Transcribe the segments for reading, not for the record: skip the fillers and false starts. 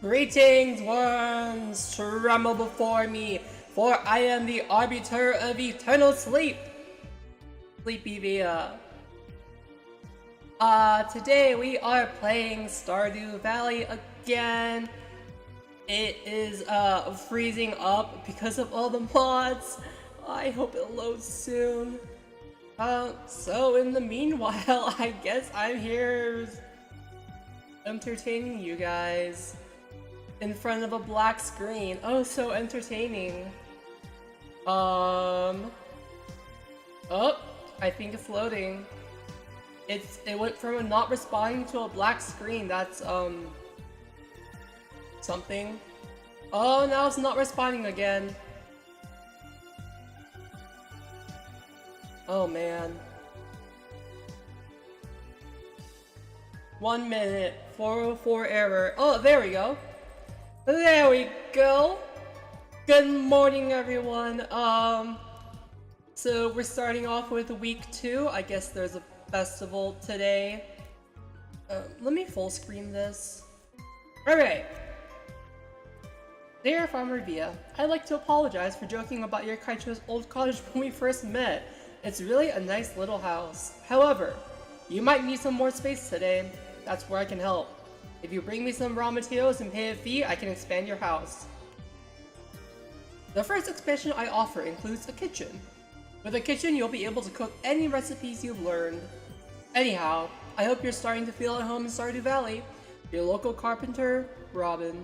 Greetings, worms! Tremble before me, for I am the arbiter of eternal sleep! SleepyVia. Today we are playing Stardew Valley again. It is, freezing up because of all the mods. I hope it loads soon. So in the meanwhile, I guess I'm here entertaining you guys in front of a black screen. Oh, so entertaining. Oh, I think it's loading. It went from a not responding to a black screen. That's something. Oh, now it's not responding again. Oh man. 1 minute, 404 error. Oh, there we go. There we go. Good morning, everyone. So we're starting off with week 2. I guess there's a festival today. Let me full screen this. Alright. Dear Farmer Via, I'd like to apologize for joking about your Kaicho's old cottage when we first met. It's really a nice little house. However, you might need some more space today. That's where I can help. If you bring me some raw materials and pay a fee, I can expand your house. The first expansion I offer includes a kitchen. With a kitchen, you'll be able to cook any recipes you've learned. Anyhow, I hope you're starting to feel at home in Stardew Valley. Your local carpenter, Robin.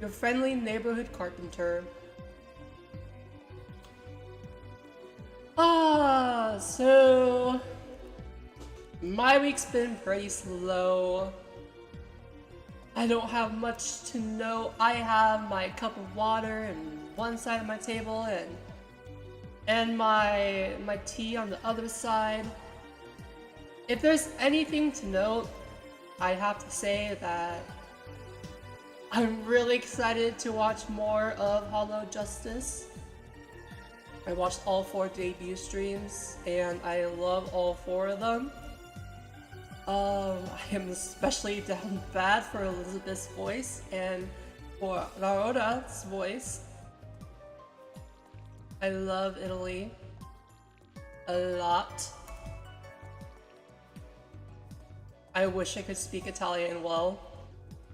Your friendly neighborhood carpenter. So my week's been pretty slow. I don't have much to know. I have my cup of water on one side of my table and my tea on the other side. If there's anything to note, I have to say that I'm really excited to watch more of HoloJustice. I watched all 4 debut streams, and I love all 4 of them. I am especially down bad for Elizabeth's voice and for Raora's voice. I love Italy a lot. I wish I could speak Italian well.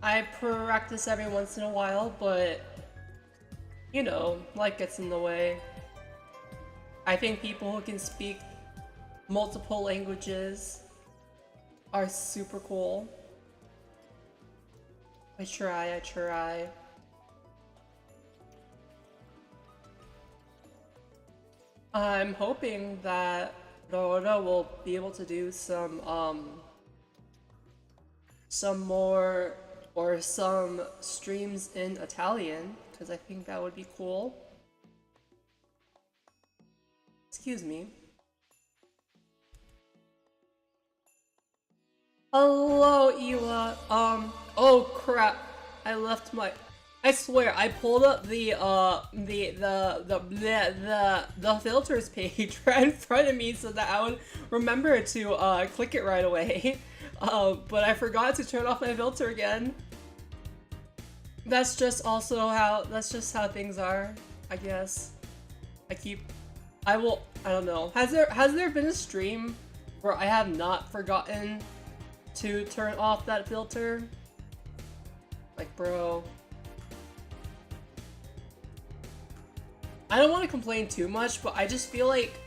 I practice every once in a while, but you know, life gets in the way. I think people who can speak multiple languages are super cool. I try. I'm hoping that Raora will be able to do some more or some streams in Italian, because I think that would be cool. Excuse me. Hello, Iwa. Oh crap! I left my. I swear, I pulled up the filters page right in front of me so that I would remember to click it right away. But I forgot to turn off my filter again. That's just how things are, I guess. I don't know. Has there been a stream where I have not forgotten to turn off that filter? Like, bro. I don't want to complain too much, but I just feel like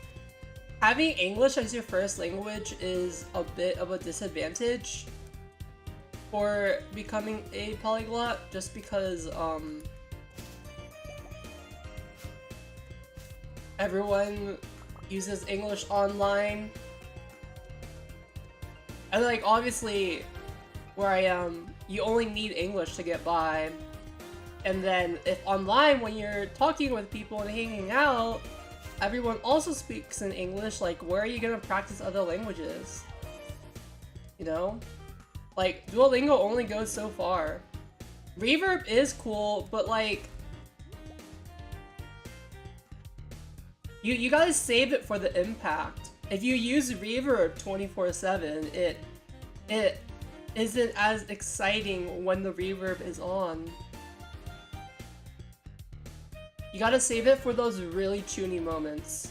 having English as your first language is a bit of a disadvantage for becoming a polyglot, just because everyone uses English online. And like, obviously, where I am, you only need English to get by. And then if online, when you're talking with people and hanging out, everyone also speaks in English, like, where are you gonna practice other languages? You know? Like, Duolingo only goes so far. Reverb is cool, but like, you gotta save it for the impact. If you use Reverb 24/7, it isn't as exciting when the reverb is on. You gotta save it for those really chuny moments.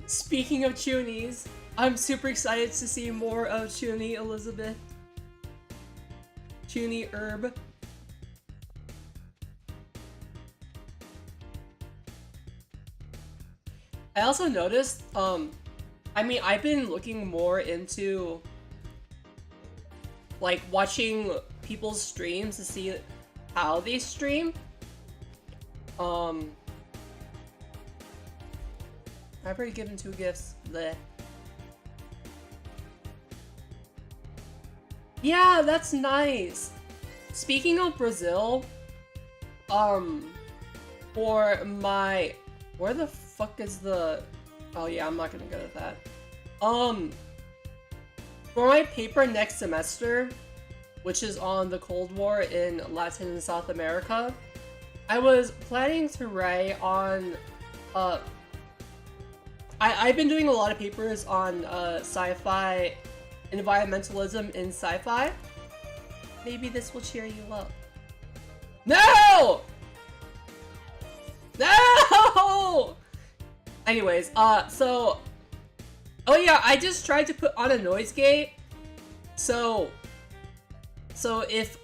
Speaking of chunies, I'm super excited to see more of Chuny Elizabeth. Chuny Herb. I also noticed, I mean, I've been looking more into, like, watching people's streams to see how they stream. I've already given 2 gifts. Bleh. Yeah, that's nice. Speaking of Brazil, for my... Where the fuck is the... Oh yeah, I'm not gonna go to that. For my paper next semester, which is on the Cold War in Latin and South America, I was planning to write on, I've been doing a lot of papers on, sci-fi, environmentalism in sci-fi. Maybe this will cheer you up. No! No! Anyways, so... Oh yeah, I just tried to put on a noise gate. So if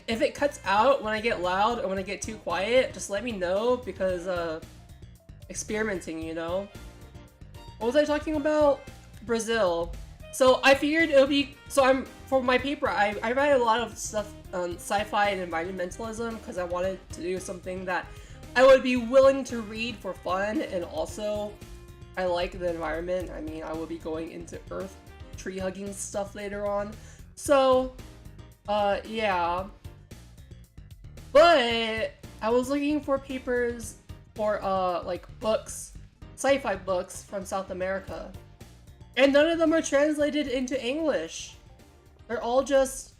it cuts out when I get loud or when I get too quiet, just let me know, because, experimenting, you know? What was I talking about? Brazil. So I figured it would be, for my paper, I write a lot of stuff on sci-fi and environmentalism, because I wanted to do something that I would be willing to read for fun, and also I like the environment. I mean, I will be going into Earth tree hugging stuff later on. So, yeah. But I was looking for papers for, like, books, sci-fi books from South America. And none of them are translated into English. They're all just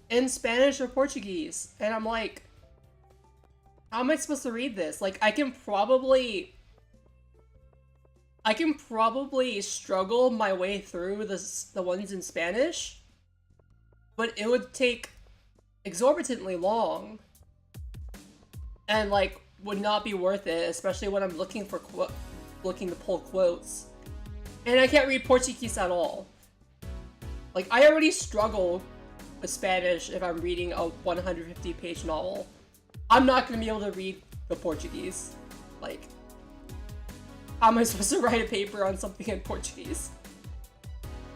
in Spanish or Portuguese. And I'm like, how am I supposed to read this? Like, I can probably struggle my way through the ones in Spanish, but it would take exorbitantly long, and like would not be worth it, especially when I'm looking to pull quotes, and I can't read Portuguese at all. Like, I already struggle with Spanish if I'm reading a 150-page novel. I'm not gonna be able to read the Portuguese. Like, how am I supposed to write a paper on something in Portuguese?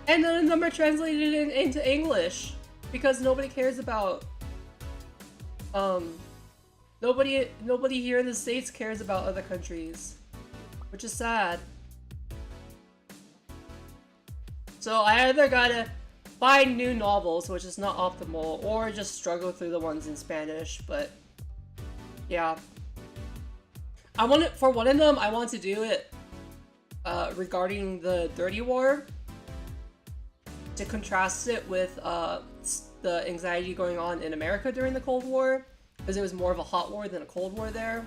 And none of them are translated into English, because nobody cares about, nobody here in the States cares about other countries, which is sad. So I either gotta find new novels, which is not optimal, or just struggle through the ones in Spanish, but yeah. For one of them, I want to do it regarding the Dirty War, to contrast it with the anxiety going on in America during the Cold War, because it was more of a hot war than a Cold War there.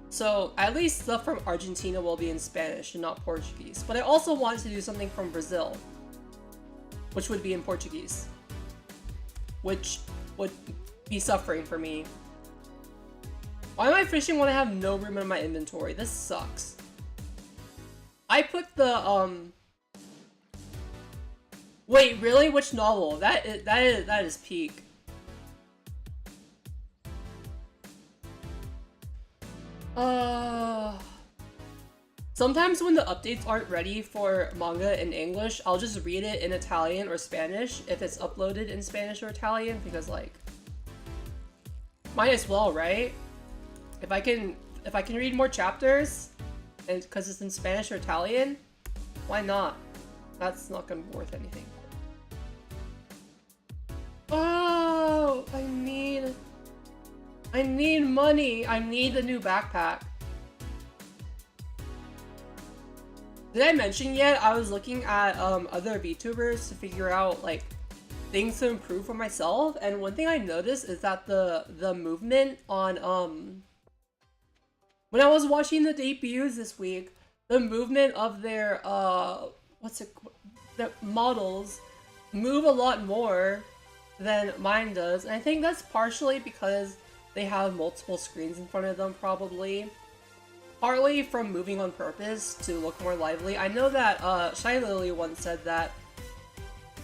So at least stuff from Argentina will be in Spanish and not Portuguese. But I also want to do something from Brazil, which would be in Portuguese, which would be suffering for me. Why am I fishing when I have no room in my inventory? This sucks. I put the, Wait, really? Which novel? That is peak. Sometimes when the updates aren't ready for manga in English, I'll just read it in Italian or Spanish if it's uploaded in Spanish or Italian, because like, might as well, right? If I can read more chapters, and because it's in Spanish or Italian, why not? That's not gonna be worth anything. Oh, I need money. I need a new backpack. Did I mention yet I was looking at other VTubers to figure out like things to improve for myself, and one thing I noticed is that the movement on when I was watching the debuts this week, the movement of their the models move a lot more than mine does, and I think that's partially because they have multiple screens in front of them, probably. Partly from moving on purpose to look more lively. I know that Shy Lily once said that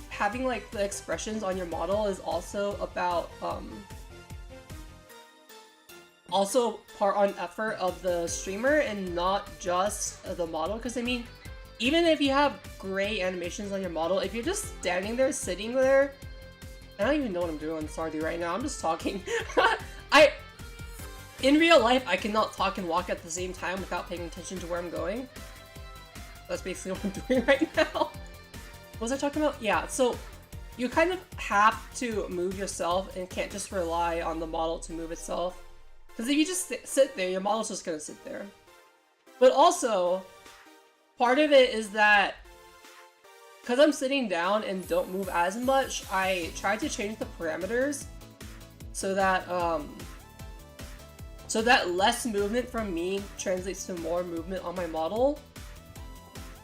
having like the expressions on your model is also about also part on effort of the streamer and not just the model, because I mean, even if you have great animations on your model, if you're just standing there, sitting there, I don't even know what I'm doing on STARDEW right now, I'm just talking. In real life, I cannot talk and walk at the same time without paying attention to where I'm going. That's basically what I'm doing right now. What was I talking about? Yeah, so you kind of have to move yourself and can't just rely on the model to move itself. Because if you just sit there, your model's just gonna sit there. But also, part of it is that because I'm sitting down and don't move as much, I tried to change the parameters so that less movement from me translates to more movement on my model.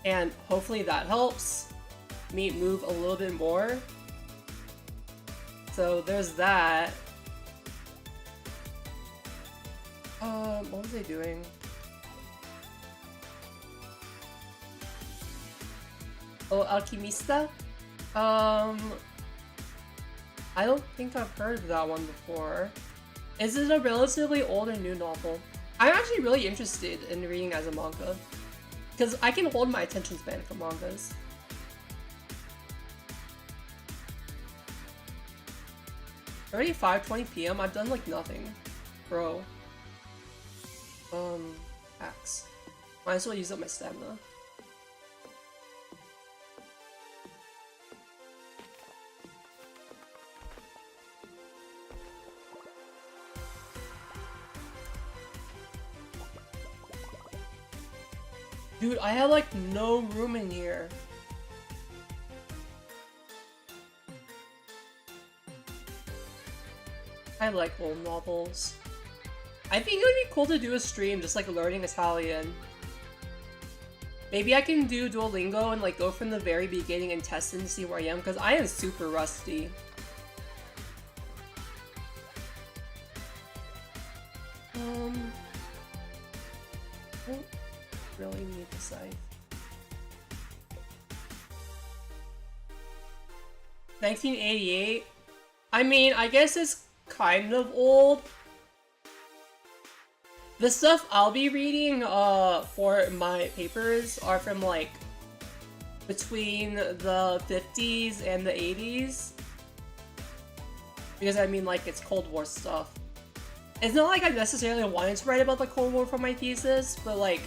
And hopefully that helps me move a little bit more. So there's that. What was I doing? Oh, Alchemista? I don't think I've heard of that one before. Is it a relatively old or new novel? I'm actually really interested in reading as a manga, because I can hold my attention span for mangas. Already 5:20 p.m. I've done like nothing, bro. Axe. Might as well use up my stamina. Dude, I have like no room in here. I like old novels. I think it would be cool to do a stream just like learning Italian. Maybe I can do Duolingo and like go from the very beginning and test and see where I am, because I am super rusty. I don't really need the scythe. 1988? I mean, I guess it's kind of old. The stuff I'll be reading for my papers are from like between the 50s and the 80s. Because I mean, like, it's Cold War stuff. It's not like I necessarily wanted to write about the Cold War for my thesis, but like,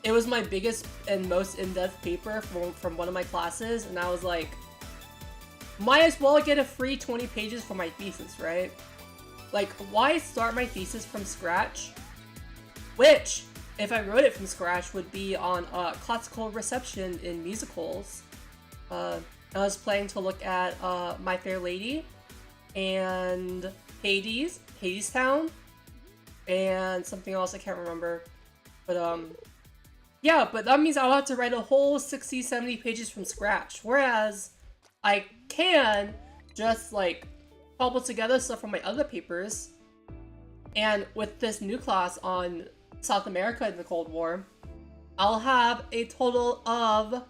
it was my biggest and most in-depth paper from one of my classes, and I was like, might as well get a free 20 pages for my thesis, right? Like, why start my thesis from scratch? Which, if I wrote it from scratch, would be on classical reception in musicals. I was planning to look at My Fair Lady and Hadestown, and something else I can't remember. But yeah, but that means I'll have to write a whole 60, 70 pages from scratch. Whereas I can just like cobble together stuff from my other papers, and with this new class on South America in the Cold War, I'll have a total of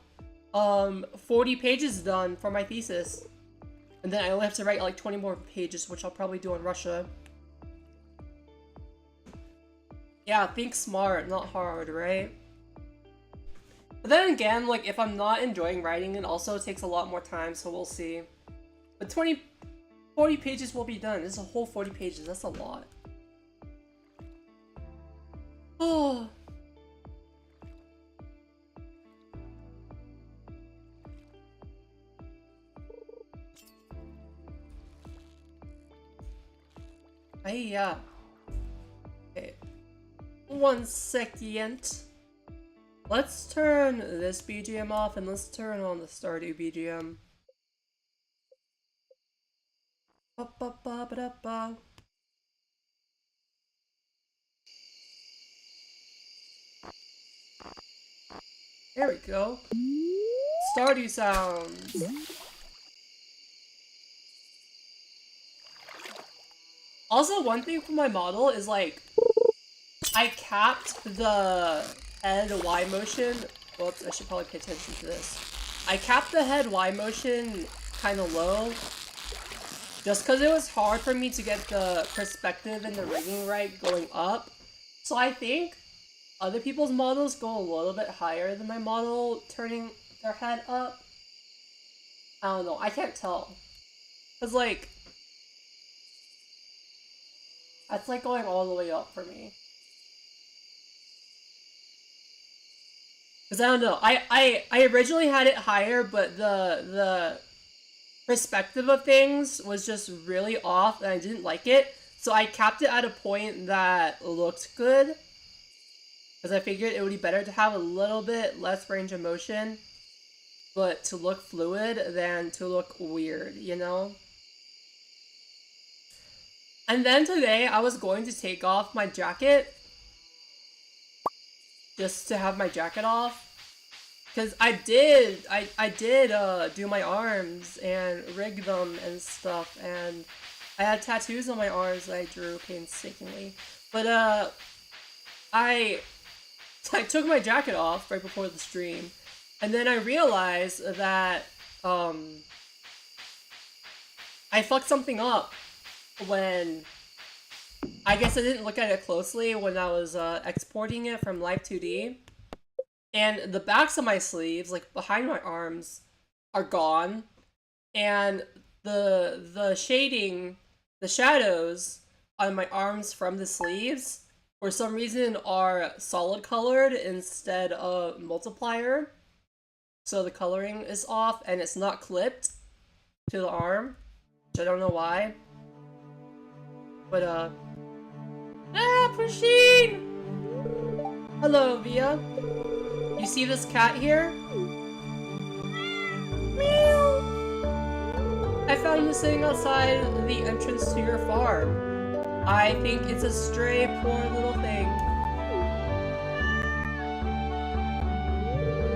40 pages done for my thesis. And then I only have to write like 20 more pages, which I'll probably do on Russia. Yeah, think smart, not hard, right? But then again, like, if I'm not enjoying writing, it also takes a lot more time, so we'll see. But 40 pages will be done. This is a whole 40 pages, that's a lot. Oh. Yeah. Okay. 1 second. Let's turn this BGM off and let's turn on the Stardew BGM. Ba ba ba ba da ba. There we go. Stardew sounds. Also, one thing for my model is like, I capped the head Y motion. Whoops, I should probably pay attention to this. I capped the head Y motion kind of low, just because it was hard for me to get the perspective and the rigging right going up. So I think other people's models go a little bit higher than my model turning their head up. I don't know, I can't tell. Cause like, that's like going all the way up for me. Cause I don't know, I originally had it higher, but the perspective of things was just really off and I didn't like it. So I capped it at a point that looked good. Because I figured it would be better to have a little bit less range of motion, but to look fluid than to look weird, you know? And then today I was going to take off my jacket just to have my jacket off. Because I did do my arms and rig them and stuff, and I had tattoos on my arms that I drew painstakingly. But I took my jacket off right before the stream, and then I realized that I fucked something up when I guess I didn't look at it closely when I was exporting it from Live 2D. And the backs of my sleeves, like behind my arms, are gone. And the shading, the shadows on my arms from the sleeves, for some reason are solid colored instead of multiplier. So the coloring is off and it's not clipped to the arm, which I don't know why. But Pusheen! Hello, Via. You see this cat here? Meow! I found him sitting outside the entrance to your farm. I think it's a stray, poor little thing.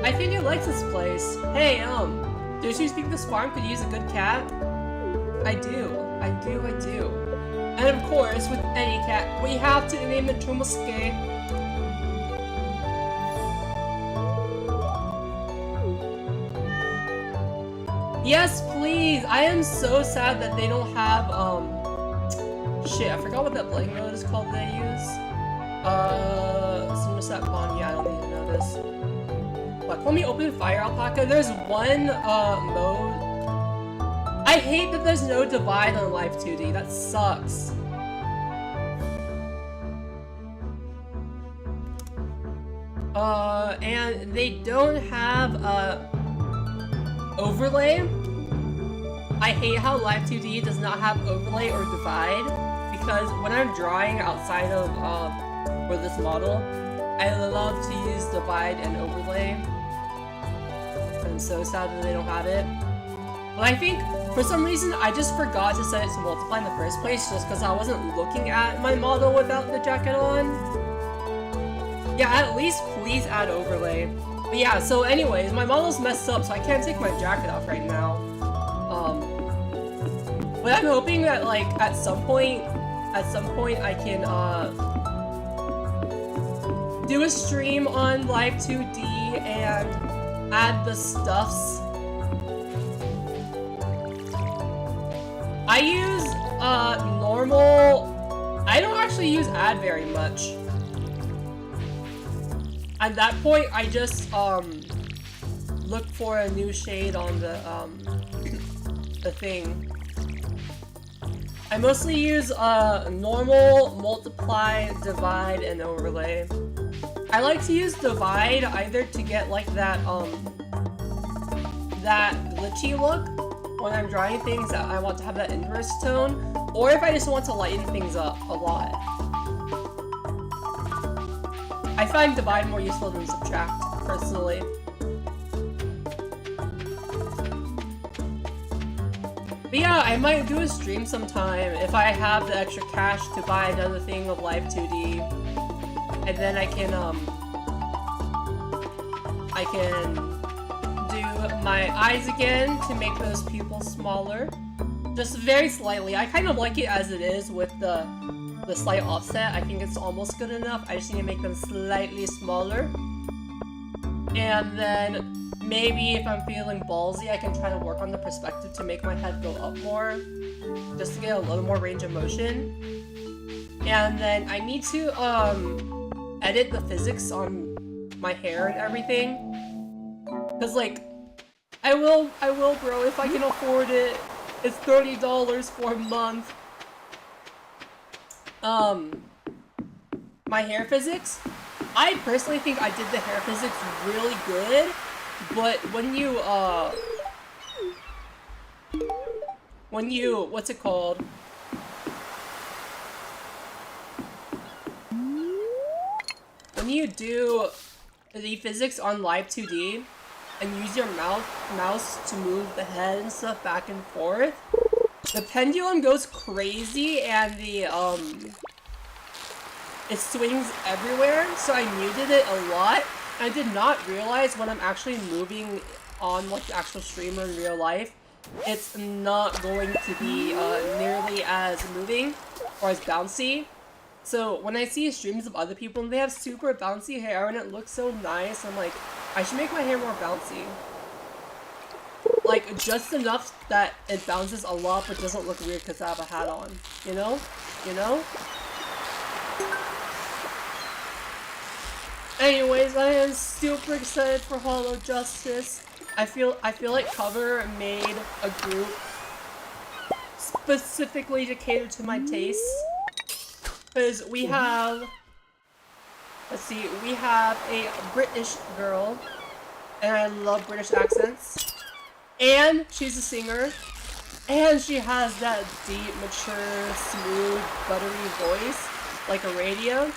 I think it likes this place. Hey, don't you think this farm could use a good cat? I do. And of course, with any cat, we have to name it Chumosuke. Yes, please! I am so sad that they don't have, shit, I forgot what that blank mode is called that I use. Somerset Bond, yeah, I don't need to know this. What, let me open Fire Alpaca? There's one, mode. I hate that there's no divide on Live 2D, that sucks. And they don't have, overlay. I hate how Live 2D does not have overlay or divide, because when I'm drawing outside of for this model, I love to use divide and overlay. I'm so sad that they don't have it. But I think for some reason I just forgot to set it to multiply in the first place, just because I wasn't looking at my model without the jacket on. Yeah, at least please add overlay. But yeah, so anyways, my model's messed up, so I can't take my jacket off right now. But I'm hoping that, like, at some point I can, do a stream on Live 2D and add the stuffs. I use, normal... I don't actually use add very much. At that point, I just, look for a new shade on the thing. I mostly use, normal, multiply, divide, and overlay. I like to use divide either to get, like, that glitchy look when I'm drawing things that I want to have that inverse tone, or if I just want to lighten things up a lot. I find divide more useful than subtract, personally. But yeah, I might do a stream sometime if I have the extra cash to buy another thing of Live 2D. And then I I can do my eyes again to make those pupils smaller. Just very slightly. I kind of like it as it is with the slight offset. I think it's almost good enough. I just need to make them slightly smaller. And then maybe if I'm feeling ballsy, I can try to work on the perspective to make my head go up more. Just to get a little more range of motion. And then I need to edit the physics on my hair and everything. Cause like, I will bro, if I can afford it. It's $30 for a month. My hair physics? I personally think I did the hair physics really good, but what's it called? When you do the physics on Live 2D, and use your mouse to move the head and stuff back and forth, the pendulum goes crazy and the it swings everywhere, so I muted it a lot. I did not realize when I'm actually moving on like the actual stream or in real life, it's not going to be nearly as moving or as bouncy. So when I see streams of other people and they have super bouncy hair and it looks so nice, I'm like, I should make my hair more bouncy. Like, just enough that it bounces a lot but doesn't look weird because I have a hat on. You know? You know? Anyways, I am super excited for HoloJustice. I feel like Cover made a group specifically to cater to my tastes. Because we have... Let's see, we have a British girl, and I love British accents, and she's a singer, and she has that deep, mature, smooth, buttery voice, like a radio.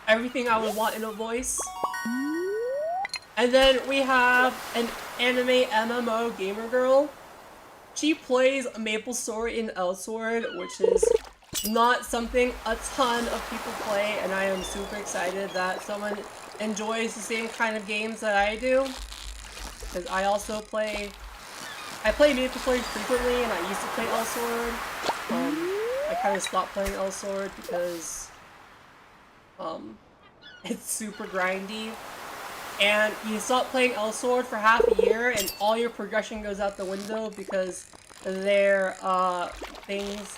Everything I would want in a voice. And then we have an anime MMO gamer girl. She plays MapleSword in Elsword, which is not something a ton of people play, and I am super excited that someone enjoys the same kind of games that I do. Because I also play... I play MapleSword frequently, and I used to play Elsword. I kind of stopped playing Elsword because... it's super grindy. And you stop playing Elsword for half a year, and all your progression goes out the window because their, things...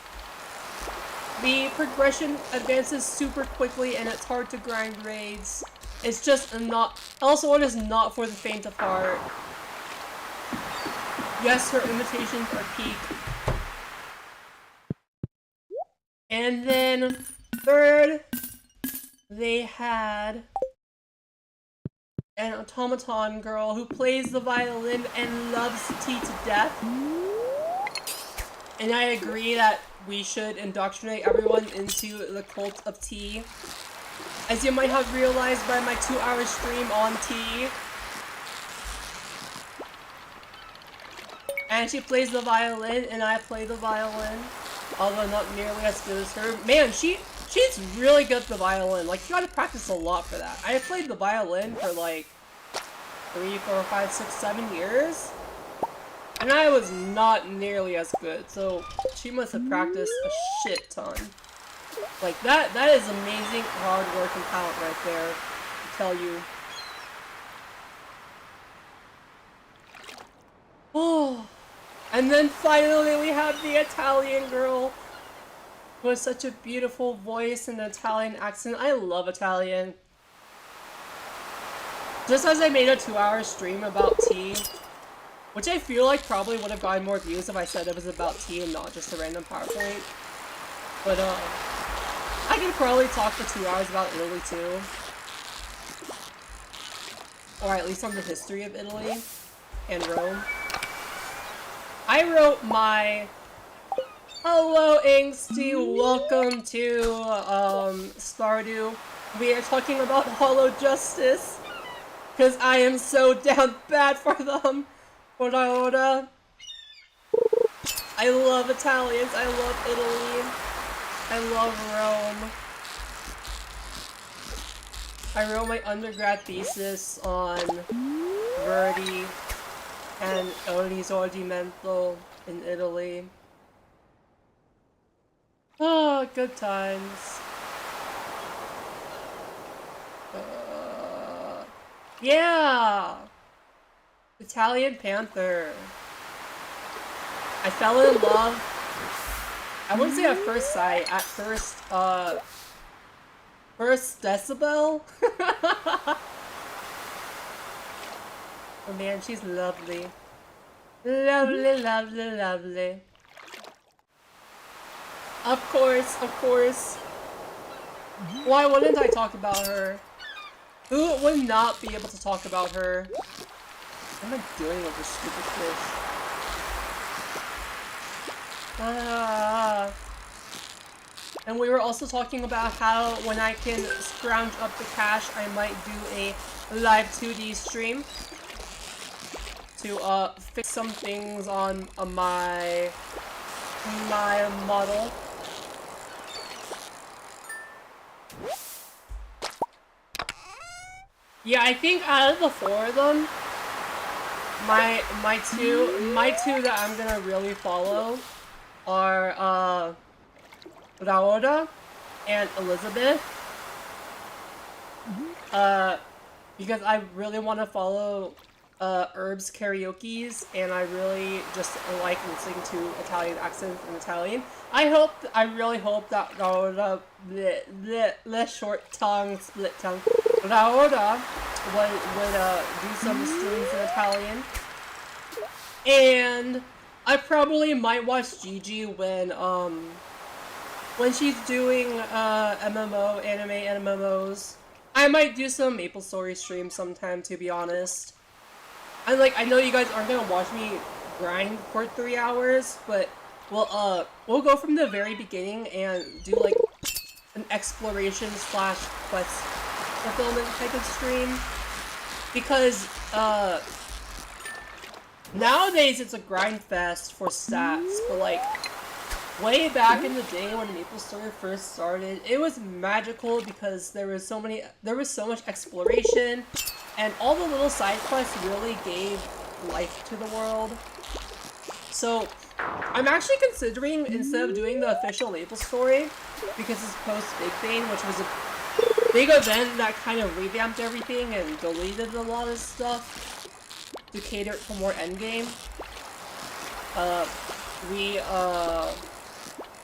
The progression advances super quickly and it's hard to grind raids. It's just not... Elsword is not for the faint of heart. Yes, her imitations are peak. And then, third, they had an automaton girl who plays the violin and loves tea to death. And I agree that we should indoctrinate everyone into the cult of tea. As you might have realized by my 2-hour stream on tea. And she plays the violin, and I play the violin. Although not nearly as good as her. Man, she's really good at the violin. Like, you gotta practice a lot for that. I played the violin for like 3, 4, 5, 6, 7 years. And I was not nearly as good, so she must have practiced a shit ton. Like, that is amazing hard work and talent right there, I tell you. Oh, and then finally we have the Italian girl who has such a beautiful voice and an Italian accent. I love Italian. Just as I made a 2-hour stream about tea, which I feel like probably would have gotten more views if I said it was about tea and not just a random PowerPoint. But, I could probably talk for 2 hours about Italy too. Or at least on the history of Italy and Rome. I wrote my... Hello, Angsty! Welcome to, Stardew. We are talking about HoloJustice. Because I am so down bad for them. For Raora. I love Italians. I love Italy. I love Rome. I wrote my undergrad thesis on Verdi and Il Risorgimento in Italy. Oh, good times. Yeah! Italian Panther. I fell in love. I wouldn't say at first sight. At first, first decibel? Oh man, she's lovely. Lovely, lovely, lovely. Of course, of course. Why wouldn't I talk about her? Who would not be able to talk about her? What am I doing with this stupid fish? And we were also talking about how when I can scrounge up the cash, I might do a live 2D stream to fix some things on my model. Yeah, I think out of the 4 of them, my two that I'm gonna really follow are Raora and Elizabeth. Because I really want to follow Herb's karaoke's, and I really just like listening to Italian accents in Italian. I really hope that Raora, the short tongue, split tongue, Raora would do some streams in Italian. And I probably might watch Gigi when she's doing MMO, anime MMOs. I might do some MapleStory streams sometime, to be honest. And like, I know you guys aren't gonna watch me grind for 3 hours, but we'll go from the very beginning and do like an exploration / quest fulfillment type of stream. Because nowadays it's a grind fest for stats, but like way back in the day when MapleStory first started, it was magical because there was so much exploration, and all the little side quests really gave life to the world. So I'm actually considering, instead of doing the official MapleStory, because it's post Big Bang, which was a big event that kind of revamped everything and deleted a lot of stuff to cater for more endgame.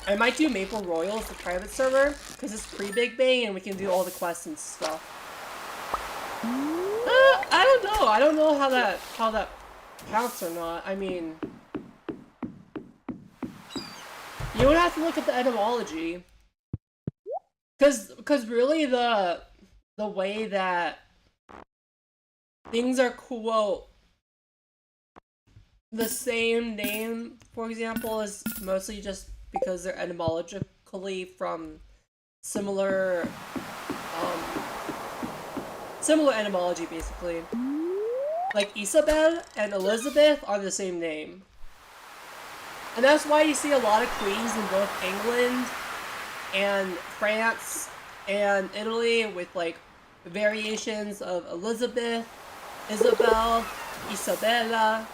I might do Maple Royals, the private server, because it's pre-Big Bang and we can do all the quests and stuff. I don't know. I don't know how that counts or not. I mean, you would have to look at the etymology. Cause really the way that things are quote the same name, for example, is mostly just because they're etymologically from similar etymology, basically. Like Isabel and Elizabeth are the same name. And that's why you see a lot of queens in both England and France and Italy with like variations of Elizabeth, Isabel, Isabella,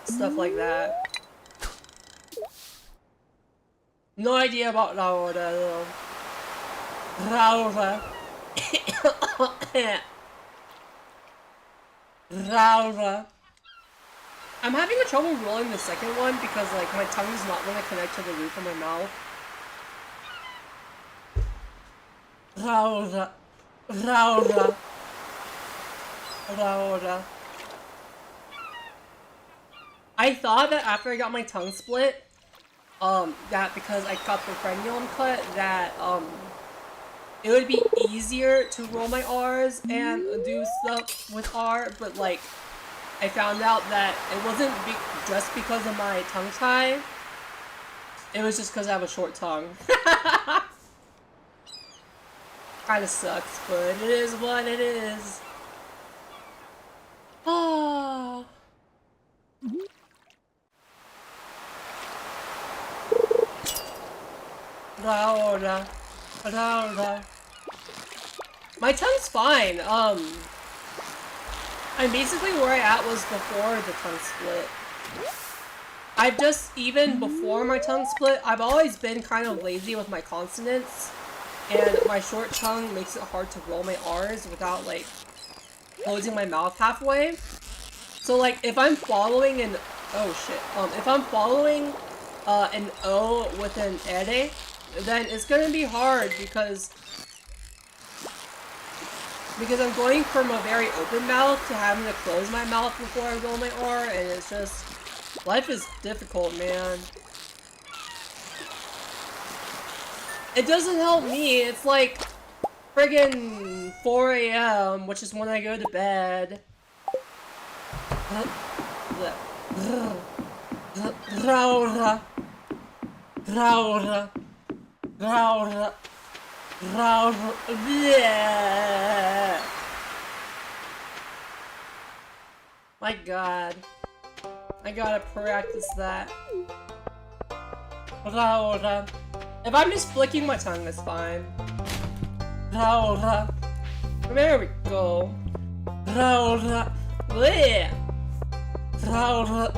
stuff like that. No idea about Raora though. Raora. Raora. I'm having a trouble rolling the second one because like my tongue's not going to connect to the roof of my mouth. Raora. Raora. Raora. I thought that after I got my tongue split, that because I got the frenulum cut, that, it would be easier to roll my R's and do stuff with R, but like, I found out that it wasn't just because of my tongue tie, it was just because I have a short tongue. Kinda sucks, but it is what it is. Ah. Raora. Raora. My tongue's fine. I'm basically where I at was before the tongue split. I've just, even before my tongue split, I've always been kind of lazy with my consonants. And my short tongue makes it hard to roll my R's without, like, closing my mouth halfway. So, like, if I'm following an... Oh, shit. If I'm following an O with an ere, then it's gonna be hard because I'm going from a very open mouth to having to close my mouth before I roll my R, and it's just... Life is difficult, man. It doesn't help me, it's like friggin' 4 AM, which is when I go to bed. Raora. Raora. Raora. Raora. My god. I gotta practice that. Raora. If I'm just flicking my tongue, that's fine. Raora. There we go. Raora. Bleh. Raora.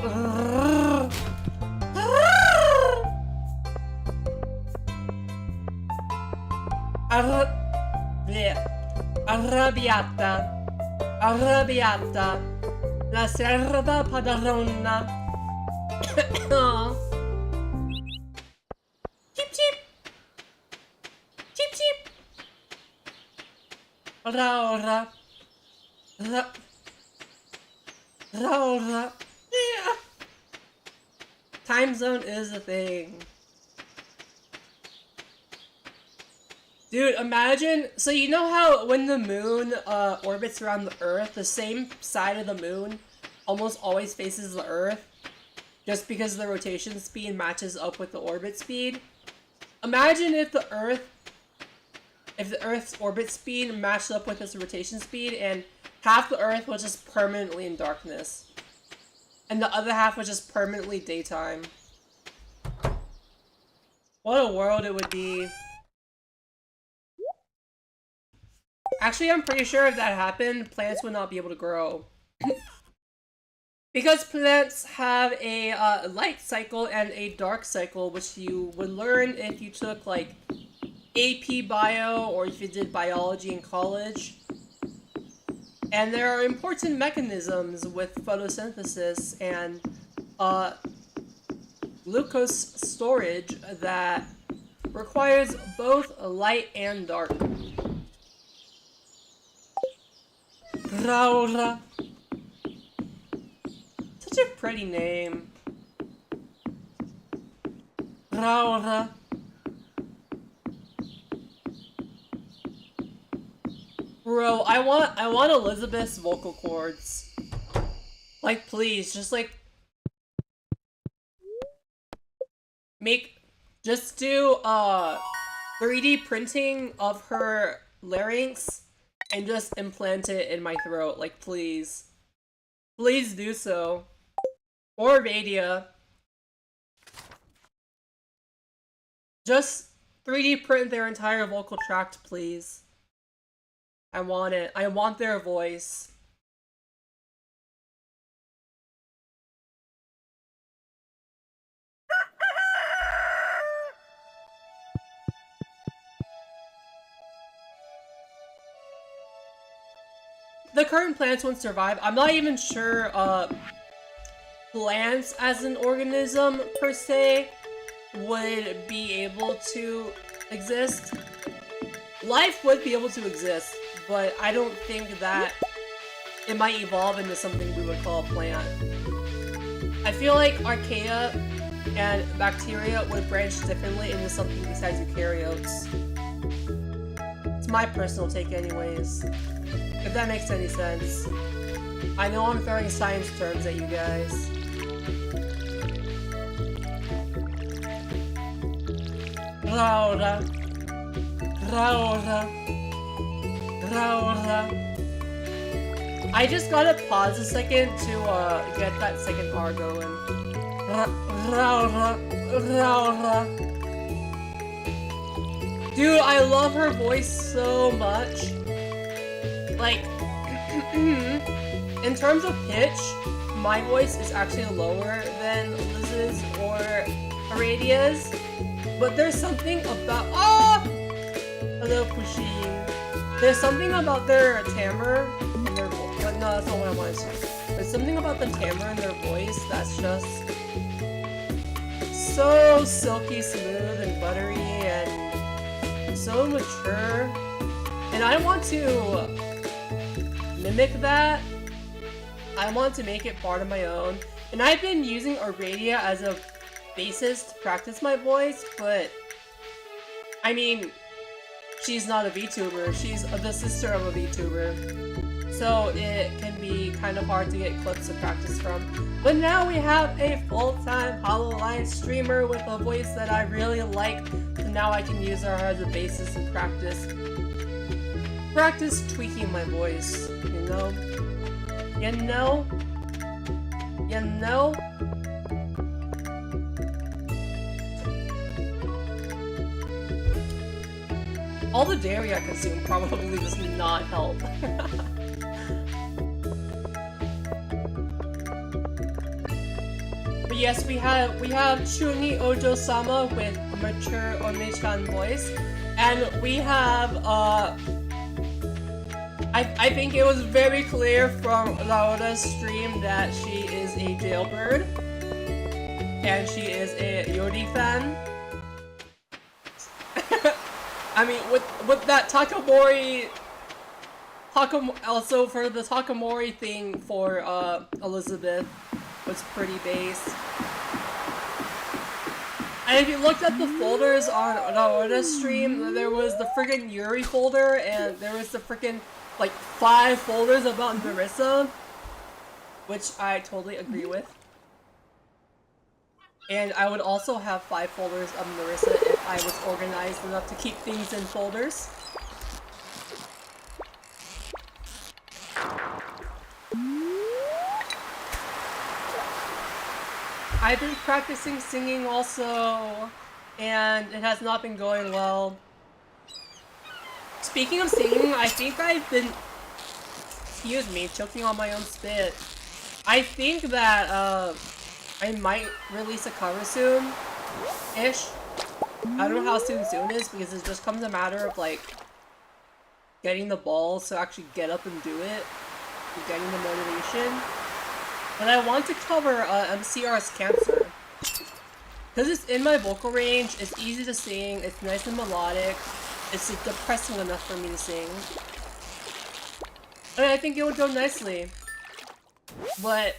Arrabbiata. Arrabbiata. La serva padrona. Cheep cheep. Cheep cheep. Raora. Raora. Yeah. Time zone is a thing. Dude, imagine, so you know how when the moon orbits around the Earth, the same side of the moon almost always faces the Earth, just because the rotation speed matches up with the orbit speed? Imagine if the Earth's orbit speed matched up with its rotation speed, and half the Earth was just permanently in darkness, and the other half was just permanently daytime. What a world it would be. Actually, I'm pretty sure if that happened, plants would not be able to grow. Because plants have a light cycle and a dark cycle, which you would learn if you took, like, AP Bio, or if you did biology in college. And there are important mechanisms with photosynthesis and glucose storage that requires both light and dark. Raora. Such a pretty name. Raora. Bro, I want Elizabeth's vocal cords. Like, please, just like just do 3D printing of her larynx and just implant it in my throat, like, please. Please do so. Or Vadia. Just 3D print their entire vocal tract, please. I want it. I want their voice. The current plants won't survive. I'm not even sure plants as an organism per se would be able to exist. Life would be able to exist, but I don't think that it might evolve into something we would call a plant. I feel like archaea and bacteria would branch differently into something besides eukaryotes. It's my personal take anyways. If that makes any sense. I know I'm throwing science terms at you guys. Raora. Raora. Raora. I just gotta pause a second to get that second R going. Raora. Raora. Dude, I love her voice so much. like, in terms of pitch, my voice is actually lower than Liz's or Aradia's, but there's something about— hello, Pusheen. There's something about their timbre and their voice. But no, that's not what I wanted to say. There's something about the timbre and their voice that's just so silky smooth and buttery and so mature. And I want to mimic that. I want to make it part of my own. And I've been using Aradia as a basis to practice my voice, but I mean, she's not a VTuber, she's the sister of a VTuber. So it can be kind of hard to get clips to practice from. But now we have a full-time HoloLine streamer with a voice that I really like, and now I can use her as a basis and practice tweaking my voice, you know? You know? You know? All the dairy I consume probably does not help. But yes, we have Chuni Ojo-sama with a mature Onechan voice, and we have I think it was very clear from Raora's stream that she is a jailbird, and she is a Yori fan. I mean, with that Takamori, also for the Takamori thing for Elizabeth was pretty base. And if you looked at the folders on Raora's stream, there was the friggin' Yuri folder, and there was the friggin' like 5 folders about Narissa, which I totally agree with. And I would also have 5 folders of Narissa if I was organized enough to keep things in folders. I've been practicing singing also, and it has not been going well. Speaking of singing, I think I've been— excuse me, choking on my own spit. I think that, I might release a cover soon-ish. I don't know how soon is, because it just comes a matter of, like, getting the balls to actually get up and do it, and getting the motivation. But I want to cover MCR's Cancer. Because it's in my vocal range, it's easy to sing, it's nice and melodic, it's depressing enough for me to sing. And I think it would go nicely. But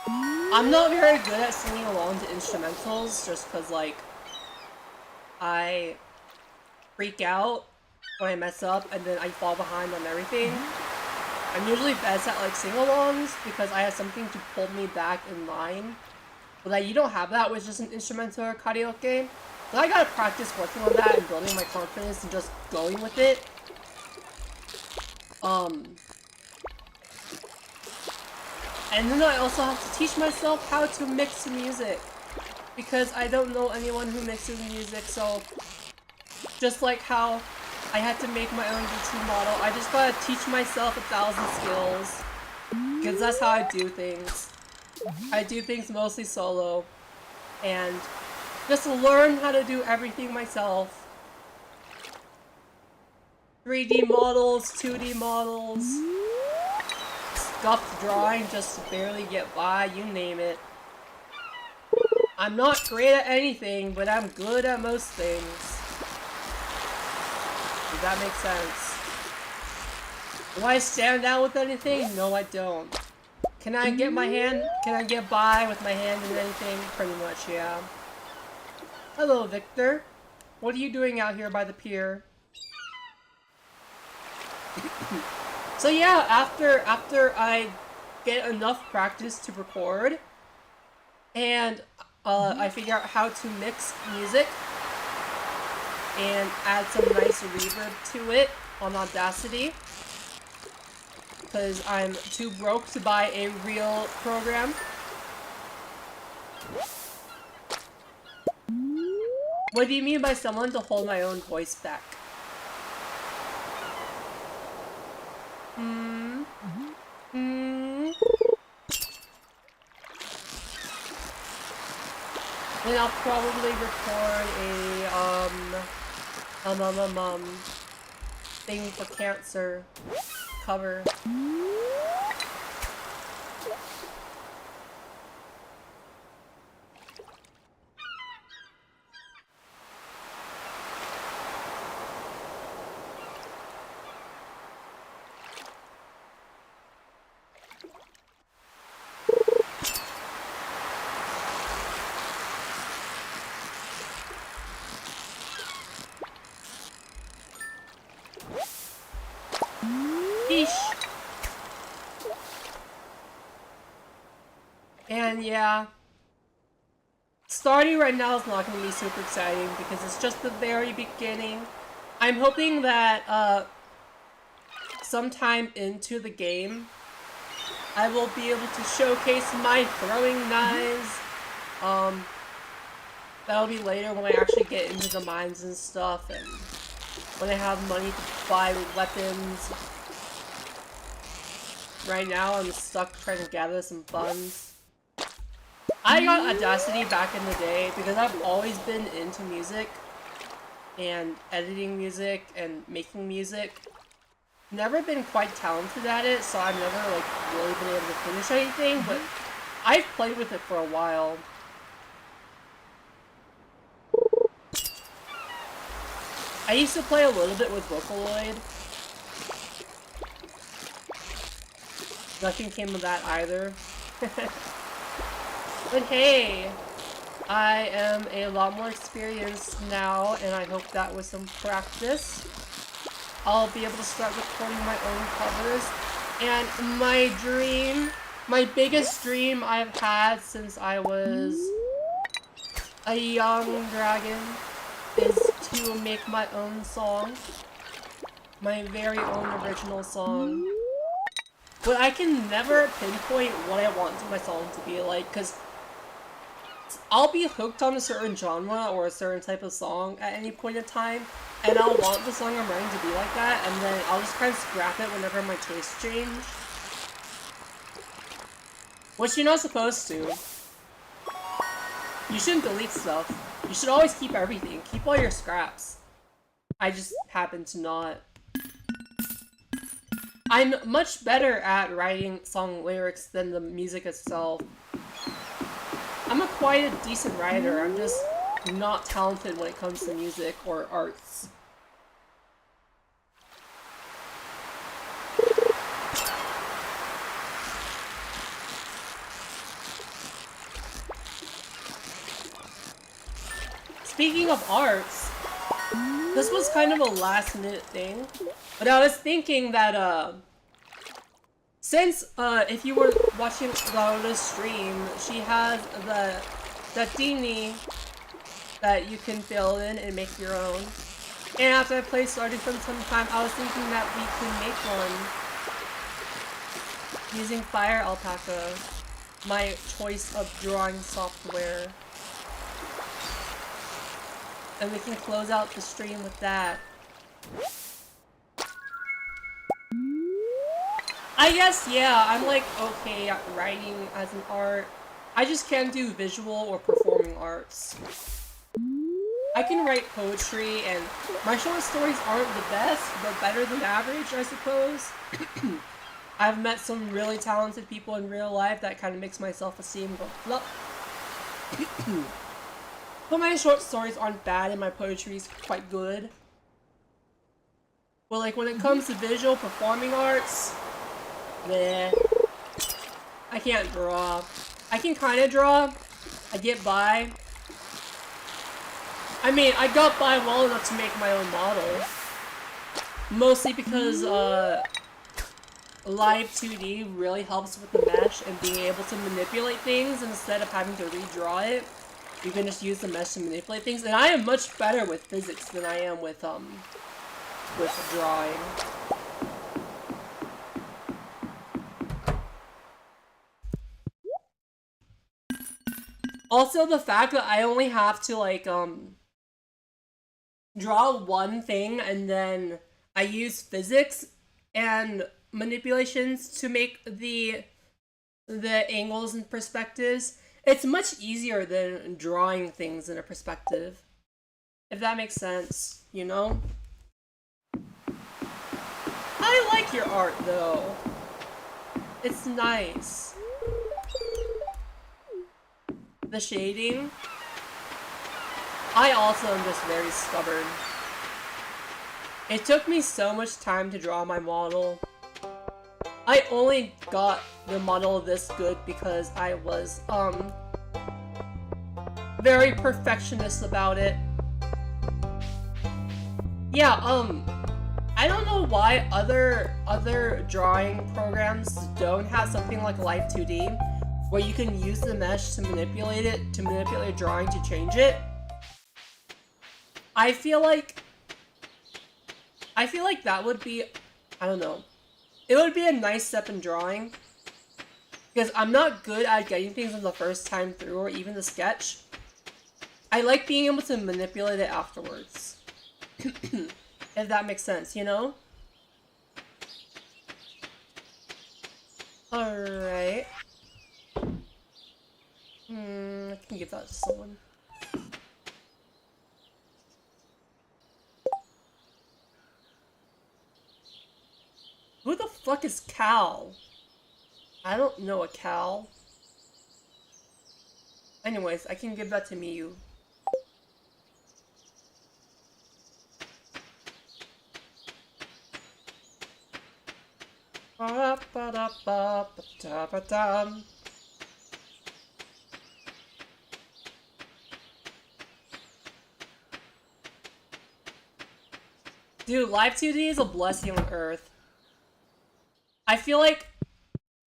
I'm not very good at singing along to instrumentals, just because, like, I freak out when I mess up and then I fall behind on everything. I'm usually best at, like, sing-alongs because I have something to pull me back in line. But, like, you don't have that with just an instrumental or karaoke. So I gotta practice working on that and building my confidence and just going with it. And then I also have to teach myself how to mix music, because I don't know anyone who mixes music, so just like how I had to make my own YouTube model, I just gotta teach myself 1,000 skills, because that's how I do things. I do things mostly solo, and just learn how to do everything myself. 3D models, 2D models, scuffed drawing just to barely get by, you name it. I'm not great at anything, but I'm good at most things. Does that make sense? Do I stand out with anything? No, I don't. Can I get by with my hand in anything? Pretty much, yeah. Hello, Victor. What are you doing out here by the pier? So yeah, after I get enough practice to record, and I figure out how to mix music and add some nice reverb to it on Audacity, because I'm too broke to buy a real program. What do you mean by someone to hold my own voice back? Then I'll probably record a thing for cancer cover. Feesh. And yeah, starting right now is not going to be super exciting because it's just the very beginning. I'm hoping that sometime into the game, I will be able to showcase my throwing knives. That'll be later when I actually get into the mines and stuff, and when I have money to buy weapons. Right now, I'm stuck trying to gather some funds. I got Audacity back in the day because I've always been into music and editing music and making music. Never been quite talented at it, so I've never like really been able to finish anything, but I've played with it for a while. I used to play a little bit with Vocaloid. Nothing came of that either. But hey, I am a lot more experienced now, and I hope that with some practice, I'll be able to start recording my own covers. And my dream, my biggest dream I've had since I was a young dragon is to make my own song. My very own original song. But I can never pinpoint what I want my song to be like, because I'll be hooked on a certain genre or a certain type of song at any point in time, and I'll want the song I'm writing to be like that, and then I'll just kind of scrap it whenever my tastes change. Which you're not supposed to. You shouldn't delete stuff. You should always keep everything. Keep all your scraps. I just happen to not. I'm much better at writing song lyrics than the music itself. I'm quite a decent writer, I'm just not talented when it comes to music or arts. Speaking of arts, this was kind of a last minute thing, but I was thinking that since if you were watching Raora's stream, she has that dinghy that you can fill in and make your own. And after I played Stardew for some time, I was thinking that we can make one using Fire Alpaca, my choice of drawing software. And we can close out the stream with that. I guess, yeah, I'm like okay at writing as an art. I just can't do visual or performing arts. I can write poetry, and my short stories aren't the best, but better than average, I suppose. I've met some really talented people in real life that kind of makes my self-esteem go flop. But my short stories aren't bad, and my poetry is quite good. But like when it comes to visual performing arts, meh. I can't draw. I can kind of draw. I get by. I mean, I got by well enough to make my own model. Mostly because, Live 2D really helps with the mesh and being able to manipulate things instead of having to redraw it. You can just use the mesh to manipulate things, and I am much better with physics than I am with drawing. Also, the fact that I only have to, like, draw one thing, and then I use physics and manipulations to make the angles and perspectives, It's much easier than drawing things in a perspective. If that makes sense, you know? I like your art, though. It's nice. The shading. I also am just very stubborn. It took me so much time to draw my model. I only got the model this good because I was, very perfectionist about it. Yeah, I don't know why other drawing programs don't have something like Live 2D, where you can use the mesh to manipulate it, to manipulate drawing to change it. I feel like that would be, I don't know, it would be a nice step in drawing, because I'm not good at getting things on the first time through, or even the sketch. I like being able to manipulate it afterwards. If that makes sense, you know? Alright. I can give that to someone. Who the fuck is Cal? I don't know a Cal. Anyways, I can give that to Miyu. Dude, Live 2D is a blessing on Earth. I feel like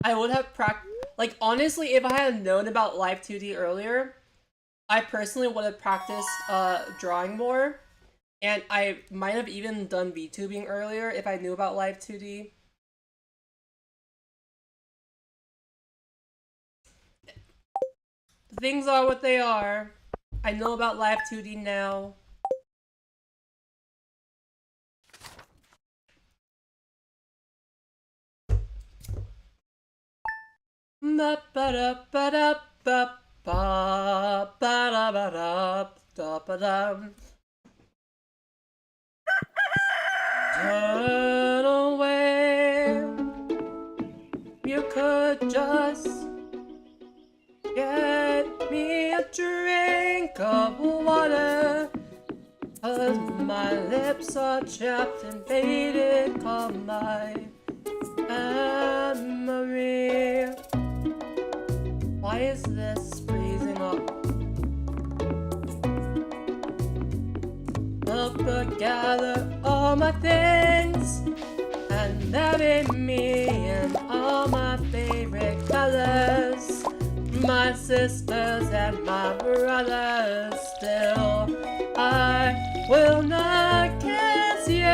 I would have like, honestly, if I had known about Live 2D earlier, I personally would have practiced drawing more, and I might have even done VTubing earlier if I knew about Live 2D. Things are what they are. I know about Live 2D now. Turn away. You could just get me a drink of water, 'cause my lips are chapped and faded. Come my memory. Why is this freezing up? Help gather all my things and bury me in all my favorite colors. My sisters and my brothers, still I will not kiss you,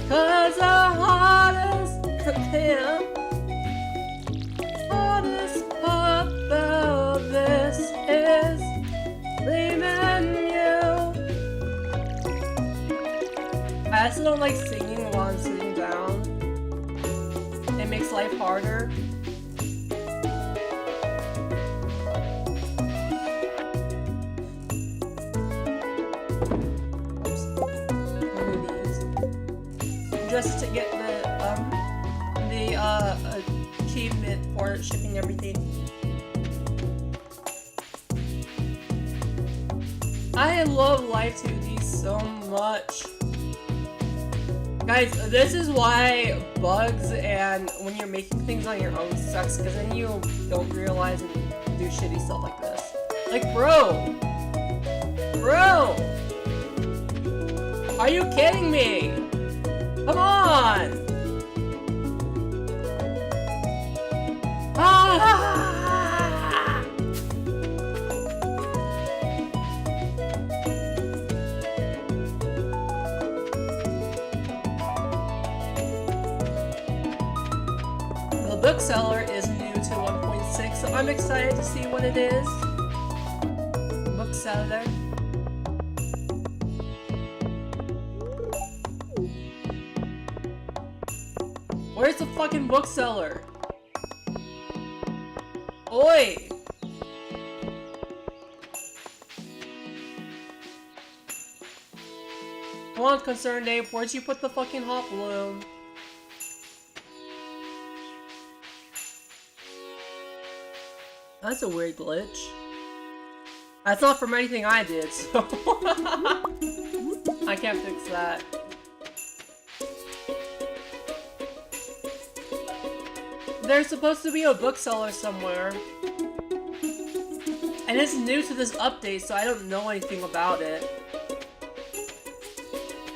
'cause the hardest part about this is leaving you. I also don't like singing while I'm sitting down. It makes life harder. Oops. Remove these. Just to get the achievement for shipping everything. I love Live 2D so much. Guys, this is why bugs and when you're making things on your own sucks, because then you don't realize and do shitty stuff like this. Like, bro! Bro! Are you kidding me? Come on! Ah! The bookseller is new to 1.6, so I'm excited to see what it is. Bookseller. Where's the fucking bookseller? Oi! Come on, Concerned Ape, where'd you put the fucking hot balloon? That's a weird glitch. That's not from anything I did, so... I can't fix that. There's supposed to be a bookseller somewhere. And it's new to this update, so I don't know anything about it.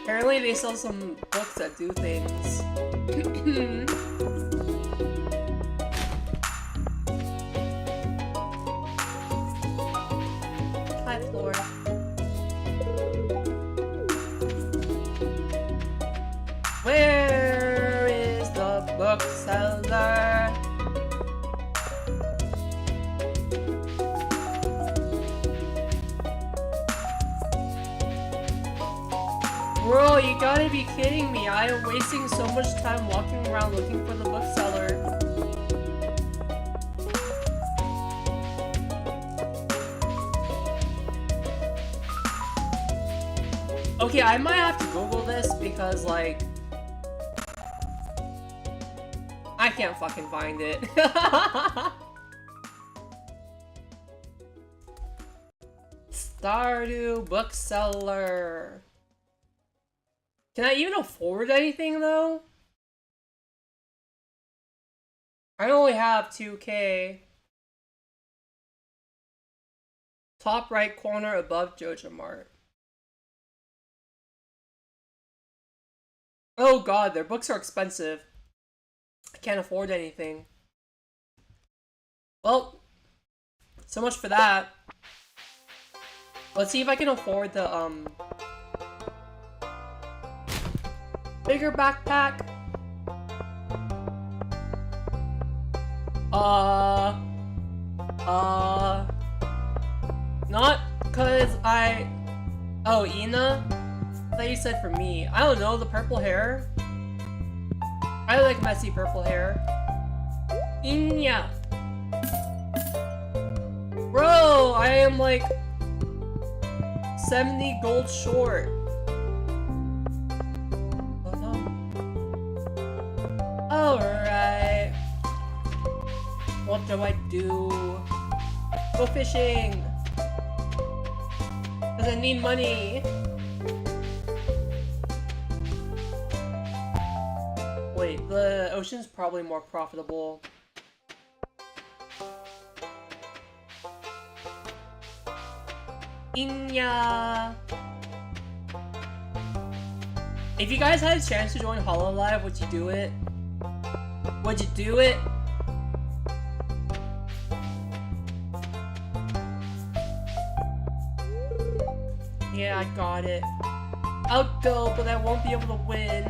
Apparently they sell some books that do things. Hi, Floor. Where is the bookseller? Bro, you gotta be kidding me. I am wasting so much time walking around looking for the bookseller. Okay, I might have to Google this because, like, I can't fucking find it. Stardew bookseller. Can I even afford anything, though? I only have 2K. Top right corner above Joja Mart. Oh god, their books are expensive. I can't afford anything. Well, so much for that. Let's see if I can afford the, bigger backpack. Not cause oh, Ina? I thought you said for me. I don't know, the purple hair? I like messy purple hair. Inya! Bro, I am like 70 gold short. Alright. What do I do? Go fishing! Cause I need money! Wait, the ocean's probably more profitable. Inya! If you guys had a chance to join HoloLive, would you do it? Would you do it? Yeah, I got it. I'll go, but I won't be able to win.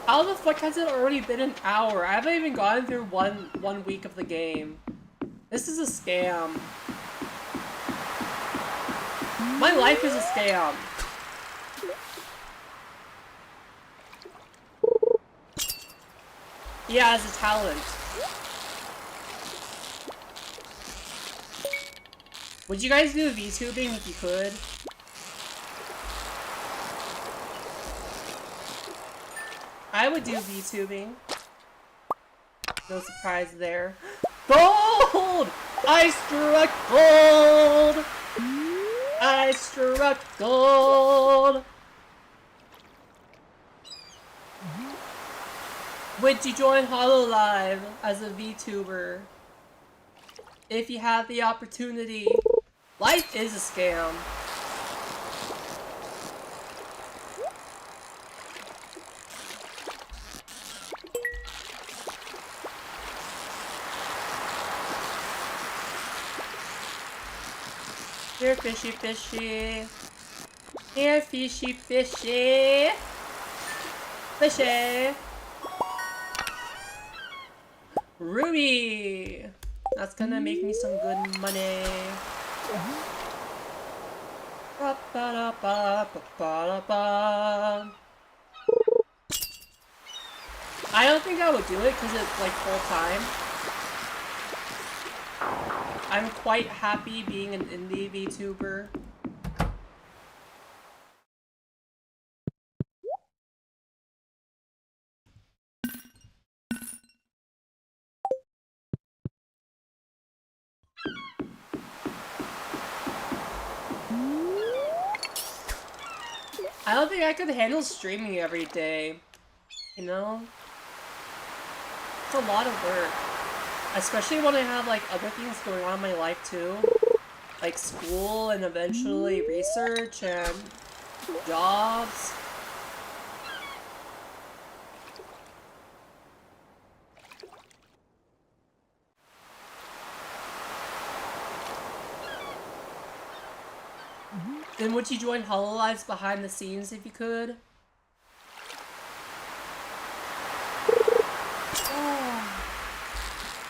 How the fuck has it already been an hour? I haven't even gotten through one week of the game. This is a scam. My life is a scam. Yeah, as a talent. Would you guys do VTubing if you could? I would do VTubing. No surprise there. Gold! I struck gold! I struck gold! Would you join HoloLive as a VTuber? If you have the opportunity. Life is a scam. Here, fishy, fishy. Here, fishy, fishy. Fishy. Ruby. That's gonna make me some good money. I don't think I would do it because it's like full time. I'm quite happy being an indie VTuber. I don't think I could handle streaming every day. You know? It's a lot of work. Especially when I have like other things going on in my life too. Like school and eventually research and jobs. Then would you join HoloLive's behind the scenes if you could?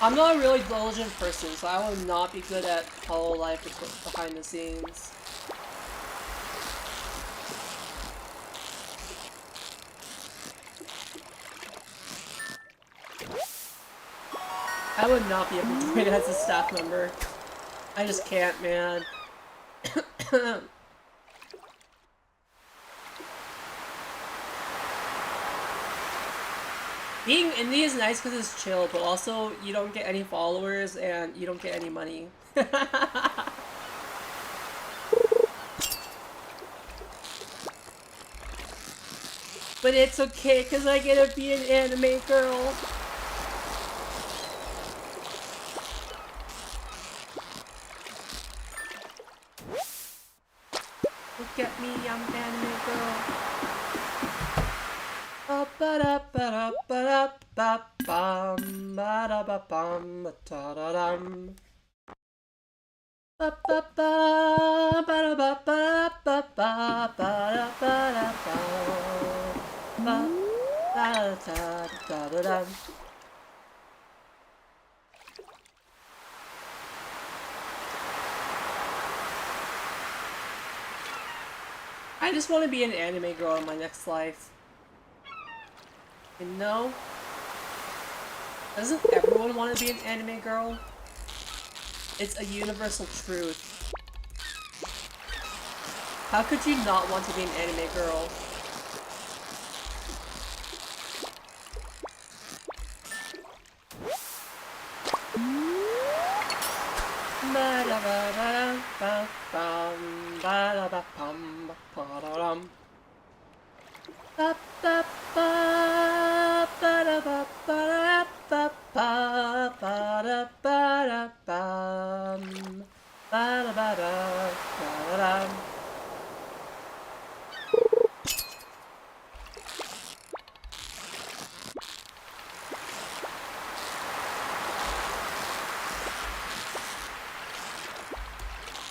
I'm not a really diligent person, so I would not be good at HoloLive behind the scenes. I would not be able to join as a staff member. I just can't, man. Being indie is nice because it's chill, but also you don't get any followers and you don't get any money. But it's okay because I get to be an anime girl. Look at me, I'm an anime girl. Ba-da-ba-da-ba-da-ba-bam, ba-da-ba-bam, ba-da-da-dam. Ba-ba-ba, ba-da-ba-ba-ba-ba-ba-ba-da-ba-da-bam, ba-da-da-da-da-dam. I just want to be an anime girl in my next life. You know? Doesn't everyone want to be an anime girl? It's a universal truth. How could you not want to be an anime girl?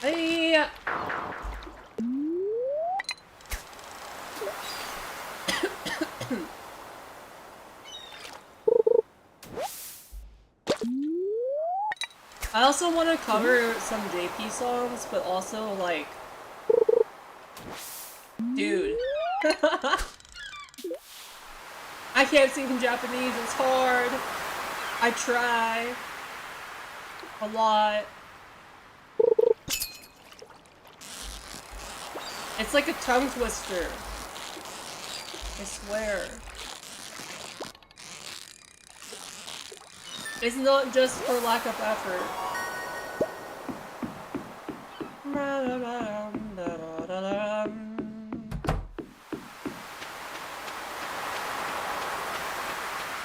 Hey. I also want to cover some JP songs, but also like, dude, I can't sing in Japanese, it's hard. I try a lot. It's like a tongue twister. I swear. It's not just for lack of effort.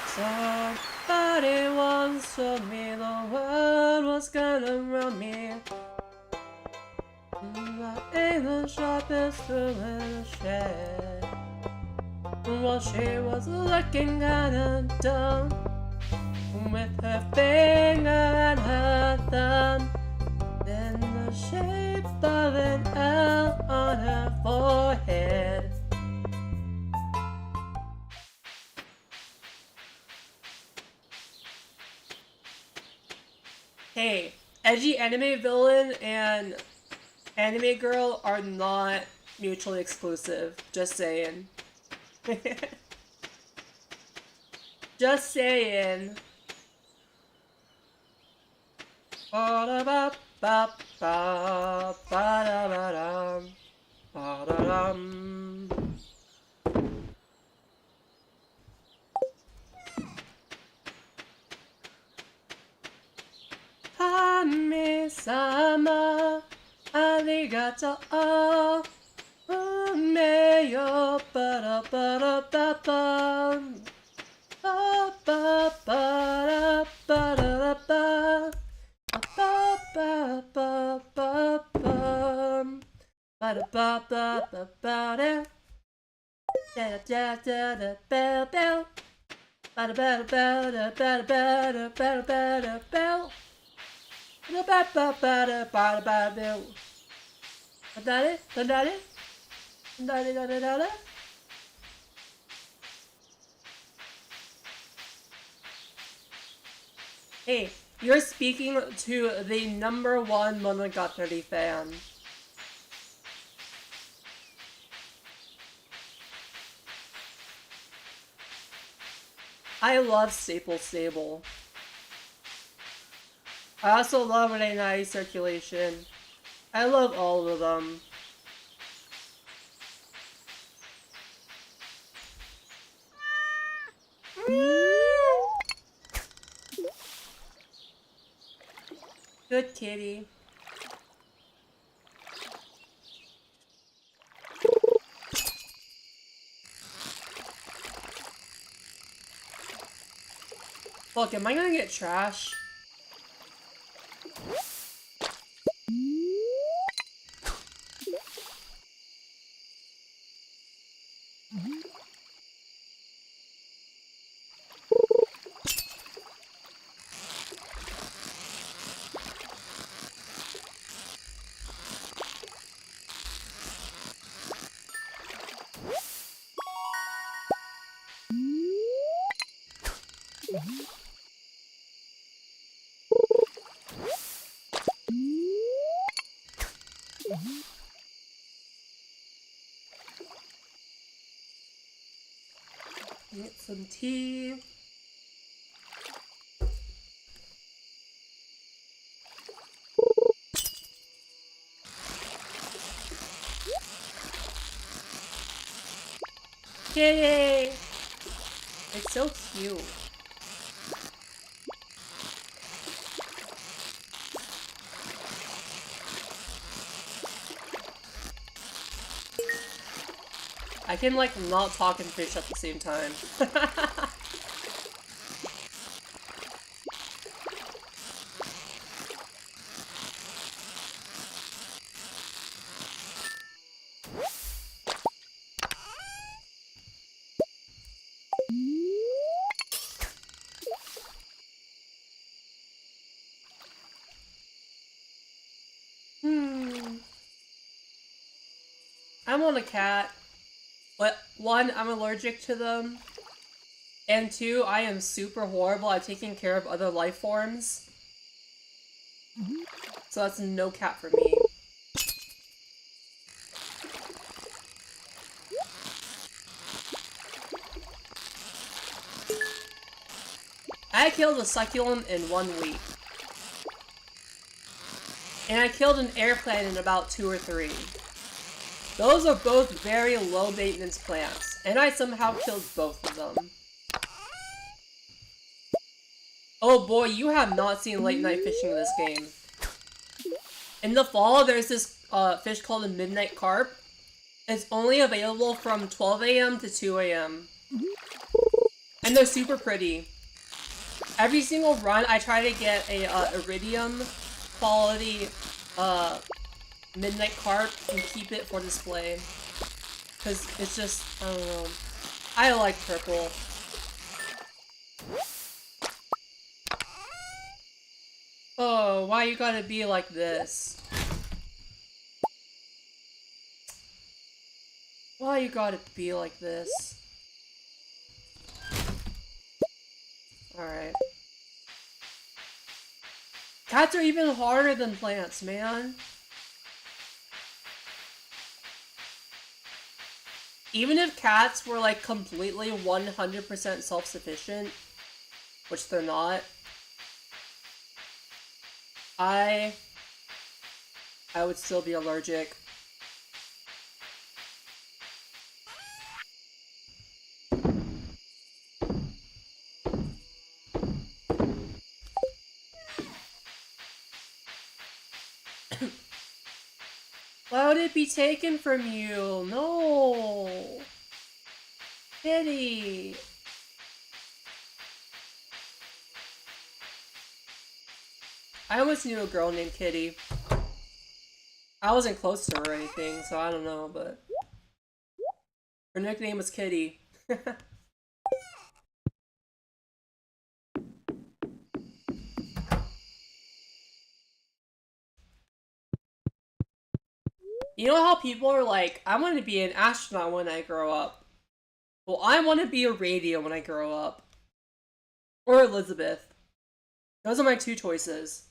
Somebody once told me the world was gonna run me. I ain't the sharpest tool in the shed. While she was looking kinda dumb, with her finger and her thumb in the shape of an L on her forehead. Hey, edgy anime villain and Anime girl are not mutually exclusive. Just saying. Just saying. Ba-da-ba-ba-ba-da-ba-dum. Ba-da-dum. Kami-sama, arigato. Umeyo, ba-da-ba-da-ba-ba. Ba-ba-ba-da-ba-da-ba. Ba-ba-ba-ba-ba-bum. Ba-da-ba-ba-ba-ba-da. Da-da-da-da-da-ba-ba. Ba-da-ba-da-ba-da-ba-da-ba-da-ba-da-ba-da-ba. Ba-da-ba-ba-ba-da-ba-da-ba-da. Ba-da-da? Ba-da-da? Da-da-da-da-da-da? Hey, you're speaking to the #1 Monogatari fan. I love Staple Stable. I also love Renai Circulation. I love all of them. Good kitty. Fuck, am I gonna get trash? Get some tea. Yay! It's so cute. I can like not talk and fish at the same time. I want a cat. But one, I'm allergic to them. And two, I am super horrible at taking care of other life forms. So that's no cat for me. I killed a succulent in 1 week. And I killed an air plant in about 2 or 3. Those are both very low maintenance plants, and I somehow killed both of them. Oh boy, you have not seen late night fishing in this game. In the fall, there's this fish called a midnight carp. It's only available from 12 AM to 2 AM. And they're super pretty. Every single run, I try to get a iridium quality midnight carp and keep it for display. Cause it's just, I don't know. I like purple. Oh, why you gotta be like this? Why you gotta be like this? Alright. Cats are even harder than plants, man. even if cats were like completely 100% self-sufficient, which they're not, I would still be allergic. Why would it be taken from you? No! Kitty! I always knew a girl named Kitty. I wasn't close to her or anything, so I don't know, but... her nickname was Kitty. You know how people are like, I want to be an astronaut when I grow up. Well, I want to be a radio when I grow up. Or Elizabeth. Those are my two choices.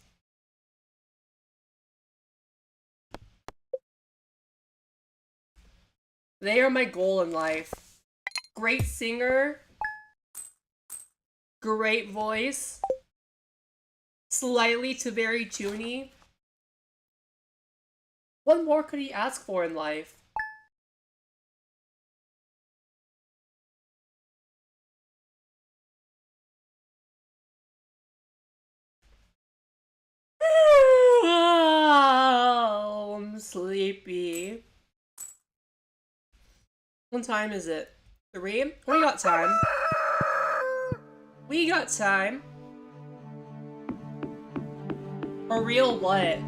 They are my goal in life. Great singer. Great voice. Slightly to very tuney. What more could he ask for in life? Oh, I'm sleepy. What time is it? 3? We got time. We got time. For real what?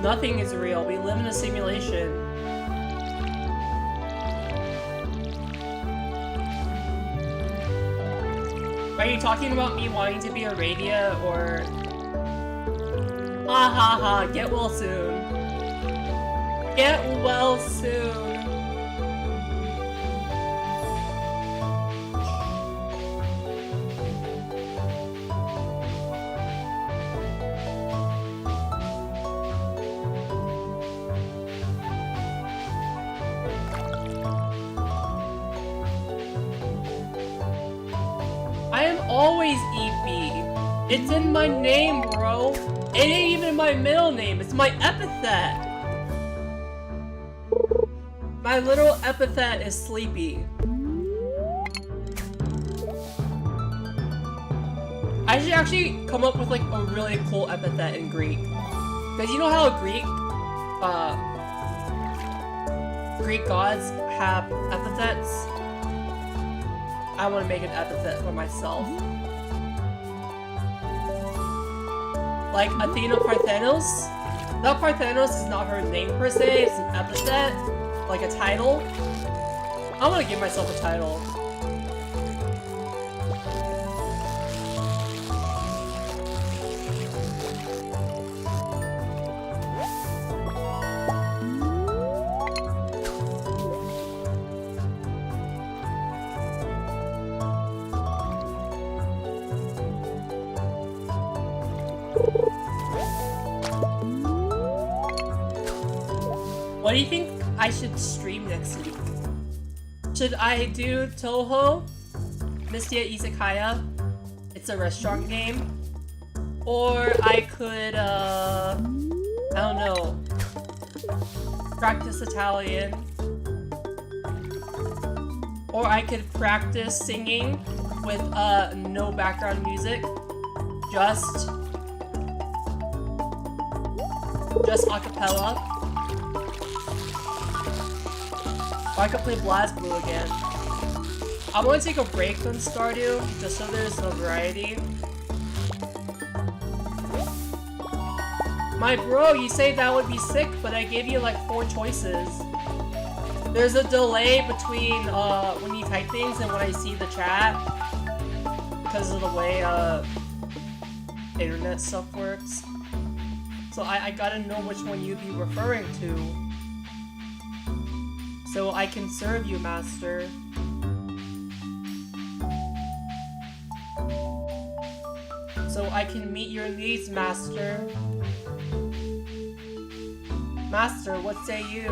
Nothing is real. We live in a simulation. Are you talking about me wanting to be a radio or... Ha ha ha, get well soon. Get well soon. I am always EP. It's in my name, bro. It ain't even my middle name. It's my epithet. My little epithet is Sleepy. I should actually come up with like a really cool epithet in Greek. Because you know how Greek gods have epithets? I want to make an epithet for myself. Like Athena Parthenos. That Parthenos is not her name per se, it's an epithet. Like a title. I want to give myself a title. What do you think I should stream next week? Should I do Toho? Mistia Izakaya? It's a restaurant game. Or I could, I don't know, practice Italian. Or I could practice singing with, no background music. Just a cappella. Or I could play BlazBlue again. I want to take a break from Stardew, just so there's no variety. My bro, you say that would be sick, but I gave you like 4 choices. There's a delay between when you type things and when I see the chat. Because of the way internet stuff works. So I gotta know which one you'd be referring to. So I can serve you, master. so I can meet your needs, Master. Master, what say you?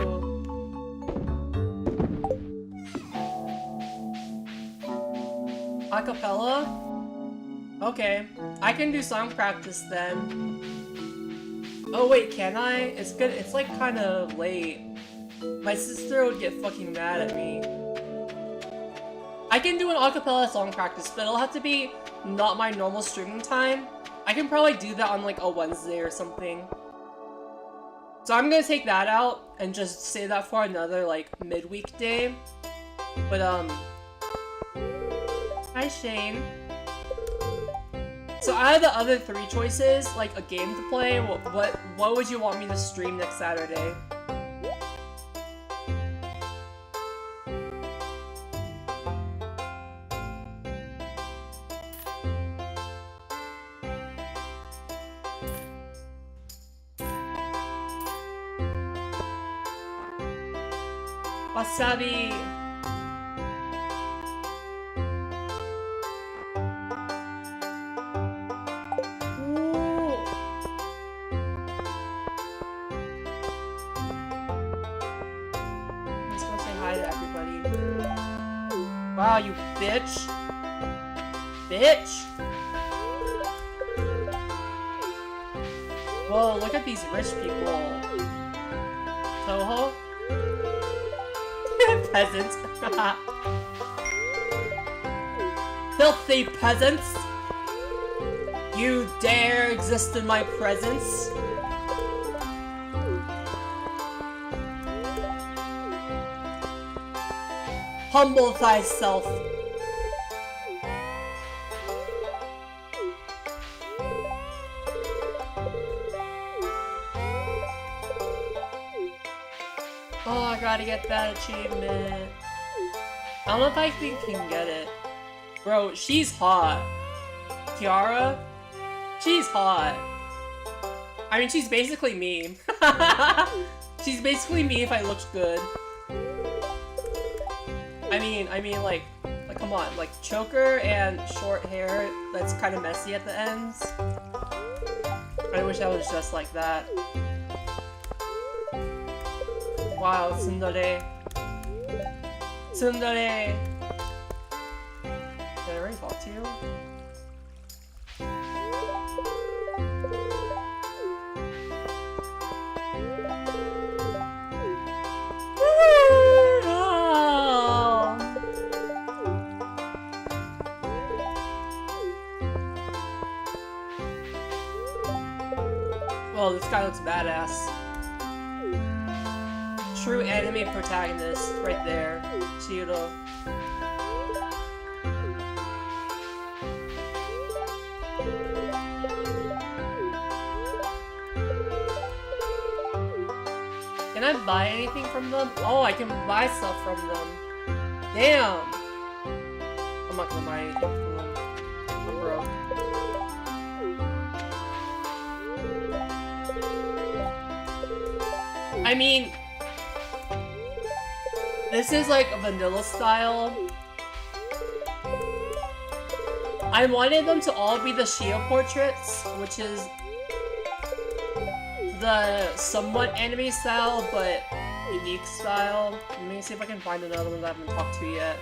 Acapella? Okay, I can do song practice then. Oh wait, can I? It's good. It's like kind of late. My sister would get fucking mad at me. I can do an acapella song practice, but it'll have to be not my normal streaming time. I can probably do that on like a Wednesday or something. So I'm gonna take that out and just save that for another like midweek day. But hi Shane. So out of the other 3 choices, like a game to play, what would you want me to stream next Saturday? Wasabi! Ooh. I'm just gonna say hi to everybody. Wow, you bitch! Bitch! Whoa, look at these rich people. Toho? Peasants. Filthy peasants! You dare exist in my presence? Humble thyself. Oh, I gotta get that achievement. I don't know if I can get it. Bro, she's hot. Kiara? She's hot. I mean, she's basically me. She's basically me if I looked good. I mean, like, come on, like, choker and short hair that's kind of messy at the ends. I wish I was just like that. Wow, tsundere. Tsundere! Did I already talk to you? Well, this guy looks badass. True anime protagonist, right there. Chiro. Can I buy anything from them? Oh, I can buy stuff from them. Damn! I'm not gonna buy anything from them. I'm broke. I mean, this is like a vanilla style. I wanted them to all be the Shio portraits, which is the somewhat anime style, but unique style. Let me see if I can find another one that I haven't talked to yet.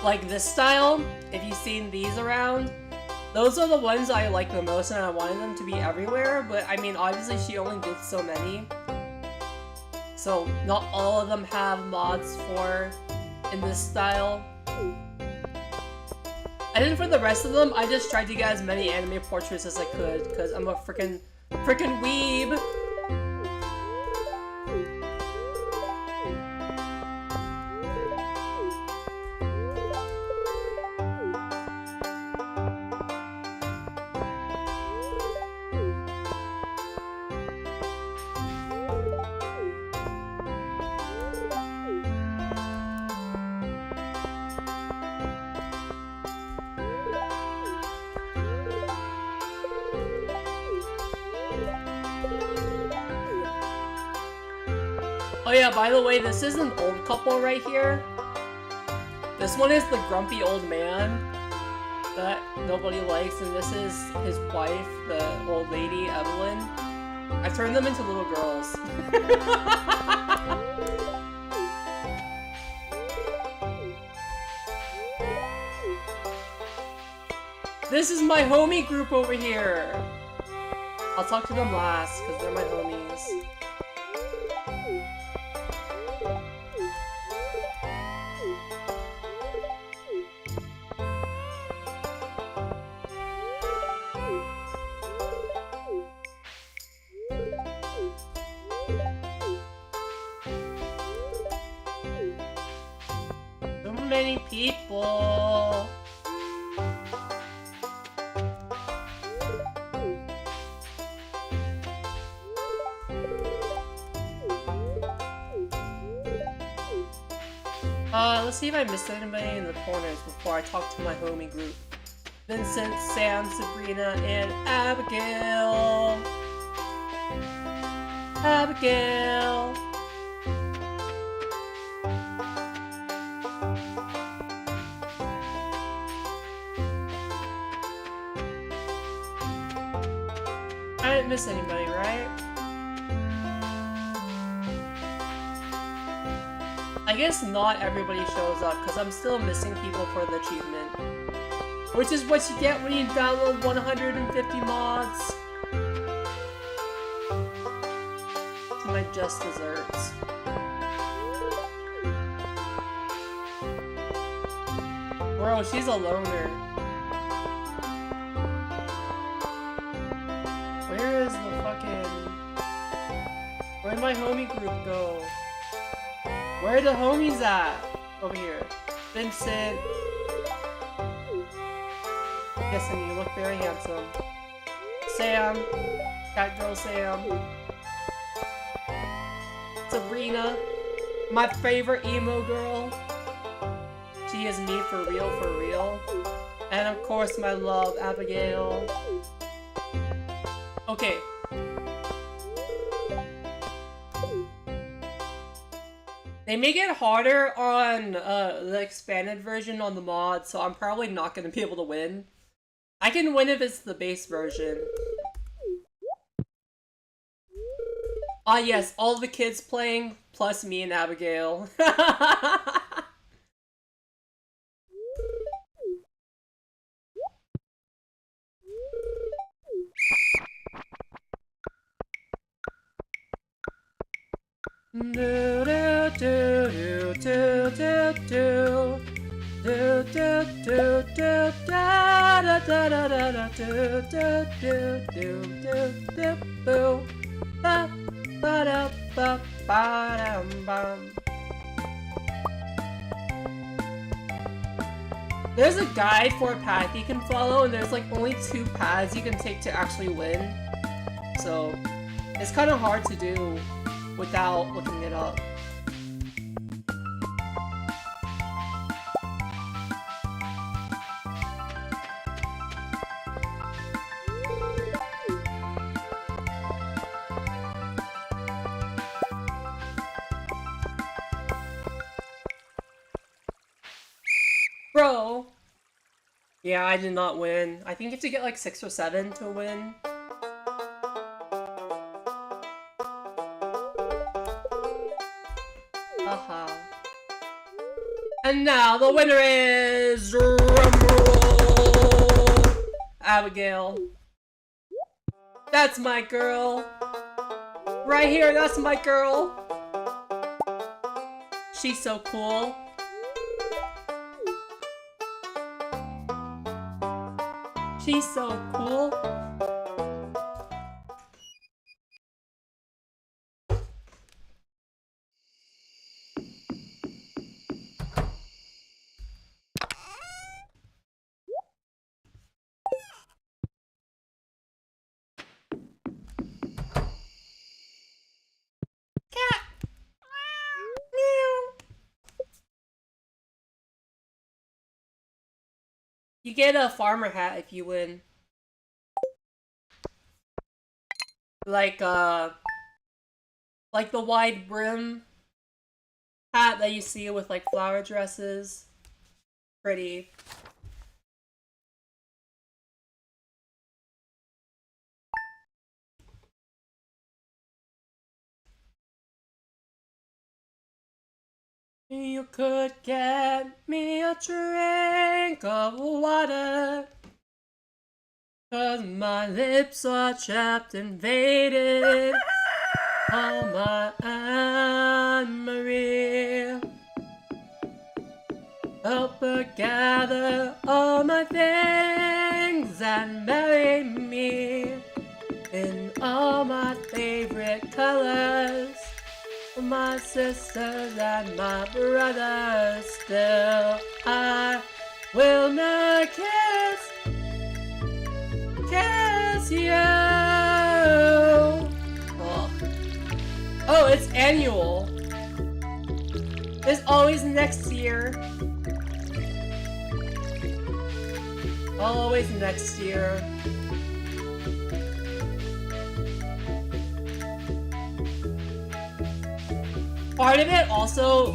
Like this style, if you've seen these around, those are the ones I like the most and I wanted them to be everywhere, but I mean obviously she only did so many. So not all of them have mods for in this style. And then for the rest of them, I just tried to get as many anime portraits as I could, because I'm a freaking weeb. Oh yeah, by the way, this is an old couple right here. This one is the grumpy old man that nobody likes, and this is his wife, the old lady, Evelyn. I turned them into little girls. This is my homie group over here! I'll talk to them last, because they're my homies. So many people! Let's see if I missed anybody in the corners before I talk to my homie group. Vincent, Sam, Sabrina, and Abigail! Abigail! I didn't miss anybody, right? I guess not everybody shows up, because I'm still missing people for the achievement. Which is what you get when you download 150 mods. To my just desserts. Bro, she's a loner. Where is the fucking... Where'd my homie group go? Where are the homies at? Over here. Vincent. Yes, and you look very handsome. Sam. Cat girl Sam. Sabrina. My favorite emo girl. She is me for real, for real. And of course my love, Abigail. Okay. They make it harder on the expanded version on the mod, so I'm probably not going to be able to win. I can win if it's the base version. Ah yes, all the kids playing, plus me and Abigail. There's a guide for a path you can follow, and there's like only 2 paths you can take to actually win. So it's kind of hard to do without looking it up. Bro! Yeah, I did not win. I think you have to get like 6 or 7 to win. Haha. And now the winner is... Drumroll! Abigail. That's my girl. Right here, that's my girl. She's so cool. She's so cool. Cat. Meow. You get a farmer hat if you win. Like the wide brim hat that you see with like flower dresses. Pretty. You could get me a drink of water, 'cause my lips are chapped and faded. Oh my Anne-Marie, help her gather all my things and marry me in all my favorite colors. My sisters and my brothers, still I will not kiss you. Oh, it's annual. It's always next year. Always next year. Part of it also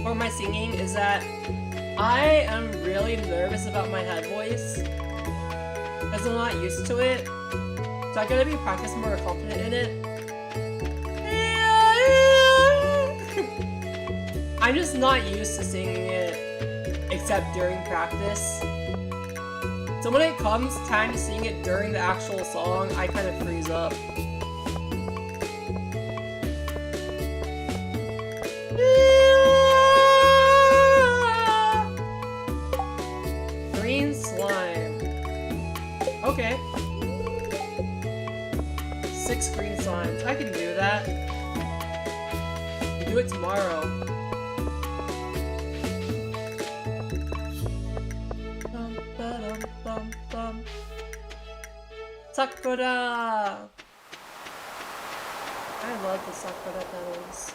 for my singing is that I am really nervous about my head voice because I'm not used to it. So I gotta be practicing more confident in it. I'm just not used to singing it except during practice. So when it comes time to sing it during the actual song, I kind of freeze up. Green slime. Okay. 6 green slimes. I can do that. Do it tomorrow. Sakura! I love the sakura petals.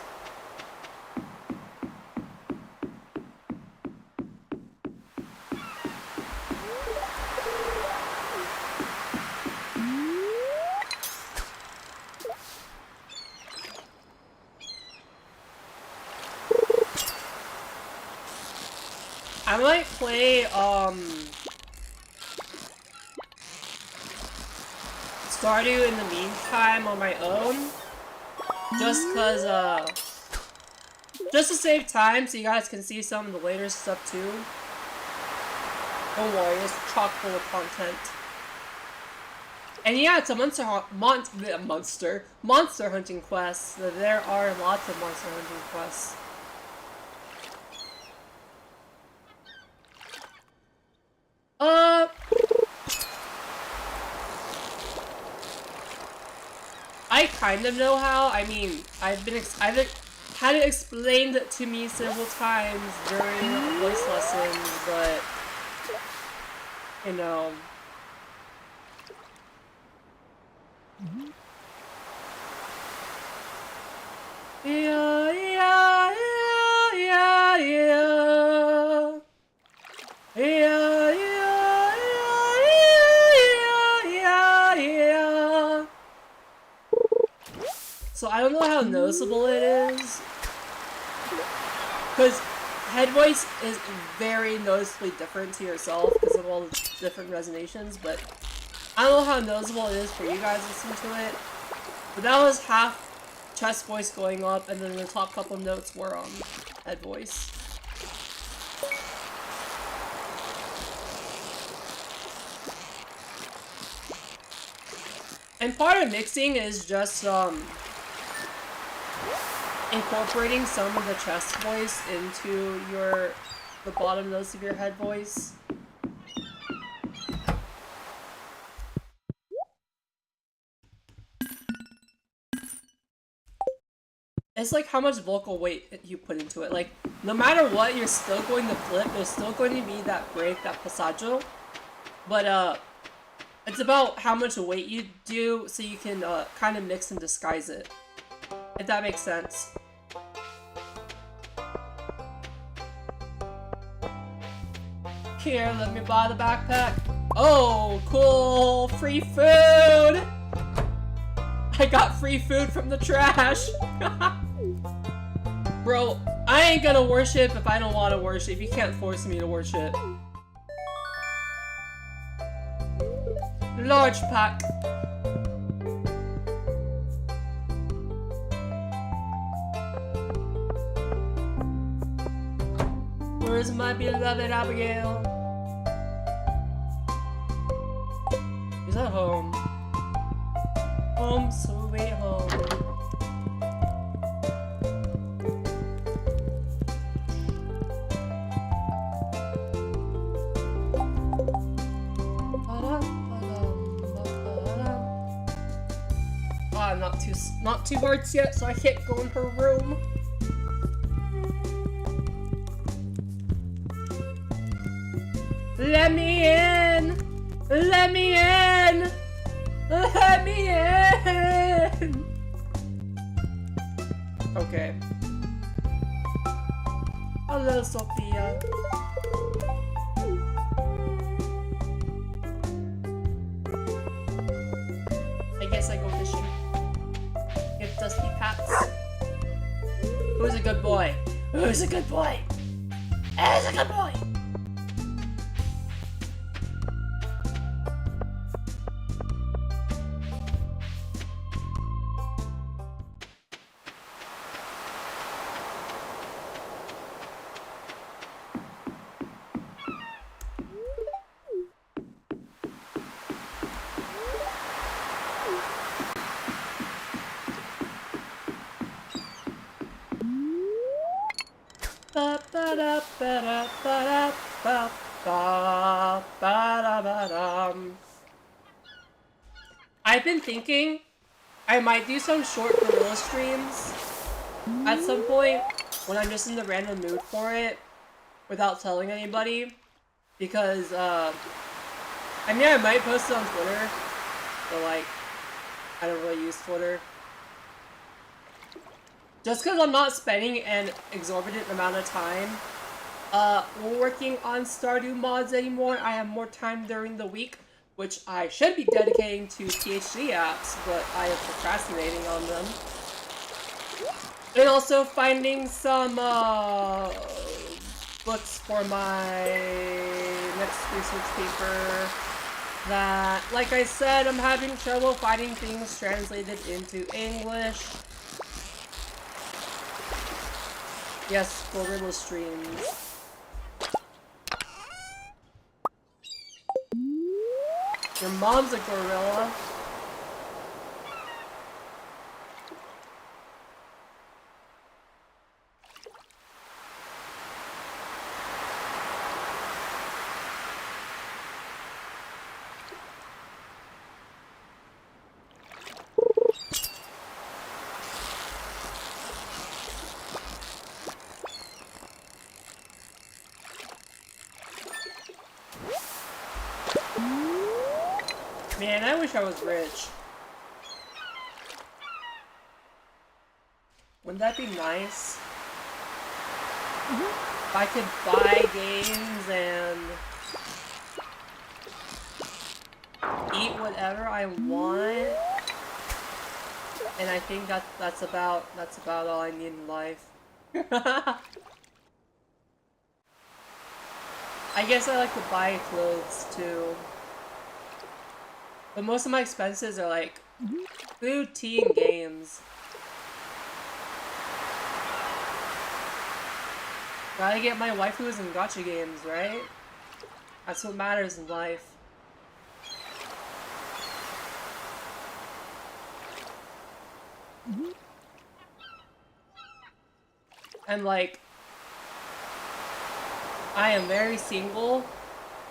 I might play, Stardew in the meantime on my own. Just cause, just to save time so you guys can see some of the later stuff too. Don't worry, it's chock full of content. And yeah, it's a monster hunting quest. There are lots of monster hunting quests. I kind of know how. I mean, I've had it explained to me several times during voice lessons, but you know. Yeah, yeah, yeah, yeah, yeah. Yeah, yeah, yeah, yeah, yeah. So I don't know how noticeable it is, because head voice is very noticeably different to yourself because of all the different resonations, but I don't know how noticeable it is for you guys listening to it. But that was half chest voice going up, and then the top couple notes were head voice. And part of mixing is just incorporating some of the chest voice into the bottom notes of your head voice. It's like how much vocal weight you put into it. Like, no matter what, you're still going to flip. There's still going to be that break, that passaggio. But, it's about how much weight you do so you can, kind of mix and disguise it. If that makes sense. Here, let me buy the backpack. Oh, cool! Free food! I got free food from the trash! Bro, I ain't gonna worship if I don't want to worship. You can't force me to worship. Large pack. Where's my beloved Abigail? She's at home. Home sweet home. Ah, not two words yet, so I can't go in her room. Let me in! Let me in! Let me in! Okay. Hello, Sophia. I guess I go fishing. Give Dusty pats. Who's a good boy? Who's a good boy? Who's a good boy? I've been thinking I might do some short gorilla streams at some point when I'm just in the random mood for it without telling anybody, because I mean, I might post it on Twitter, but like I don't really use Twitter. Just because I'm not spending an exorbitant amount of time working on Stardew mods anymore, I have more time during the week, which I should be dedicating to PhD apps, but I am procrastinating on them. And also finding some books for my next research paper that, like I said, I'm having trouble finding things translated into English. Yes, gorilla streams. Your mom's a gorilla. Man, I wish I was rich. Wouldn't that be nice? If I could buy games and eat whatever I want. And I think that's about all I need in life. I guess I like to buy clothes too. But most of my expenses are like food, tea, and games. Gotta get my waifus and gacha games, right? That's what matters in life. And like, I am very single,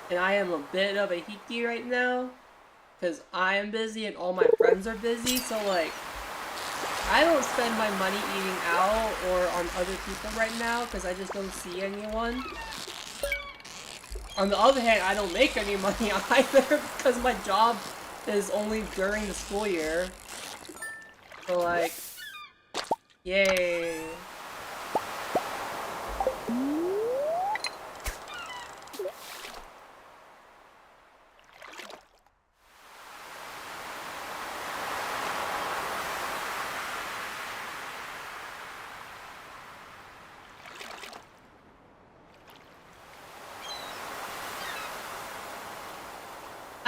and I am a bit of a hiki right now. Because I am busy and all my friends are busy, so like, I don't spend my money eating out or on other people right now because I just don't see anyone. On the other hand, I don't make any money either because my job is only during the school year. So like, yay.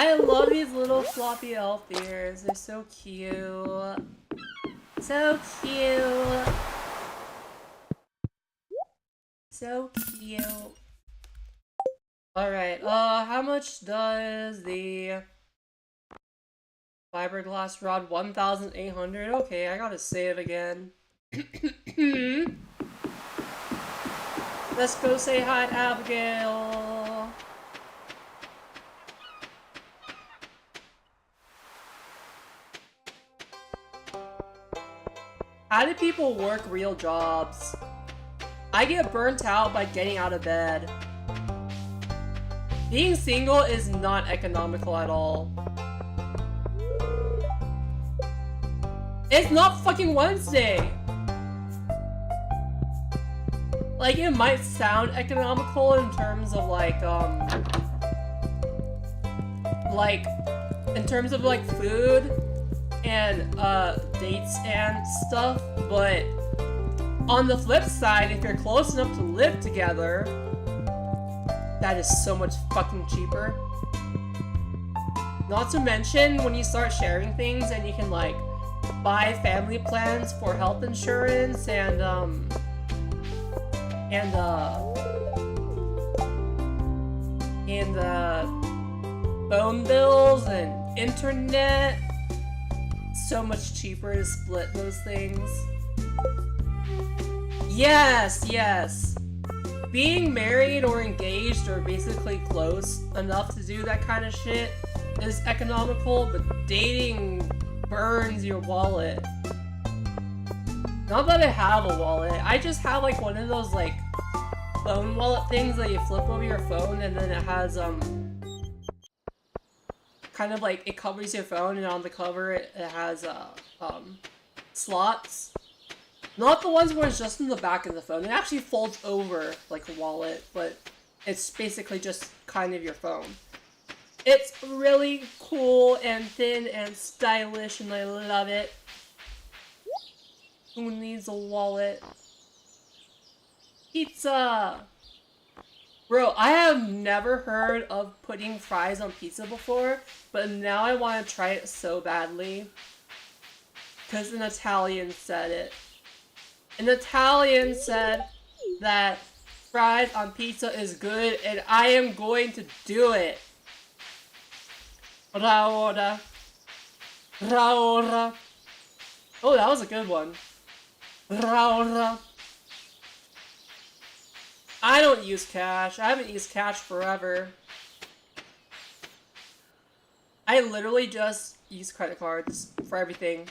I love these little floppy elf ears. They're so cute. So cute. So cute. Alright, how much does the fiberglass rod? 1,800? Okay, I gotta save again. Let's go say hi to Abigail. How do people work real jobs? I get burnt out by getting out of bed. Being single is not economical at all. It's not fucking Wednesday! Like, it might sound economical in terms of in terms of like food and dates and stuff, but on the flip side, if you're close enough to live together, that is so much fucking cheaper. Not to mention when you start sharing things and you can like buy family plans for health insurance and phone bills and internet. So much cheaper to split those things. Yes, yes. Being married or engaged or basically close enough to do that kind of shit is economical, but dating burns your wallet. Not that I have a wallet, I just have like one of those like phone wallet things that you flip over your phone and then it has kind of like it covers your phone and on the cover it has slots. Not the ones where it's just in the back of the phone. It actually folds over like a wallet, but it's basically just kind of your phone. It's really cool and thin and stylish and I love it. Who needs a wallet? Pizza! Bro, I have never heard of putting fries on pizza before, but now I want to try it so badly. Because an Italian said it. An Italian said that fries on pizza is good, and I am going to do it. Raora. Raora. Oh, that was a good one. Raora. I don't use cash. I haven't used cash forever. I literally just use credit cards for everything.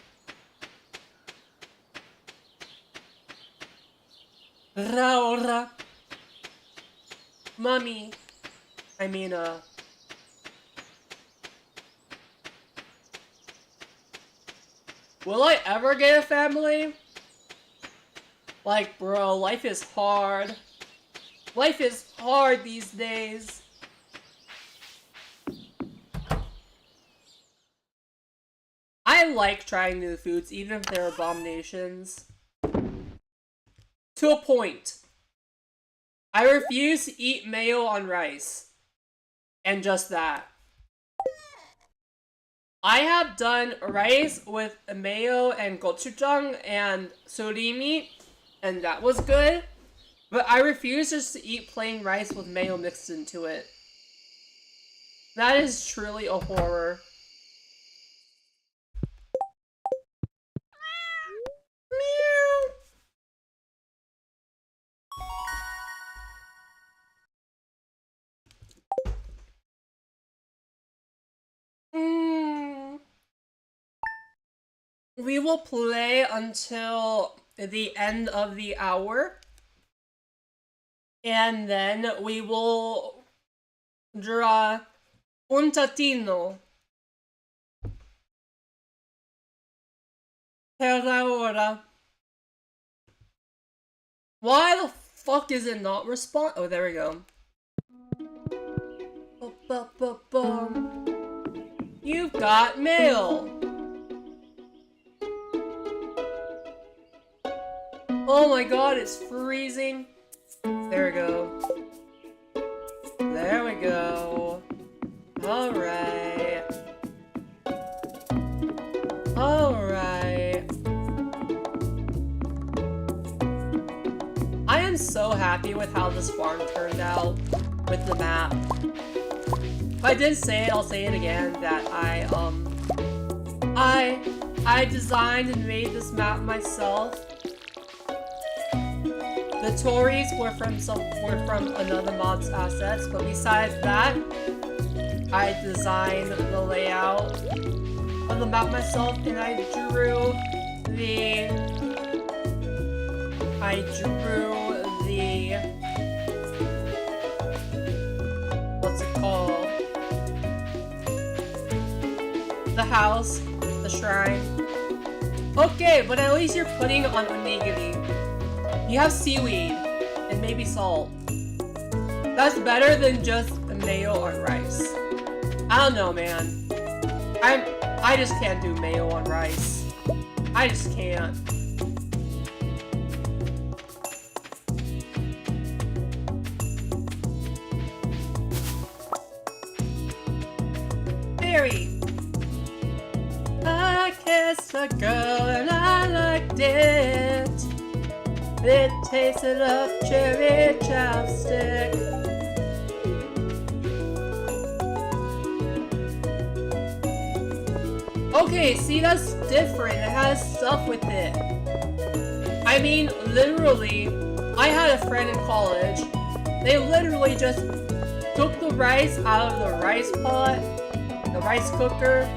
Raora. Mommy. I mean, will I ever get a family? Like, bro, life is hard. Life is hard these days. I like trying new foods, even if they're abominations. To a point. I refuse to eat mayo on rice. And just that. I have done rice with mayo and gochujang and surimi, and that was good. But I refuse just to eat plain rice with mayo mixed into it. That is truly a horror. Meow. We will play until the end of the hour. And then we will draw un chattino. Per Raora. Why the fuck is it not respond? Oh, there we go. You've got mail. Oh my god, it's freezing. There we go. There we go. Alright. so happy with how this farm turned out with the map. If I didn't say it, I'll say it again, that I designed and made this map myself. The Tories were from another mod's assets, but besides that, I designed the layout of the map myself, and I drew the what's it called? The house, the shrine. Okay, but at least you're putting on onigiri. You have seaweed and maybe salt. That's better than just mayo on rice. I don't know, man. I just can't do mayo on rice. I just can't. Berry. I kissed a girl and I liked it. It tasted of cherry chapstick. Okay, see, that's different. It has stuff with it. I mean, literally, I had a friend in college. They literally just took the rice out of the rice pot, the rice cooker,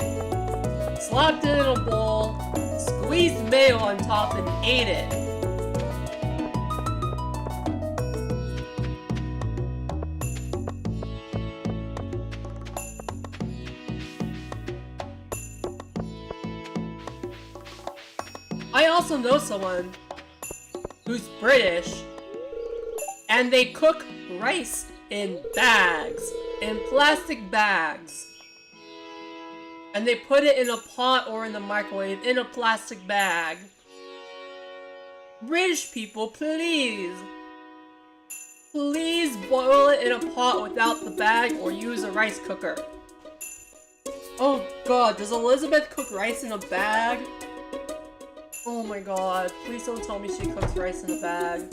slapped it in a bowl, squeezed mayo on top, and ate it. I also know someone who's British, and they cook rice in bags, in plastic bags. And they put it in a pot or in the microwave in a plastic bag. British people, please! Please boil it in a pot without the bag or use a rice cooker. Oh god, does Elizabeth cook rice in a bag? Oh my god, please don't tell me she cooks rice in a bag.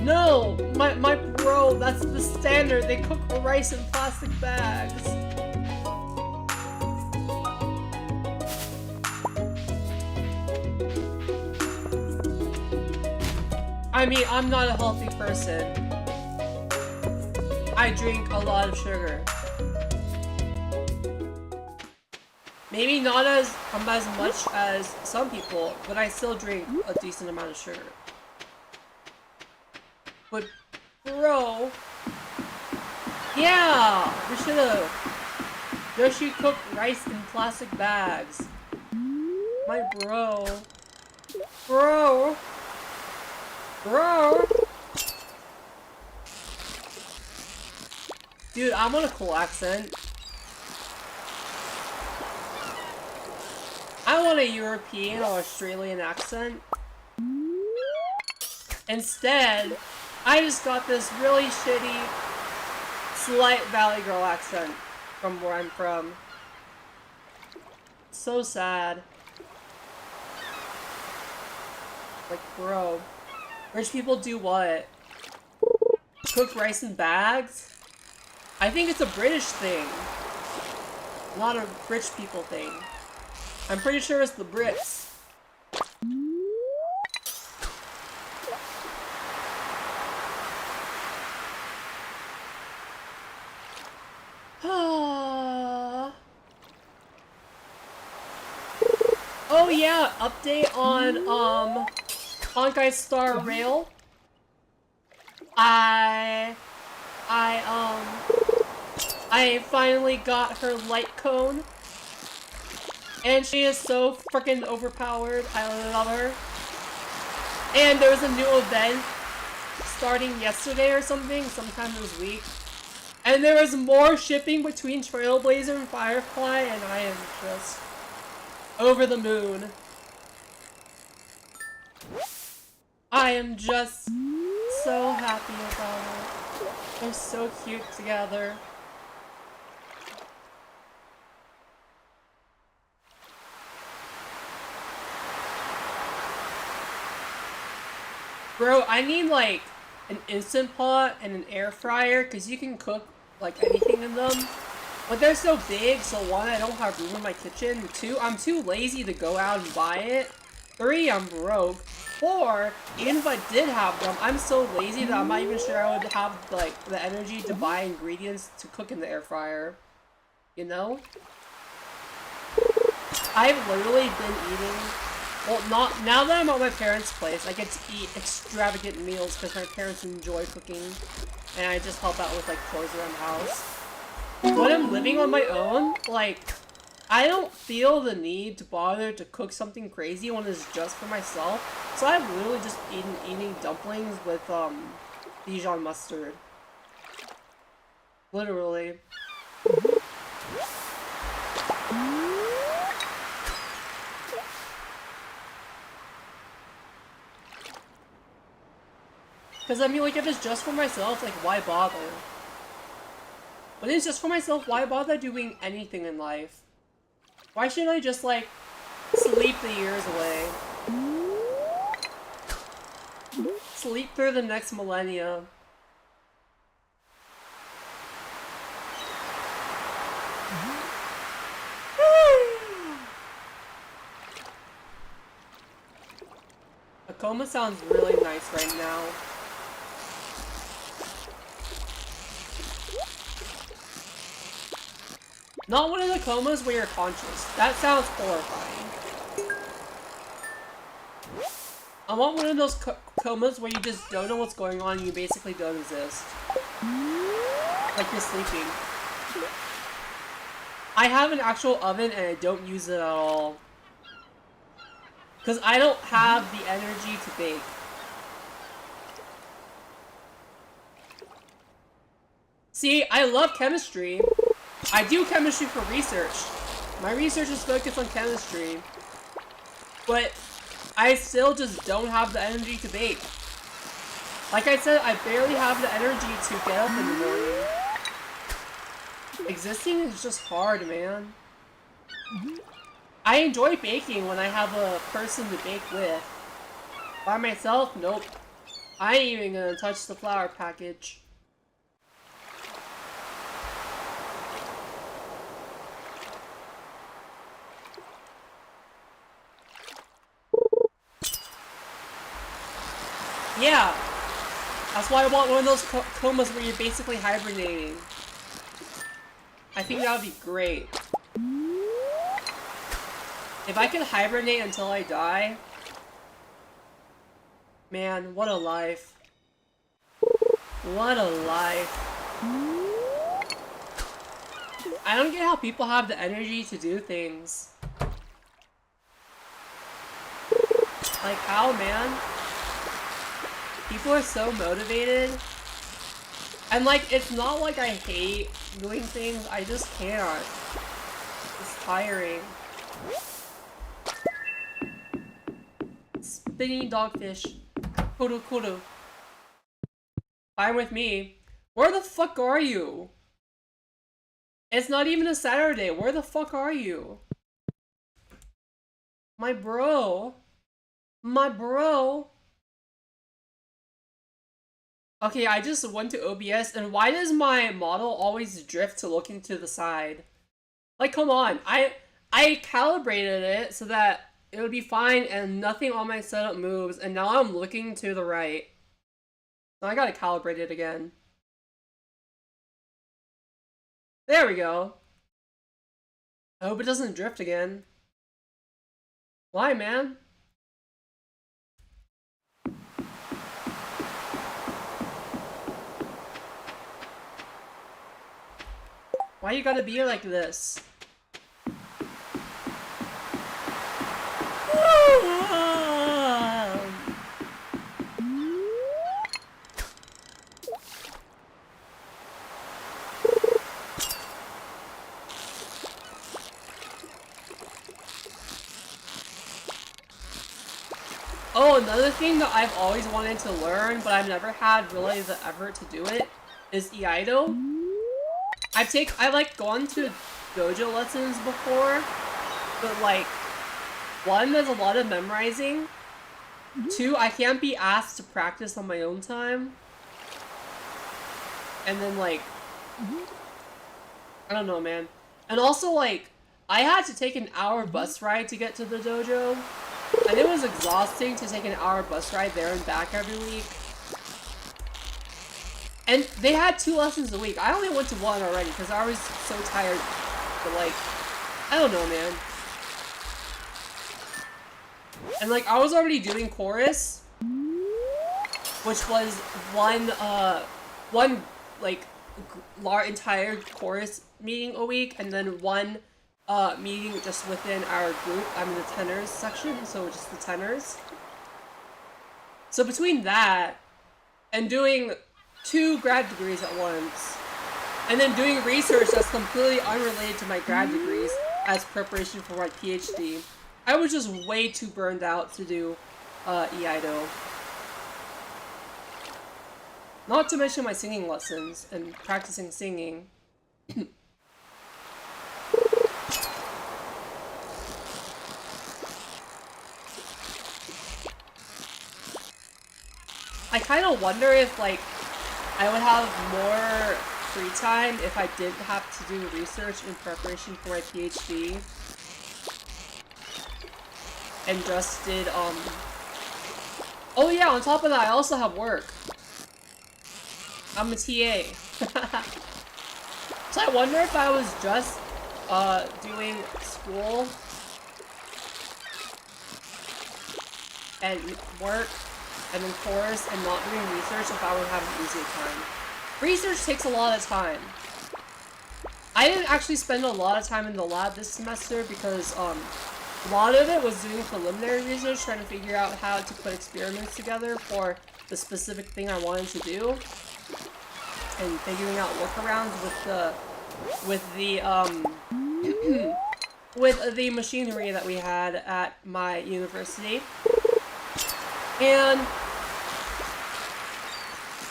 No! My bro, that's the standard. They cook the rice in plastic bags. I mean, I'm not a healthy person. I drink a lot of sugar. Maybe not as much as some people, but I still drink a decent amount of sugar. But, bro, yeah, we should've. Does she cook rice in plastic bags? My bro. Bro. Dude, I'm on a cool accent. I want a European or Australian accent. Instead, I just got this really shitty, slight Valley Girl accent from where I'm from. So sad. Like, bro. Rich people do what? Cook rice in bags? I think it's a British thing. Not a rich people thing. I'm pretty sure it's the Brits. Oh yeah, update on Honkai Star Rail. I finally got her light cone. And she is so freaking overpowered. I love her. And there was a new event starting yesterday or something, sometime this week. And there was more shipping between Trailblazer and Firefly, and I am just over the moon. I am just so happy about it. They're so cute together. Bro, I need like an Instant Pot and an air fryer because you can cook like anything in them. But they're so big, so one, I don't have room in my kitchen. Two, I'm too lazy to go out and buy it. Three, I'm broke. Four, even if I did have them, I'm so lazy that I'm not even sure I would have like the energy to buy ingredients to cook in the air fryer. You know? I've literally been eating... Well, not now that I'm at my parents' place, I get to eat extravagant meals because my parents enjoy cooking. And I just help out with like chores around the house. When I'm living on my own, like, I don't feel the need to bother to cook something crazy when it's just for myself. So I've literally just been eating dumplings with, Dijon mustard. Literally. Because, I mean, like, if it's just for myself, like, why bother? When it's just for myself, why bother doing anything in life? Why shouldn't I just, like, sleep the years away? Sleep through the next millennia. A coma sounds really nice right now. Not one of the comas where you're conscious. That sounds horrifying. I want one of those comas where you just don't know what's going on and you basically don't exist. Like you're sleeping. I have an actual oven and I don't use it at all. Because I don't have the energy to bake. See, I love chemistry. I do chemistry for research. My research is focused on chemistry. But I still just don't have the energy to bake. Like I said, I barely have the energy to get up in the morning. Existing is just hard, man. I enjoy baking when I have a person to bake with. By myself, nope. I ain't even gonna touch the flour package. Yeah, that's why I want one of those comas where you're basically hibernating. I think that would be great. If I could hibernate until I die, man, what a life. What a life. I don't get how people have the energy to do things. Like how, man? People are so motivated. And like, it's not like I hate doing things, I just can't. It's tiring. Spinning dogfish. Kuru kuru. Fine with me. Where the fuck are you? It's not even a Saturday. Where the fuck are you? My bro. My bro. Okay, I just went to OBS, and why does my model always drift to looking to the side? Like, come on. I calibrated it so that it would be fine and nothing on my setup moves, and now I'm looking to the right. So I gotta calibrate it again. There we go. I hope it doesn't drift again. Why, man? Why you gotta be like this? Oh, another thing that I've always wanted to learn, but I've never had really the effort to do it, is Iaido. I've like gone to dojo lessons before, but like, one, there's a lot of memorizing, 2, I can't be asked to practice on my own time. And then, like, I don't know, man. And also, like, I had to take an hour bus ride to get to the dojo. And it was exhausting to take an hour bus ride there and back every week. And they had 2 lessons a week. I only went to 1 already because I was so tired. But, like, I don't know, man. And, like, I was already doing chorus, which was one, like, entire chorus meeting a week, and then 1 meeting just within our group. I'm in the tenors section, so just the tenors. So between that and doing 2 grad degrees at once, and then doing research that's completely unrelated to my grad degrees as preparation for my PhD, I was just way too burned out to do Iaido. Not to mention my singing lessons and practicing singing. I kind of wonder if, like, I would have more free time if I didn't have to do research in preparation for my PhD. And just did, oh yeah, on top of that, I also have work. I'm a TA. So I wonder if I was just, doing school and work and then chorus and not doing research, if I would have an easier time. Research takes a lot of time. I didn't actually spend a lot of time in the lab this semester because, a lot of it was doing preliminary research, trying to figure out how to put experiments together for the specific thing I wanted to do, and figuring out workarounds with the machinery that we had at my university. And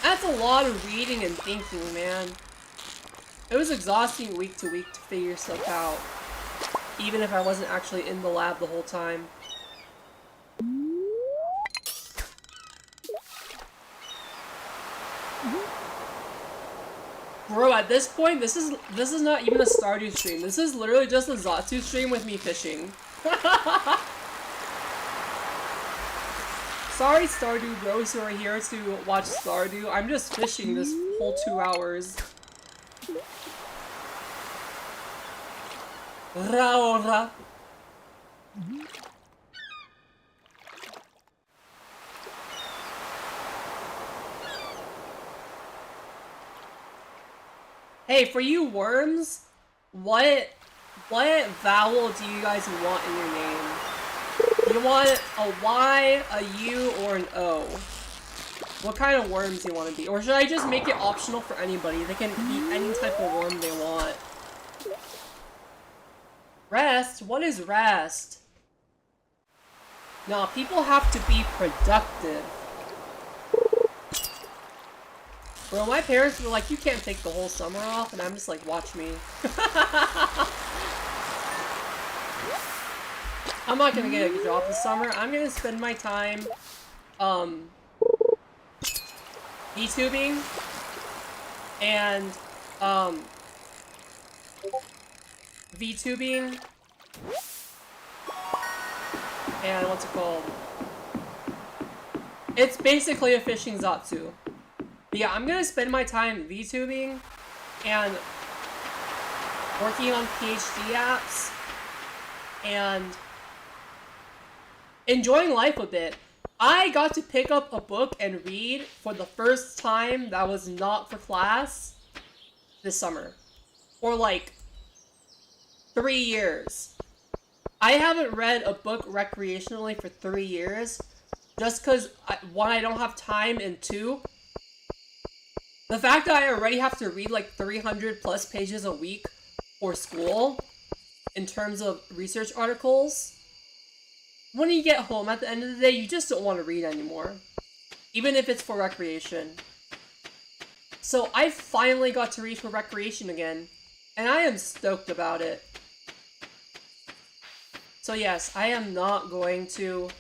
that's a lot of reading and thinking, man. It was exhausting week to week to figure stuff out, even if I wasn't actually in the lab the whole time. Bro, at this point, this is not even a Stardew stream. This is literally just a Zatsu stream with me fishing. Sorry, Stardew bros who are here to watch Stardew. I'm just fishing this whole 2 hours. Raora. Hey, for you worms, what vowel do you guys want in your name? Do you want a Y, a U, or an O? What kind of worms do you want to be? Or should I just make it optional for anybody? They can eat any type of worm they want. Rest? What is rest? No, people have to be productive. Bro, my parents were like, you can't take the whole summer off, and I'm just like, watch me. I'm not gonna get a job this summer. I'm gonna spend my time, VTubing, and, VTubing, and what's it called? It's basically a fishing Zatsu. But yeah, I'm gonna spend my time VTubing and working on PhD apps and enjoying life a bit. I got to pick up a book and read for the first time that was not for class this summer. For like 3 years. I haven't read a book recreationally for 3 years just because, 1, I don't have time, and 2, the fact that I already have to read like 300 plus pages a week for school in terms of research articles, when you get home at the end of the day, you just don't want to read anymore. Even if it's for recreation. So I finally got to read for recreation again, and I am stoked about it. So yes, I am not going to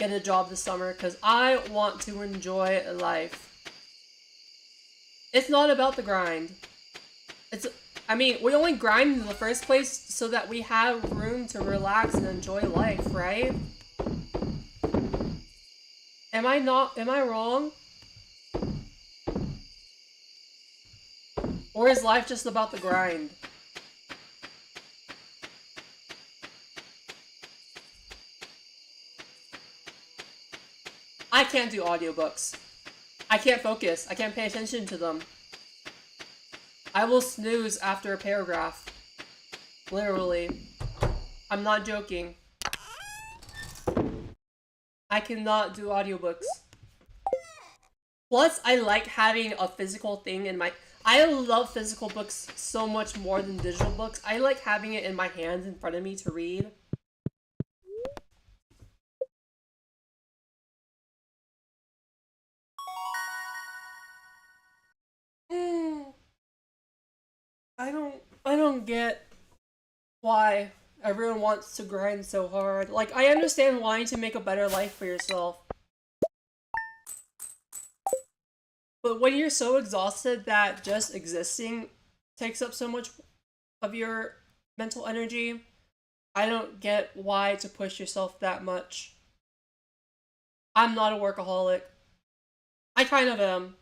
get a job this summer because I want to enjoy life. It's not about the grind. I mean, we only grind in the first place so that we have room to relax and enjoy life, right? Am I wrong? Or is life just about the grind? I can't do audiobooks. I can't focus. I can't pay attention to them. I will snooze after a paragraph. Literally. I'm not joking. I cannot do audiobooks. Plus, I like having a physical thing in my... I love physical books so much more than digital books. I like having it in my hands in front of me to read. I don't get why everyone wants to grind so hard. Like, I understand wanting to make a better life for yourself. But when you're so exhausted that just existing takes up so much of your mental energy, I don't get why to push yourself that much. I'm not a workaholic. I kind of am.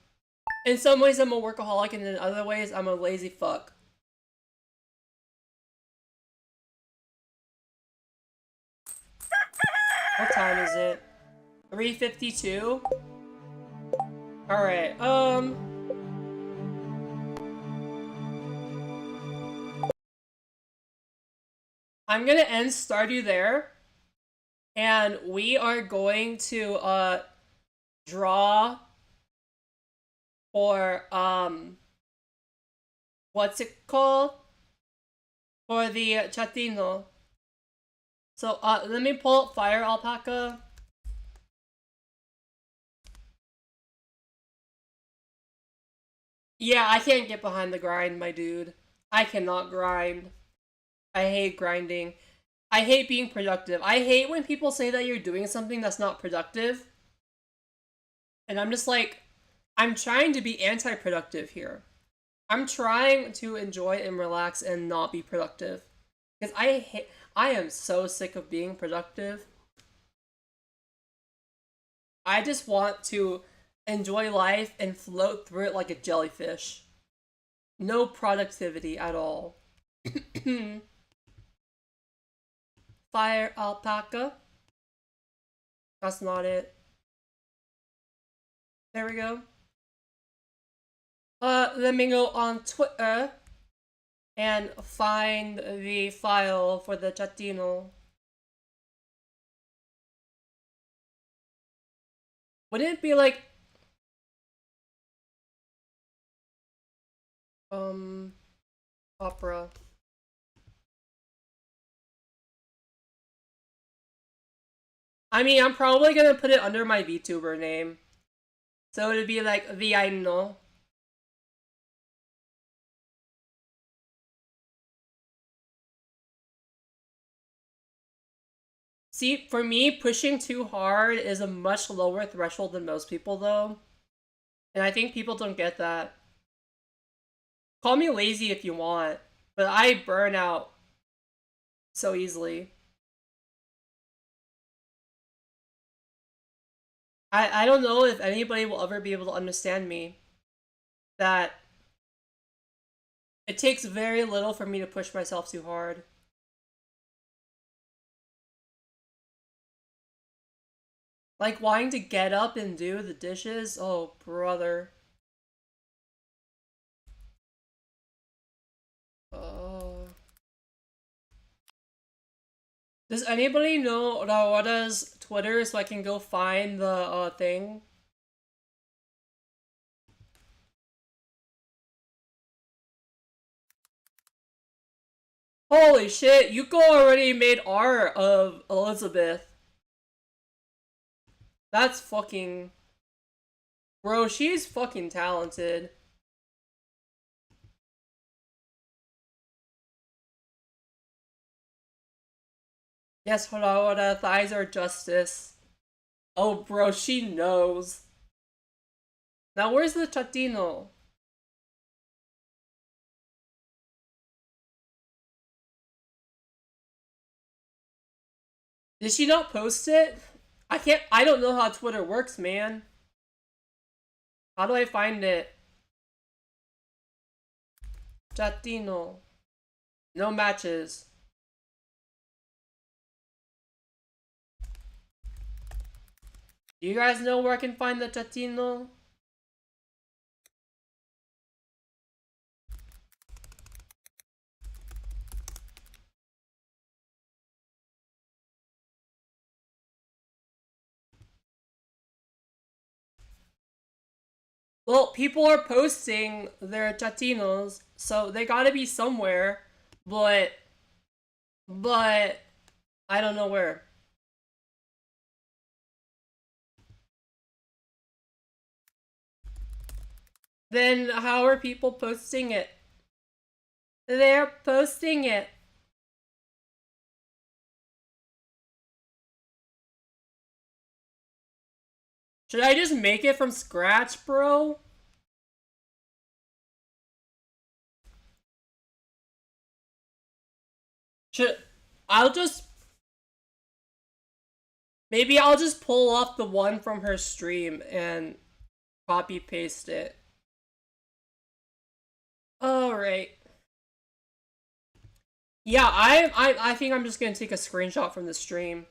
In some ways I'm a workaholic, and in other ways I'm a lazy fuck. What time is it? 3:52? Alright, I'm gonna end Stardew there. And we are going to, draw for, what's it called? For the Chattino. So, let me pull up Fire Alpaca. Yeah, I can't get behind the grind, my dude. I cannot grind. I hate grinding. I hate being productive. I hate when people say that you're doing something that's not productive. And I'm just like, I'm trying to be anti-productive here. I'm trying to enjoy and relax and not be productive. Because I am so sick of being productive. I just want to enjoy life and float through it like a jellyfish. No productivity at all. Fire Alpaca. That's not it. There we go. Let me go on Twitter and find the file for the Chattino. Wouldn't it be like... Opera. I mean, I'm probably gonna put it under my VTuber name. So it'd be like Viaino. See, for me, pushing too hard is a much lower threshold than most people, though. And I think people don't get that. Call me lazy if you want, but I burn out so easily. I don't know if anybody will ever be able to understand me. That it takes very little for me to push myself too hard. Like wanting to get up and do the dishes? Oh, brother. Oh. Does anybody know Raora's Twitter so I can go find the thing? Holy shit, Yuko already made art of Elizabeth. That's fucking... Bro, she's fucking talented. Yes, Raora, thighs are justice. Oh, bro, she knows. Now, where's the Chattino? Did she not post it? I don't know how Twitter works, man. How do I find it? Chattino. No matches. Do you guys know where I can find the Chattino? Well, people are posting their Chattinos, so they gotta be somewhere, but, but, I don't know where. Then how are people posting it? They're posting it. Should I just make it from scratch, bro? Should I'll just maybe I'll just pull off the one from her stream and copy paste it. All right. Yeah, I think I'm just gonna take a screenshot from the stream.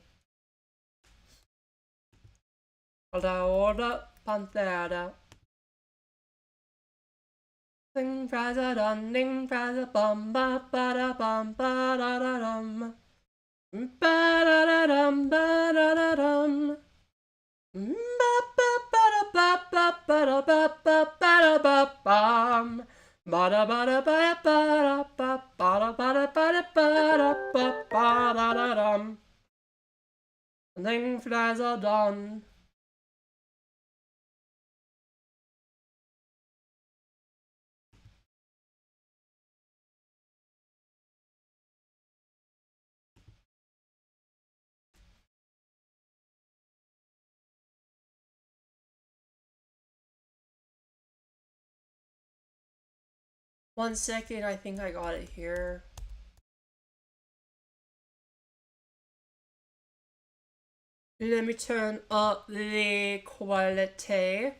Raora Pantera. Ding fraza dum, ding fraza bum ba ba da bum ba da da dum. Ba da da dum ba da da dum. Ba ba ba da ba ba ba da ba ba ba da ba bum. Ba da ba da ba ba da ba ba da ba da ba da ba da ba ba da da dum. Ding fraza dum. 1 second, I think I got it here. Let me turn up the quality.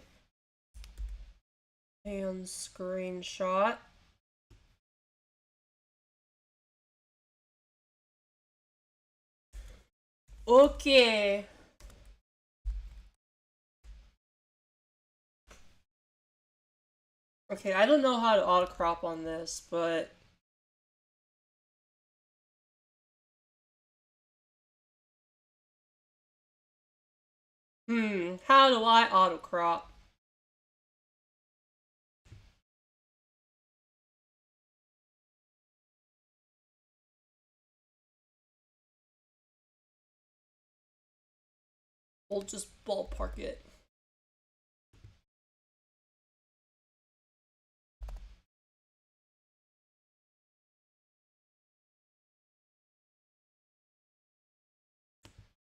And screenshot. Okay. Okay, I don't know how to auto crop on this, but how do I auto crop? We'll just ballpark it.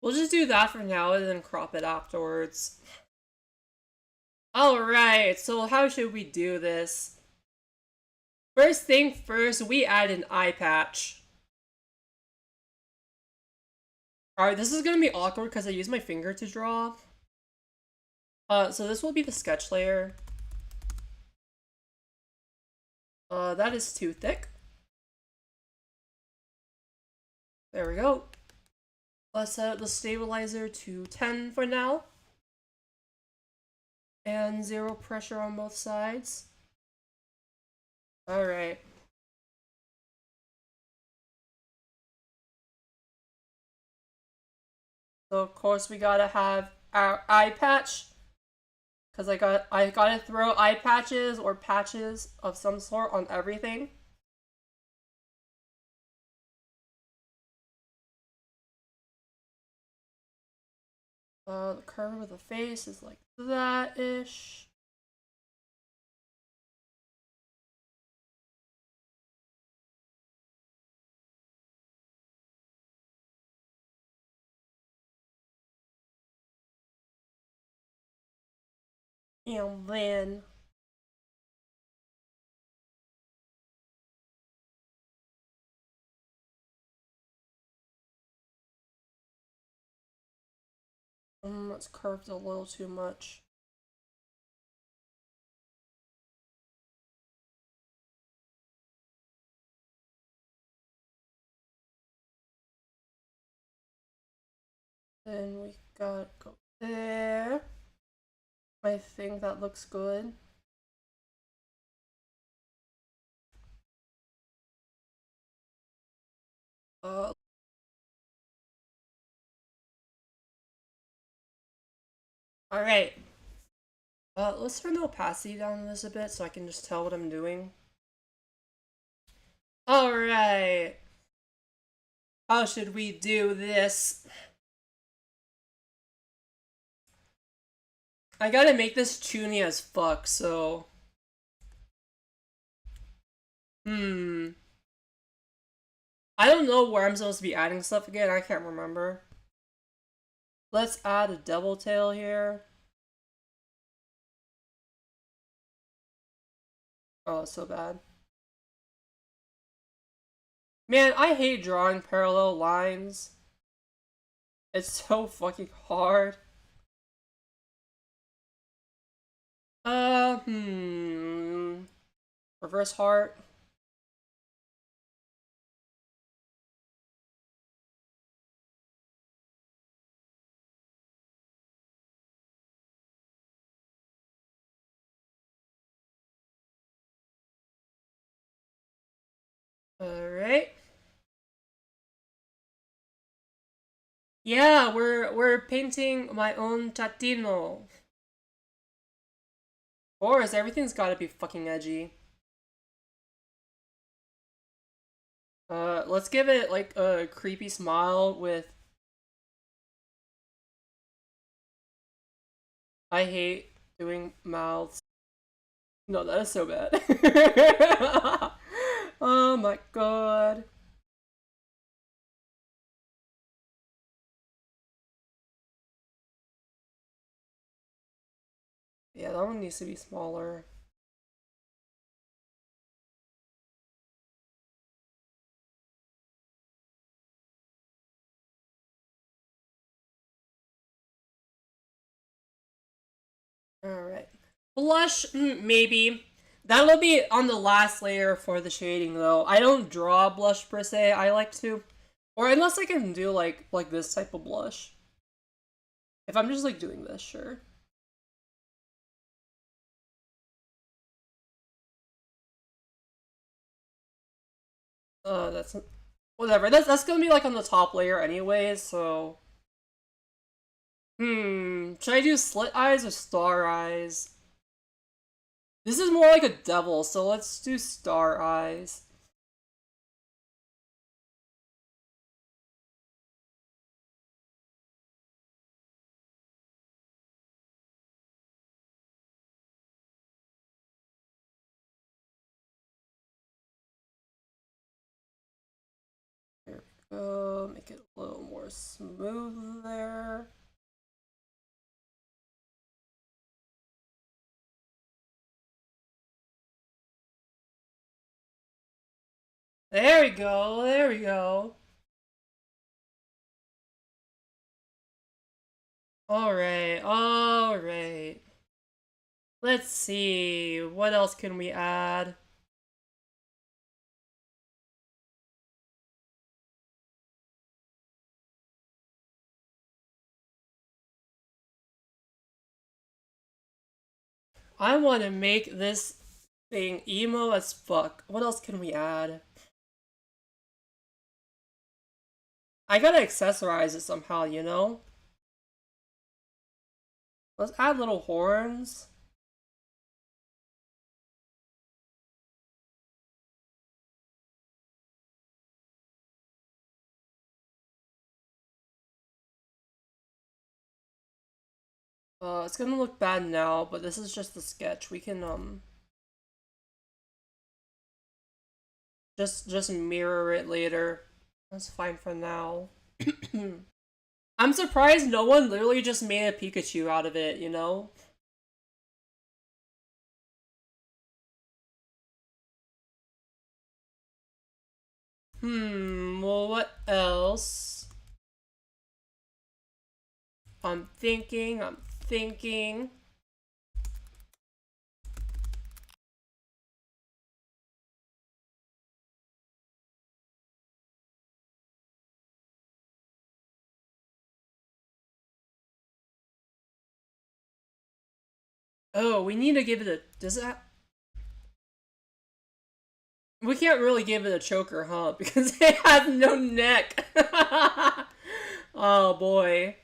We'll just do that for now and then crop it afterwards. Alright, so how should we do this? First thing first, we add an eye patch. Alright, this is gonna be awkward because I use my finger to draw. So this will be the sketch layer. That is too thick. There we go. Let's set the stabilizer to 10 for now. And 0 pressure on both sides. Alright. So of course we gotta have our eye patch. Cause I gotta throw eye patches or patches of some sort on everything. The curve of the face is like that-ish. And then it's curved a little too much. Then we got go there. I think that looks good. Alright. Let's turn the opacity down this a bit so I can just tell what I'm doing. Alright. How should we do this? I gotta make this toony as fuck, so... I don't know where I'm supposed to be adding stuff again, I can't remember. Let's add a devil tail here. Oh, it's so bad. Man, I hate drawing parallel lines. It's so fucking hard. Reverse heart. Alright. Yeah, we're painting my own Chattino. Of course, everything's gotta be fucking edgy. Let's give it like a creepy smile with... I hate doing mouths. No, that is so bad. Oh my god. Yeah, that one needs to be smaller. Alright. Blush, maybe. That'll be on the last layer for the shading though. I don't draw blush per se, I like to. Or unless I can do like this type of blush. If I'm just like doing this, sure. That's whatever. That's gonna be like on the top layer anyways, so should I do slit eyes or star eyes? This is more like a devil, so let's do star eyes. There we go. Make it a little more smooth there. There we go, there we go. Alright, alright. Let's see, what else can we add? I want to make this thing emo as fuck. What else can we add? I gotta accessorize it somehow, you know? Let's add little horns. It's gonna look bad now, but this is just the sketch. We can, just mirror it later. That's fine for now. I'm surprised no one literally just made a Pikachu out of it, you know? Well, what else? I'm thinking. Oh, we need to give it a... Does that... We can't really give it a choker, huh? Because it has no neck. Oh, boy.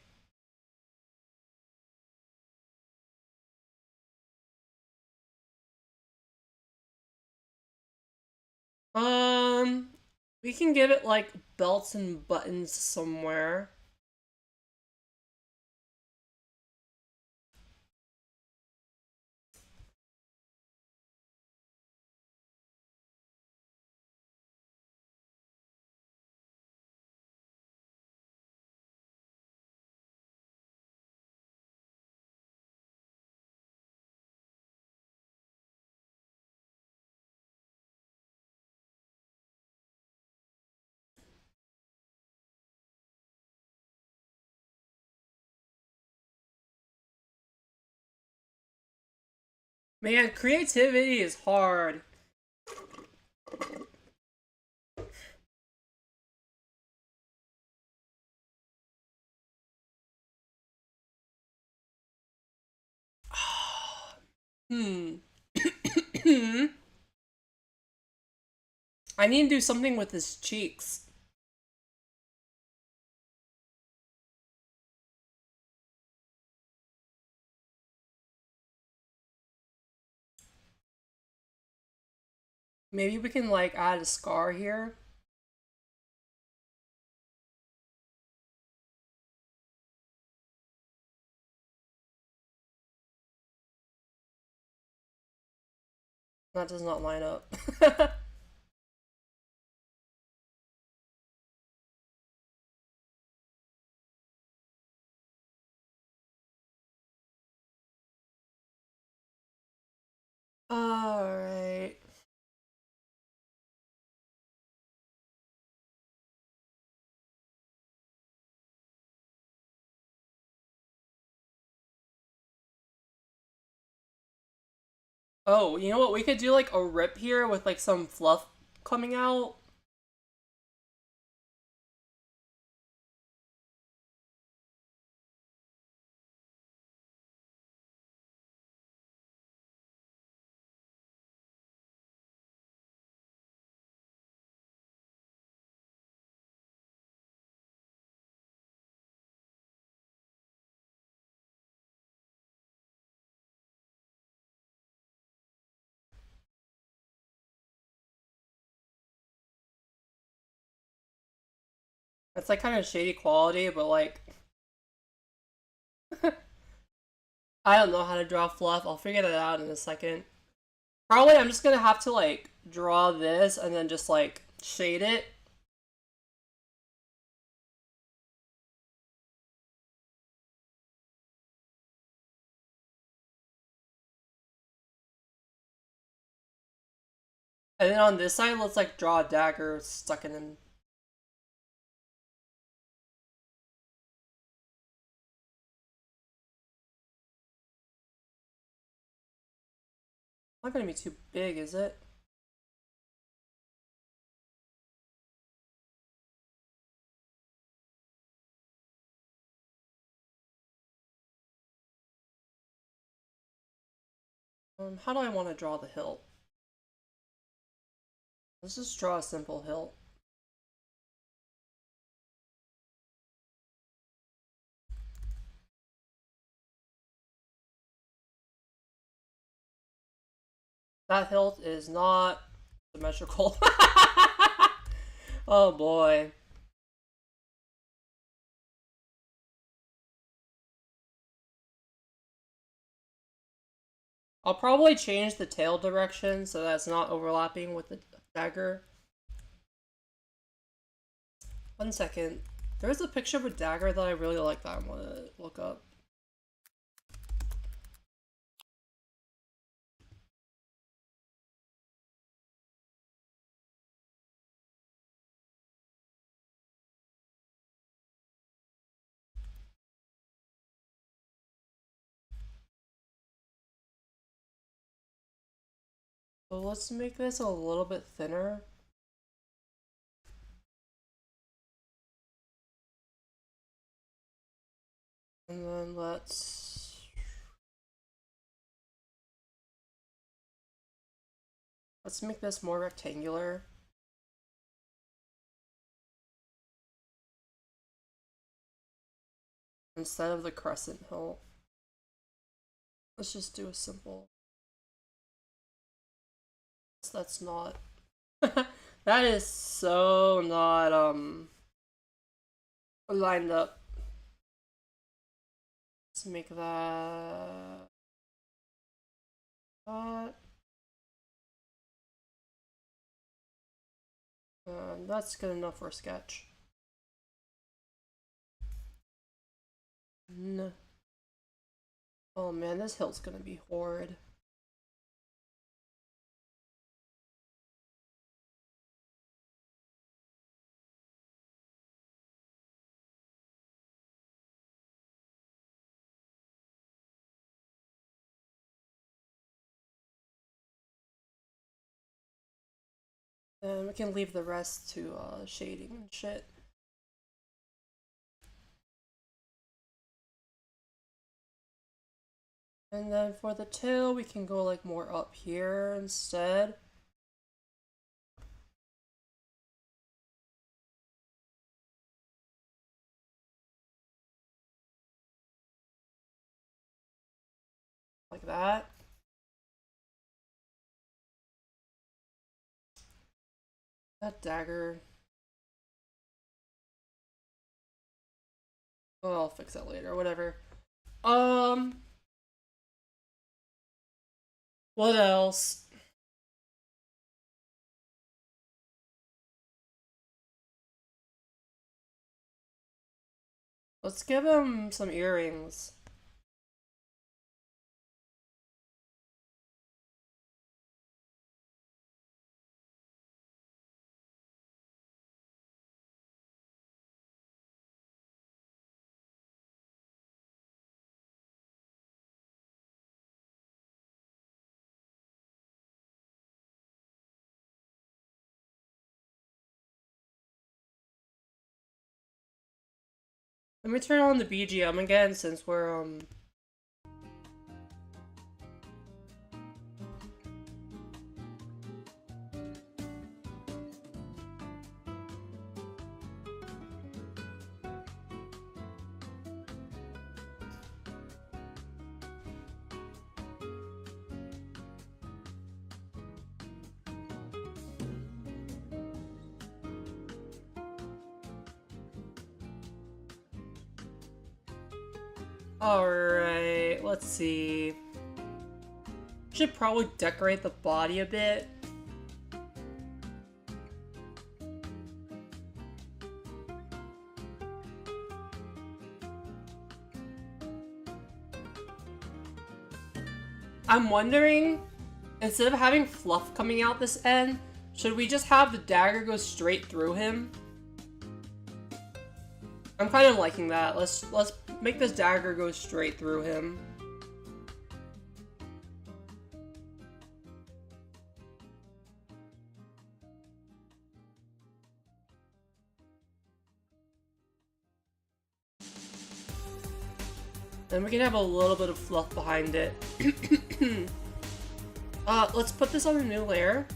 Um, we can give it, like, belts and buttons somewhere. Man, creativity is hard. Hmm. I need to do something with his cheeks. Maybe we can, like, add a scar here. That does not line up. Alright. Oh, you know what? We could do like a rip here with like some fluff coming out. It's like kind of shady quality, but like I don't know how to draw fluff. I'll figure that out in a second. Probably I'm just gonna have to like draw this and then just like shade it. And then on this side, let's like draw a dagger stuck in him. Not gonna be too big, is it? How do I want to draw the hilt? Let's just draw a simple hilt. That hilt is not symmetrical. Oh boy. I'll probably change the tail direction so that's not overlapping with the dagger. 1 second. There's a picture of a dagger that I really like that I want to look up. So let's make this a little bit thinner. And then let's make this more rectangular. Instead of the crescent hill. Let's just do a simple. That's not. That is so not lined up. Let's make that. That's good enough for a sketch. No. Oh man, this hill's gonna be horrid. And we can leave the rest to shading and shit. And then for the tail, we can go like more up here instead. Like that. That dagger. Oh, I'll fix that later, whatever. What else? Let's give him some earrings. Let me turn on the BGM again since we're Alright, let's see. Should probably decorate the body a bit. I'm wondering, instead of having fluff coming out this end, should we just have the dagger go straight through him? I'm kind of liking that. Let's make this dagger go straight through him. Then we can have a little bit of fluff behind it. Let's put this on a new layer.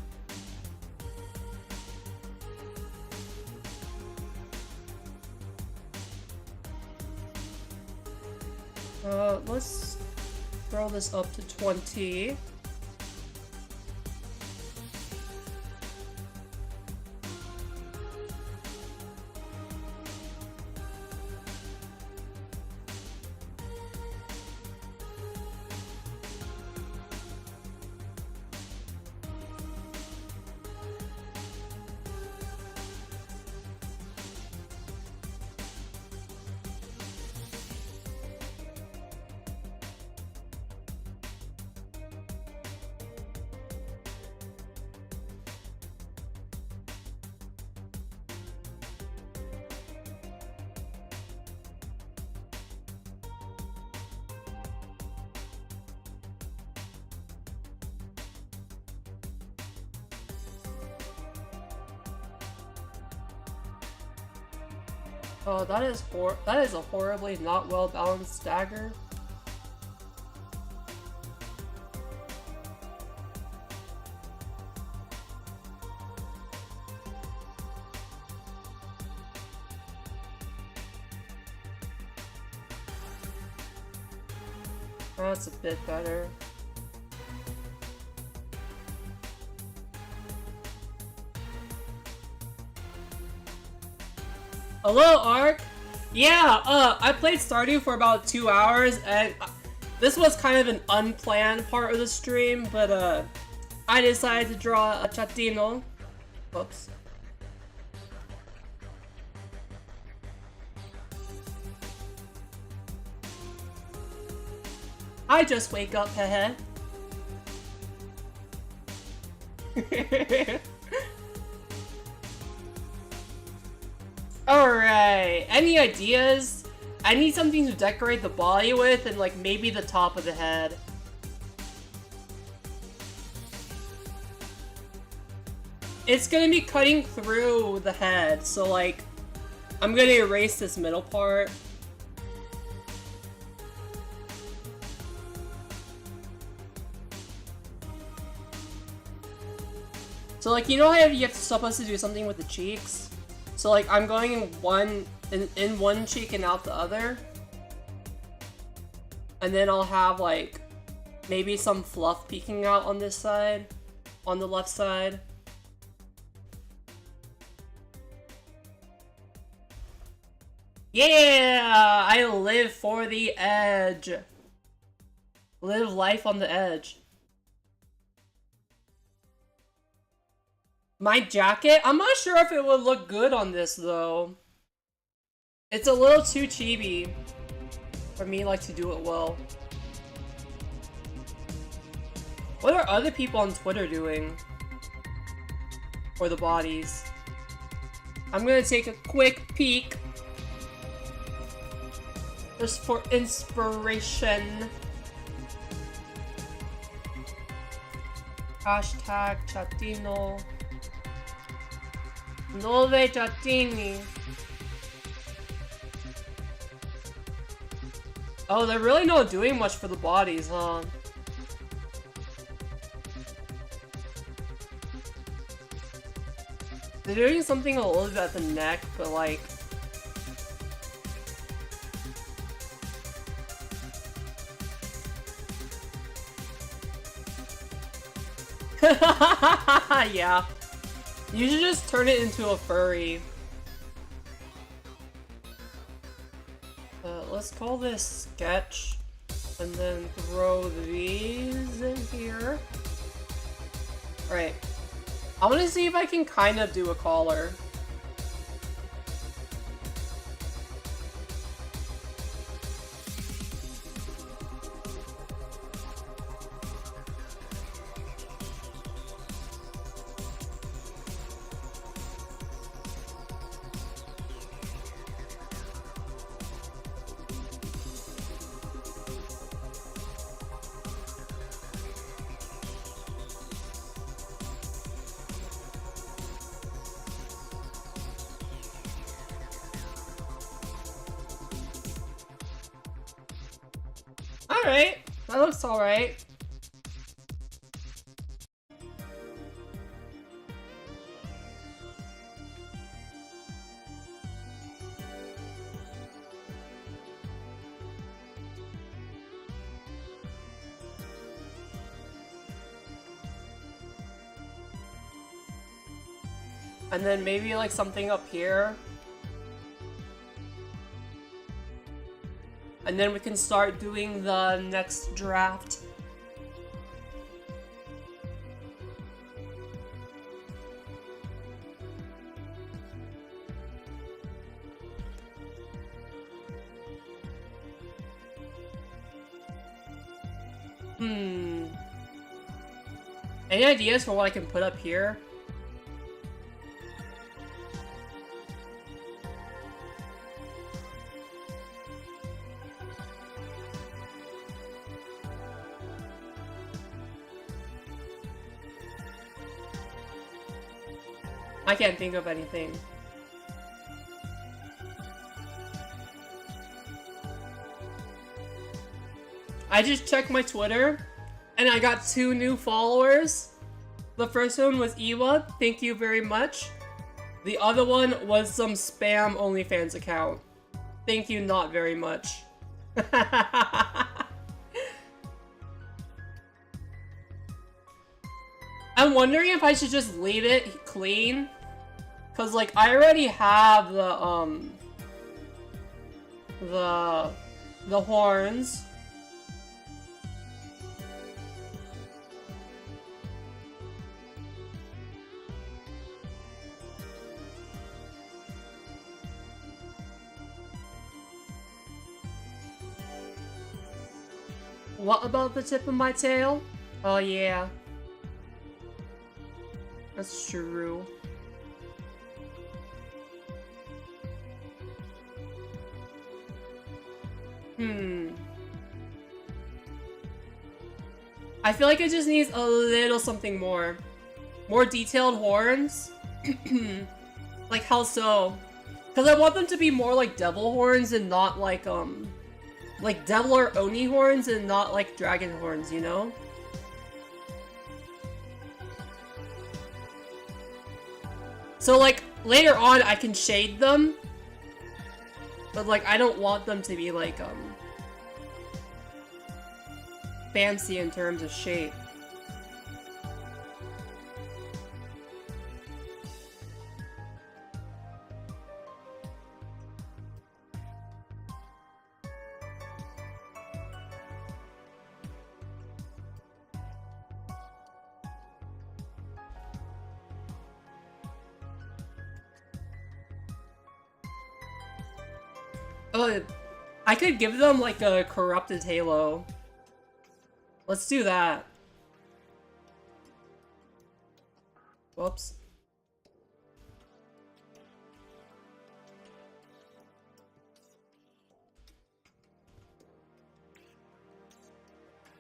Let's throw this up to 20. Oh, that is a horribly not well balanced dagger. That's a bit better. Hello, Ark! Yeah, I played Stardew for about 2 hours, and this was kind of an unplanned part of the stream, but, I decided to draw a Chattino. Whoops. I just wake up, hehe. Alright, any ideas? I need something to decorate the body with, and like maybe the top of the head. It's gonna be cutting through the head, so like, I'm gonna erase this middle part. So like, you know how you're supposed to do something with the cheeks? So like, I'm going in one cheek and out the other. And then I'll have like, maybe some fluff peeking out on this side, on the left side. Yeah! I live for the edge. Live life on the edge. My jacket? I'm not sure if it would look good on this, though. It's a little too chibi for me, like, to do it well. What are other people on Twitter doing for the bodies? I'm gonna take a quick peek. Just for inspiration. Hashtag Chattino. Nove Chattini. Oh, they're really not doing much for the bodies, huh? They're doing something a little bit at the neck, but like... yeah. You should just turn it into a furry. Let's call this sketch, and then throw these in here. Alright. I want to see if I can kind of do a collar. Alright, that looks alright. And then maybe like something up here. And then we can start doing the next draft. Any ideas for what I can put up here? I can't think of anything. I just checked my Twitter, and I got 2 new followers. The first one was Ewa, thank you very much. The other one was some spam OnlyFans account. Thank you not very much. I'm wondering if I should just leave it clean. Cause like I already have the horns. What about the tip of my tail? Oh yeah. That's true. I feel like it just needs a little something more. More detailed horns? Like how so? Because I want them to be more like devil horns and not like devil or Oni horns and not like dragon horns, you know? So like later on I can shade them, but like I don't want them to be like fancy in terms of shape. Oh, I could give them like a corrupted halo. Let's do that. Whoops.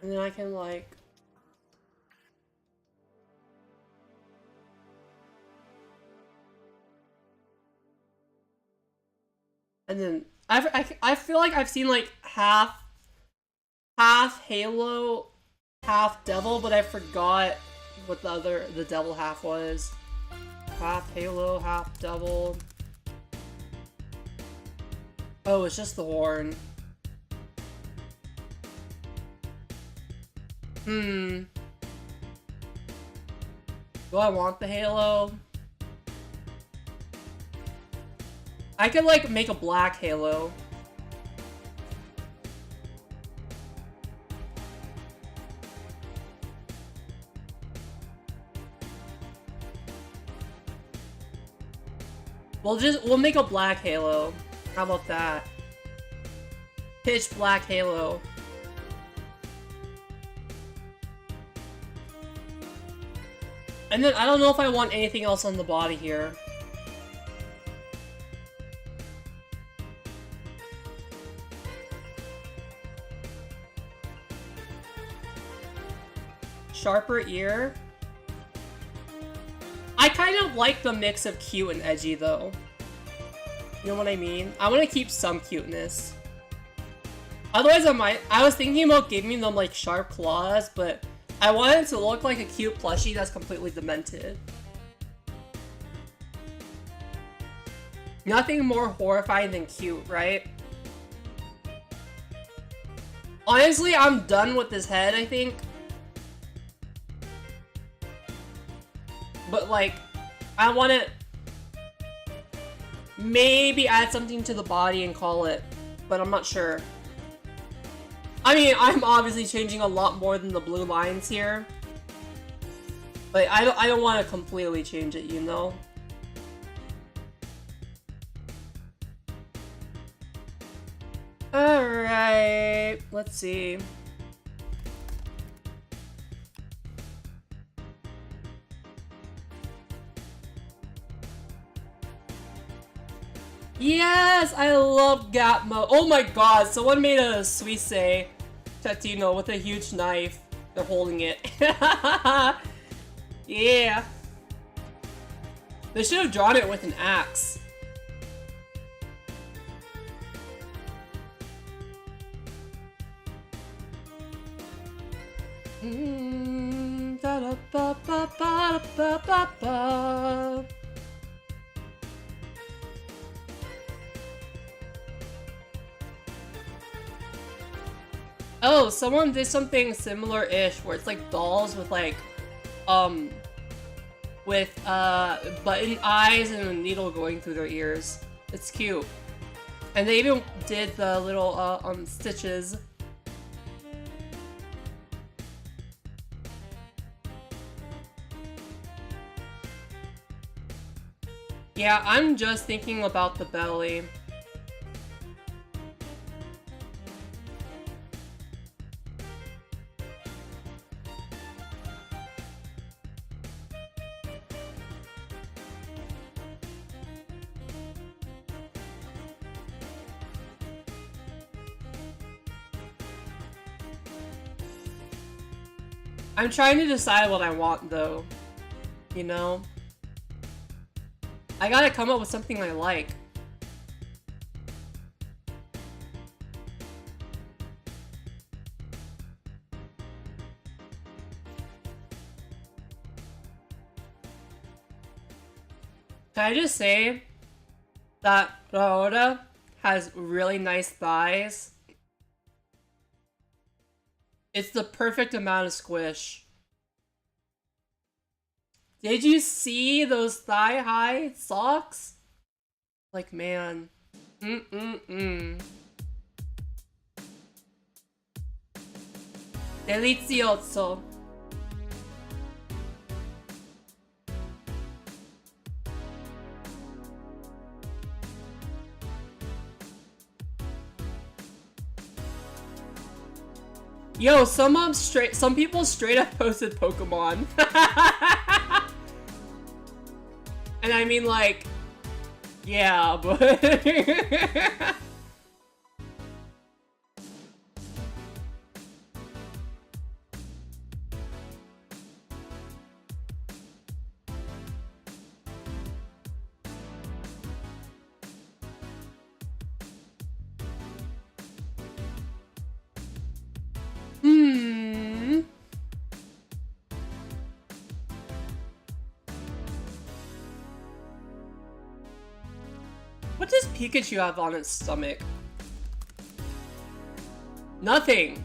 And then I can like... And then I feel like I've seen like half Halo, half Devil, but I forgot what the Devil half was. Half Halo, half Devil. Oh, it's just the horn. Do I want the Halo? I could, like, make a black Halo. We'll make a black Halo. How about that? Pitch black Halo. And then I don't know if I want anything else on the body here. Sharper ear. I kind of like the mix of cute and edgy though. You know what I mean? I want to keep some cuteness. Otherwise I was thinking about giving them like sharp claws, but I want it to look like a cute plushie that's completely demented. Nothing more horrifying than cute, right? Honestly, I'm done with this head, I think. But like, I want to maybe add something to the body and call it, but I'm not sure. I mean, I'm obviously changing a lot more than the blue lines here, but I don't want to completely change it, you know? Alright, let's see. Yes, I love Gatmo. Oh my god, someone made a Suisse Chattino with a huge knife. They're holding it. Yeah. They should have drawn it with an axe. Da-da-ba-ba-ba-ba-ba-ba. Oh, someone did something similar-ish where it's like dolls with like, button eyes and a needle going through their ears. It's cute. And they even did the little, stitches. Yeah, I'm just thinking about the belly. I'm trying to decide what I want, though. You know? I gotta come up with something I like. Can I just say that Raora has really nice thighs? It's the perfect amount of squish. Did you see those thigh-high socks? Like, man. Delizioso. Yo, some people straight up posted Pokemon. And I mean, like, yeah, but What does Pikachu have on its stomach? Nothing!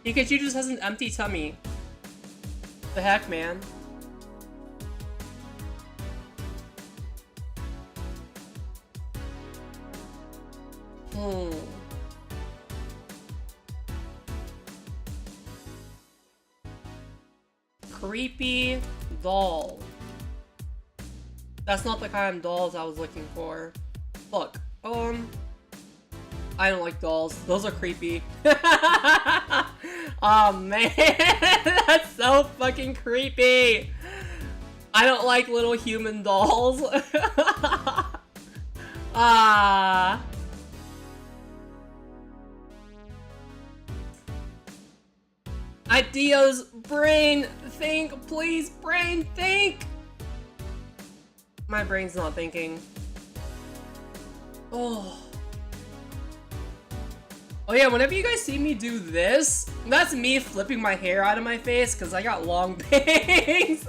Pikachu just has an empty tummy. The heck, man? Creepy doll. That's not the kind of dolls I was looking for. Look, I don't like dolls. Those are creepy. Oh man, that's so fucking creepy. I don't like little human dolls. Ah. Ideas, brain, think, please, brain, think! My brain's not thinking. Oh. Oh yeah, whenever you guys see me do this, that's me flipping my hair out of my face because I got long bangs.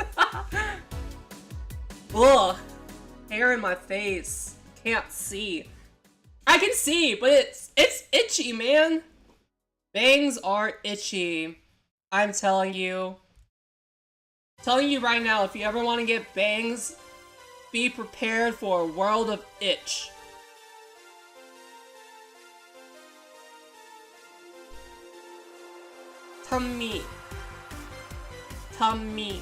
Ugh. Hair in my face. Can't see. I can see, but it's itchy, man. Bangs are itchy. I'm telling you. Telling you right now, if you ever want to get bangs, be prepared for a world of itch. Tummy. Tummy.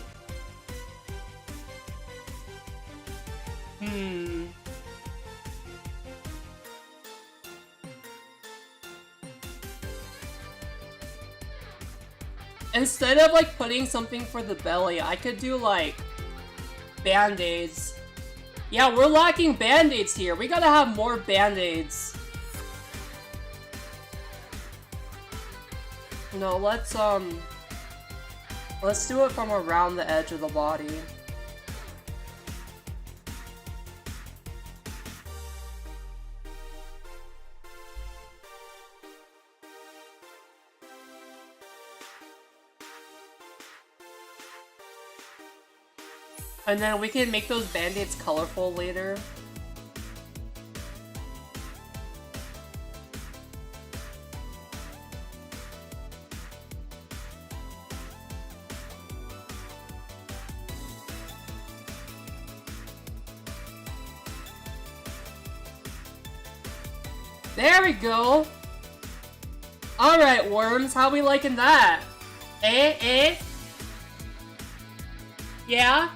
Instead of like putting something for the belly, I could do like band-aids. Yeah, we're lacking band-aids here. We gotta have more band-aids. No, let's do it from around the edge of the body. And then we can make those band-aids colorful later. There we go! Alright, worms, how we liking that? Eh? Yeah?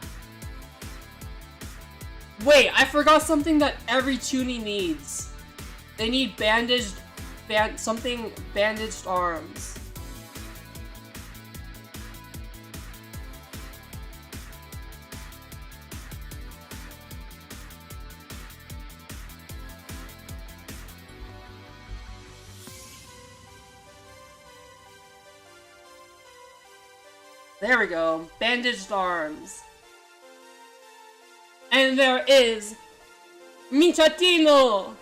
Wait, I forgot something that every tunie needs. They need bandaged arms. There we go. Bandaged arms. And there is Chattino!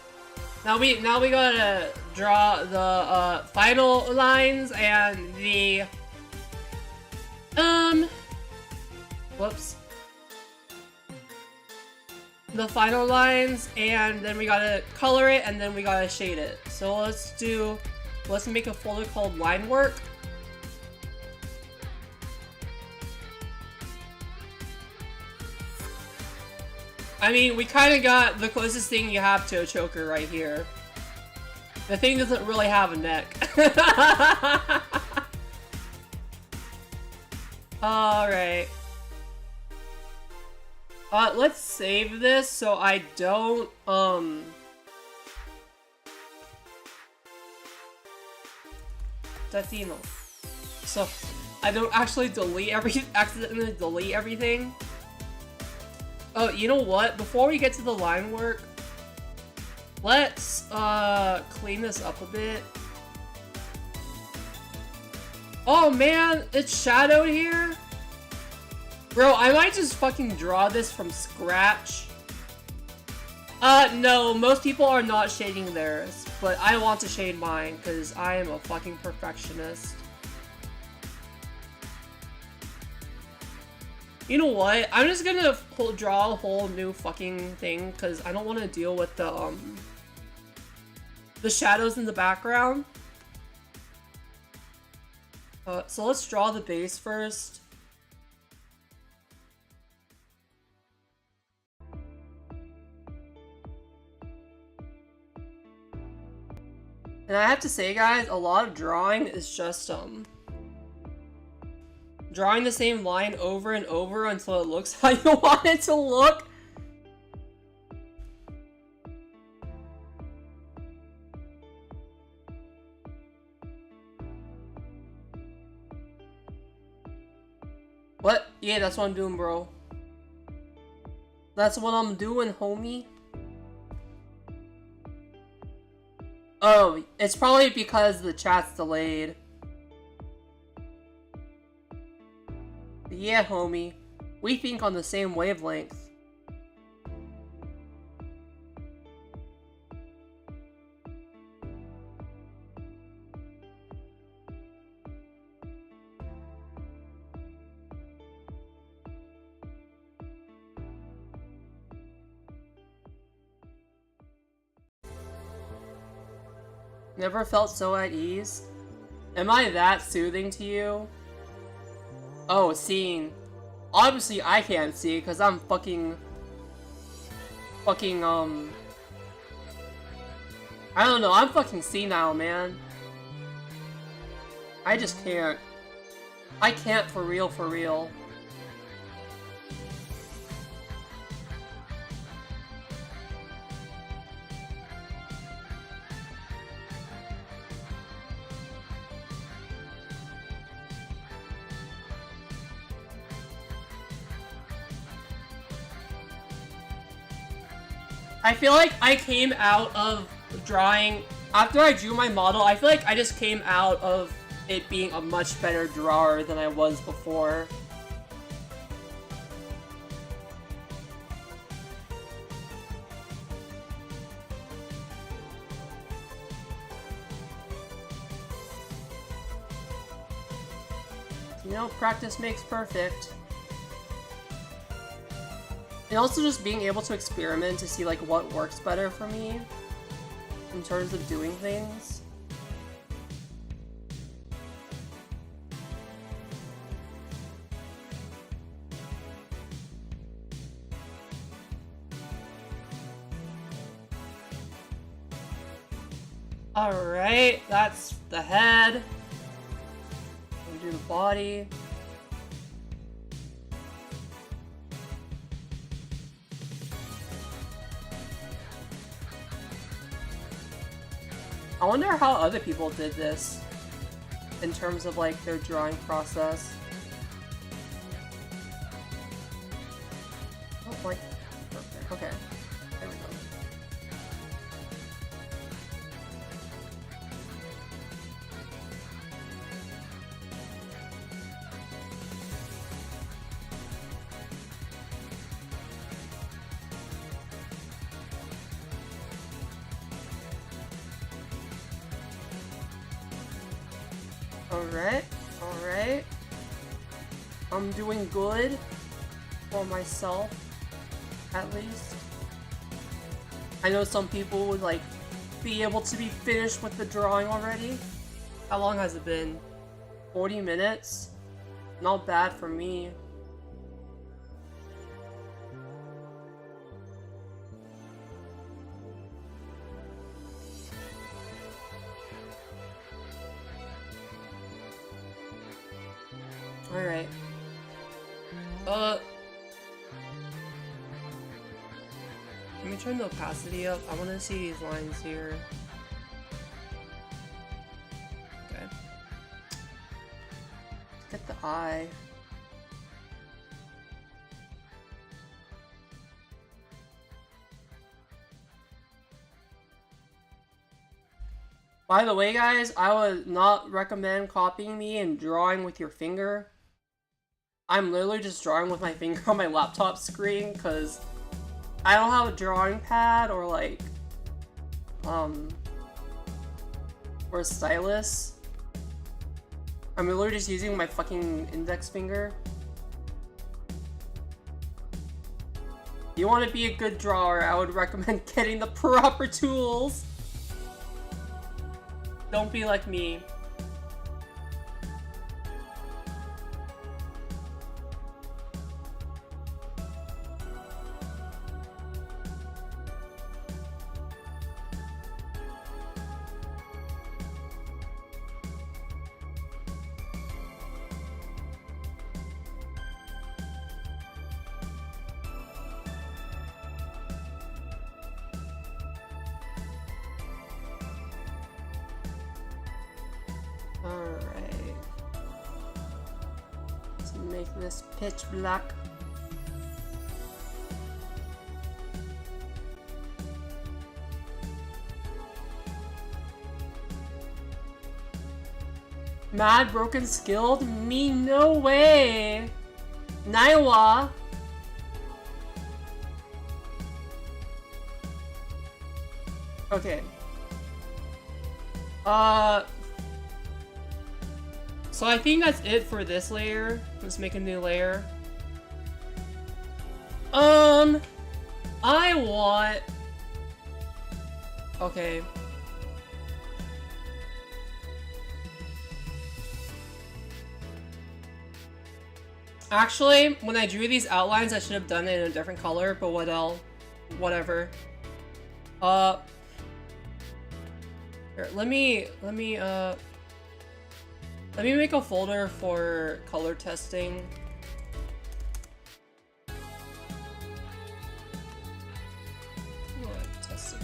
Now we gotta draw the final lines and the whoops. The final lines, and then we gotta color it, and then we gotta shade it. So let's make a folder called line work. I mean, we kind of got the closest thing you have to a choker right here. The thing doesn't really have a neck. Alright. Let's save this so I don't, Chattino. So I don't actually accidentally delete everything. Oh, you know what? Before we get to the line work, let's clean this up a bit. Oh man, it's shadowed here? Bro, I might just fucking draw this from scratch. No, most people are not shading theirs, but I want to shade mine because I am a fucking perfectionist. You know what? I'm just gonna draw a whole new fucking thing because I don't want to deal with the shadows in the background. So let's draw the base first. And I have to say, guys, a lot of drawing is just drawing the same line over and over until it looks how you want it to look. What? Yeah, that's what I'm doing, bro. That's what I'm doing, homie. Oh, it's probably because the chat's delayed. Yeah, homie. We think on the same wavelength. Never felt so at ease? Am I that soothing to you? Oh, seeing. Obviously I can't see because I'm fucking, I don't know, I'm fucking senile, man. I just can't. I can't for real, for real. I feel like I came out of drawing, after I drew my model, I feel like I just came out of it being a much better drawer than I was before. You know, practice makes perfect. And also just being able to experiment to see like what works better for me in terms of doing things. Alright, that's the head. We'll do the body. I wonder how other people did this in terms of like their drawing process. Oh, like, perfect. Okay, there we go. Alright, alright. I'm doing good for myself, at least. I know some people would like be able to be finished with the drawing already. How long has it been? 40 minutes? Not bad for me. Alright. Let me turn the opacity up. I want to see these lines here. Okay. Let's get the eye. By the way, guys, I would not recommend copying me and drawing with your finger. I'm literally just drawing with my finger on my laptop screen because I don't have a drawing pad or like, or a stylus. I'm literally just using my fucking index finger. If you want to be a good drawer, I would recommend getting the proper tools. Don't be like me. Alright. Let's make this pitch black. Mad broken skilled? Me no way! Naiwa! Okay. So I think that's it for this layer. Let's make a new layer. I want... Okay. Actually, when I drew these outlines, I should have done it in a different color, but whatever. Here, let me make a folder for color testing. What testing?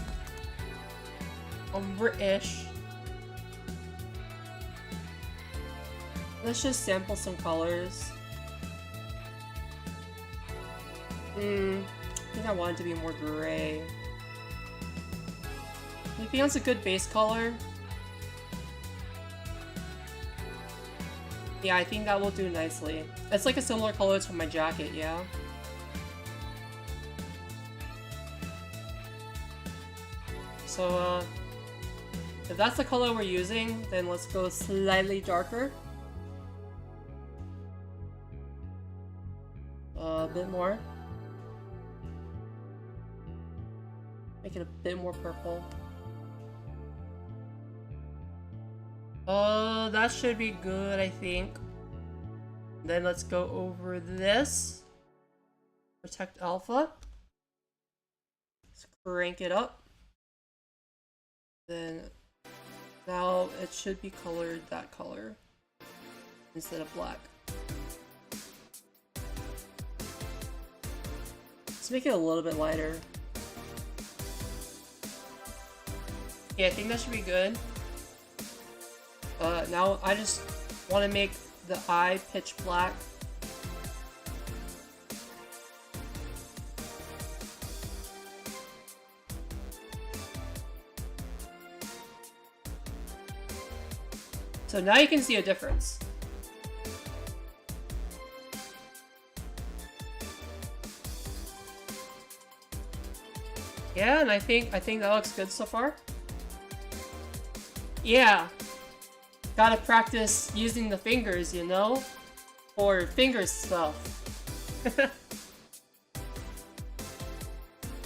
British. Let's just sample some colors. I think I want it to be more gray. You think that's a good base color? Yeah, I think that will do nicely. It's like a similar color to my jacket, yeah? So, if that's the color we're using, then let's go slightly darker. A bit more. Make it a bit more purple. Oh, that should be good, I think. Then let's go over this. Protect alpha. Let's crank it up. Then now it should be colored that color instead of black. Let's make it a little bit lighter. Yeah, I think that should be good. Now I just want to make the eye pitch black. So now you can see a difference. Yeah, and I think that looks good so far. Yeah. Gotta practice using the fingers, you know? Or finger stuff.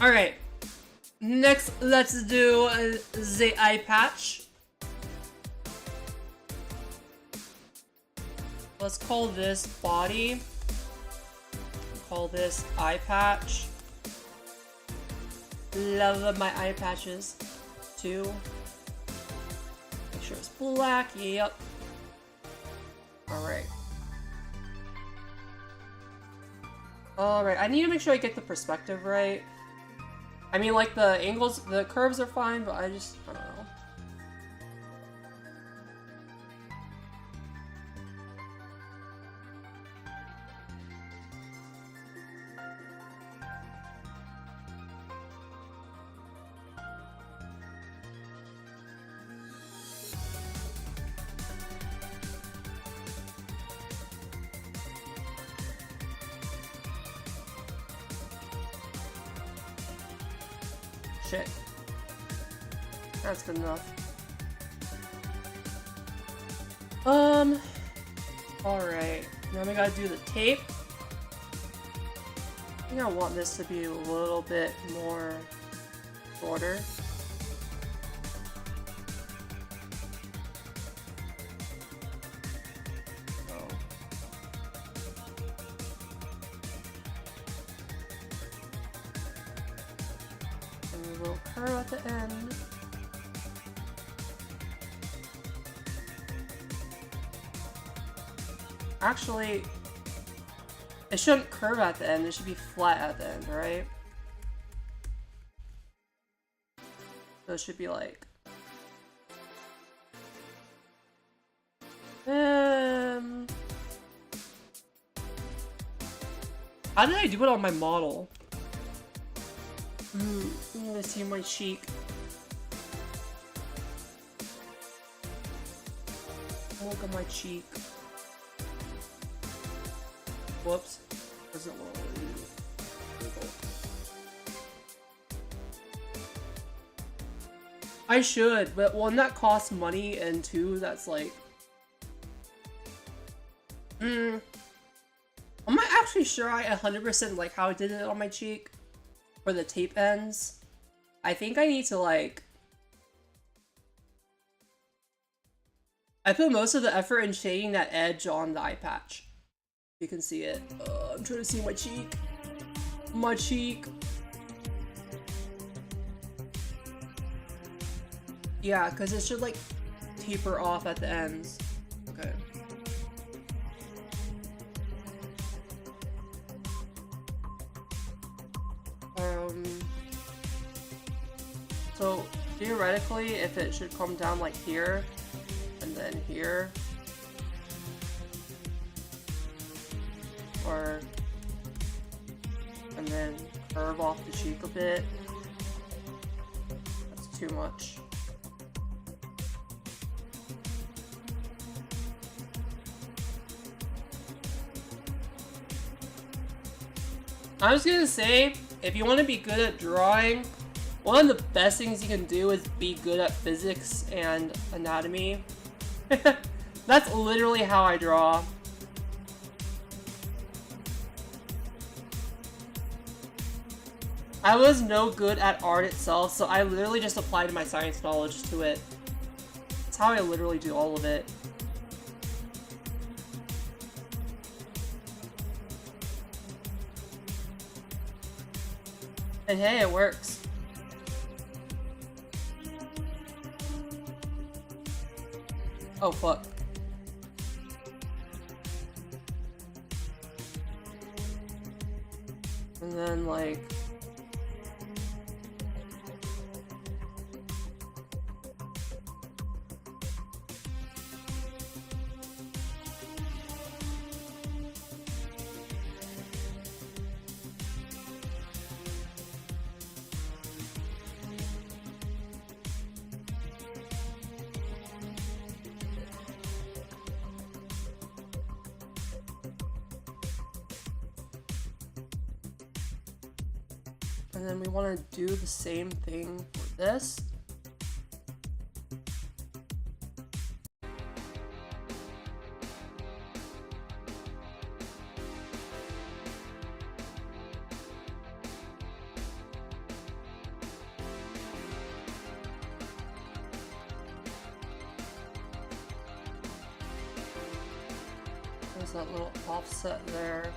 Alright. Next, let's do the eye patch. Let's call this body. Call this eye patch. Love my eye patches too. Make sure it's black. Yep. Alright. Alright, I need to make sure I get the perspective right. I mean, like, the angles, the curves are fine, but I don't know. Shit. That's good enough. Alright. Now we gotta do the tape. I think I want this to be a little bit more shorter. At the end. Actually, it shouldn't curve at the end, it should be flat at the end, right? So it should be like... How did I do it on my model? I'm gonna see my cheek. Look at my cheek. Whoops. Doesn't want to leave. I should, but one, that costs money, and two, that's like... I'm not actually sure I 100% like how I did it on my cheek. For the tape ends. I think I need to like... I put most of the effort in shading that edge on the eye patch. You can see it. I'm trying to see my cheek. My cheek. Yeah, because it should like taper off at the ends. Okay. So theoretically, if it should come down like here, and then here, or, and then curve off the cheek a bit, that's too much. I was gonna say, if you want to be good at drawing, one of the best things you can do is be good at physics and anatomy. That's literally how I draw. I was no good at art itself, so I literally just applied my science knowledge to it. That's how I literally do all of it. And hey, it works. Oh, fuck. And then, like... And then we want to do the same thing for this. There's that little offset there.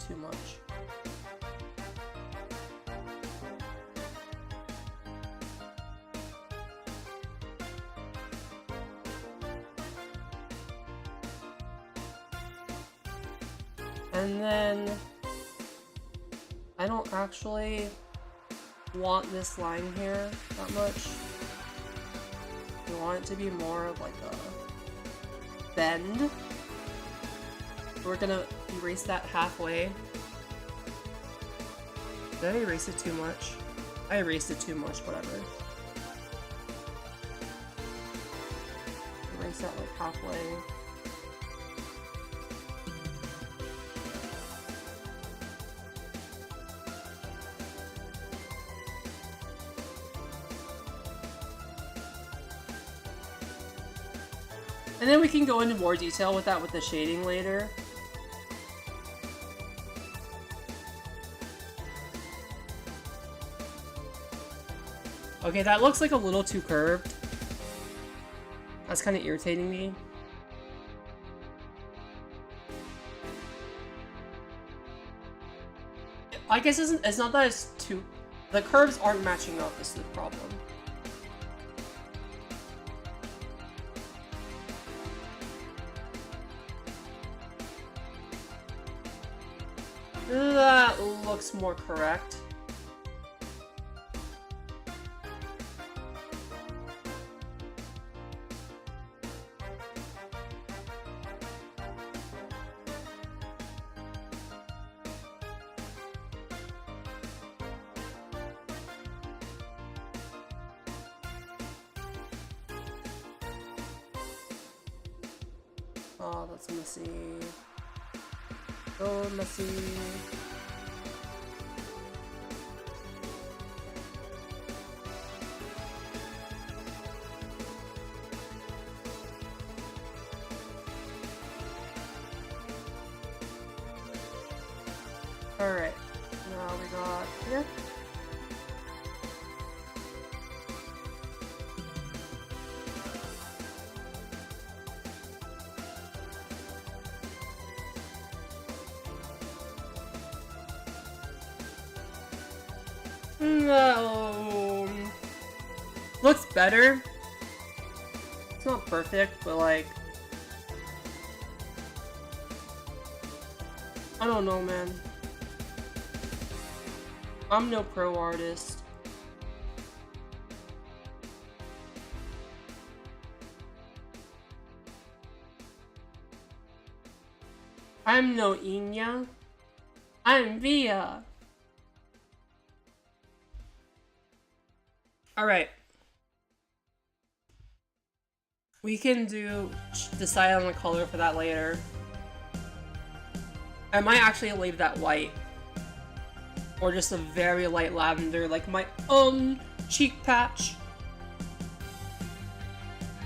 Too much. And then I don't actually want this line here that much. I want it to be more of like a bend. We're gonna erase that halfway. Did I erase it too much? I erased it too much, whatever. Erase that like halfway. And then we can go into more detail with that with the shading later. Okay, that looks like a little too curved. That's kind of irritating me. I guess it's not that it's too... The curves aren't matching up, is the problem. That looks more correct. Oh, that's messy. So messy. Alright, now we got here. No. Looks better. It's not perfect, but like... I don't know, man. I'm no pro artist. I'm no Inya. I'm Via. Alright. We can decide on the color for that later. I might actually leave that white. Or just a very light lavender, like my cheek patch.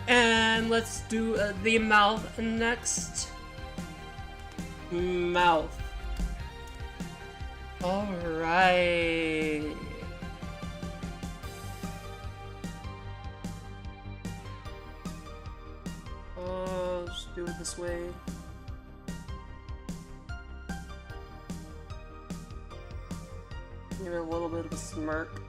And let's do the mouth next. Mouth. Alright. Just do it this way. Give it a little bit of a smirk.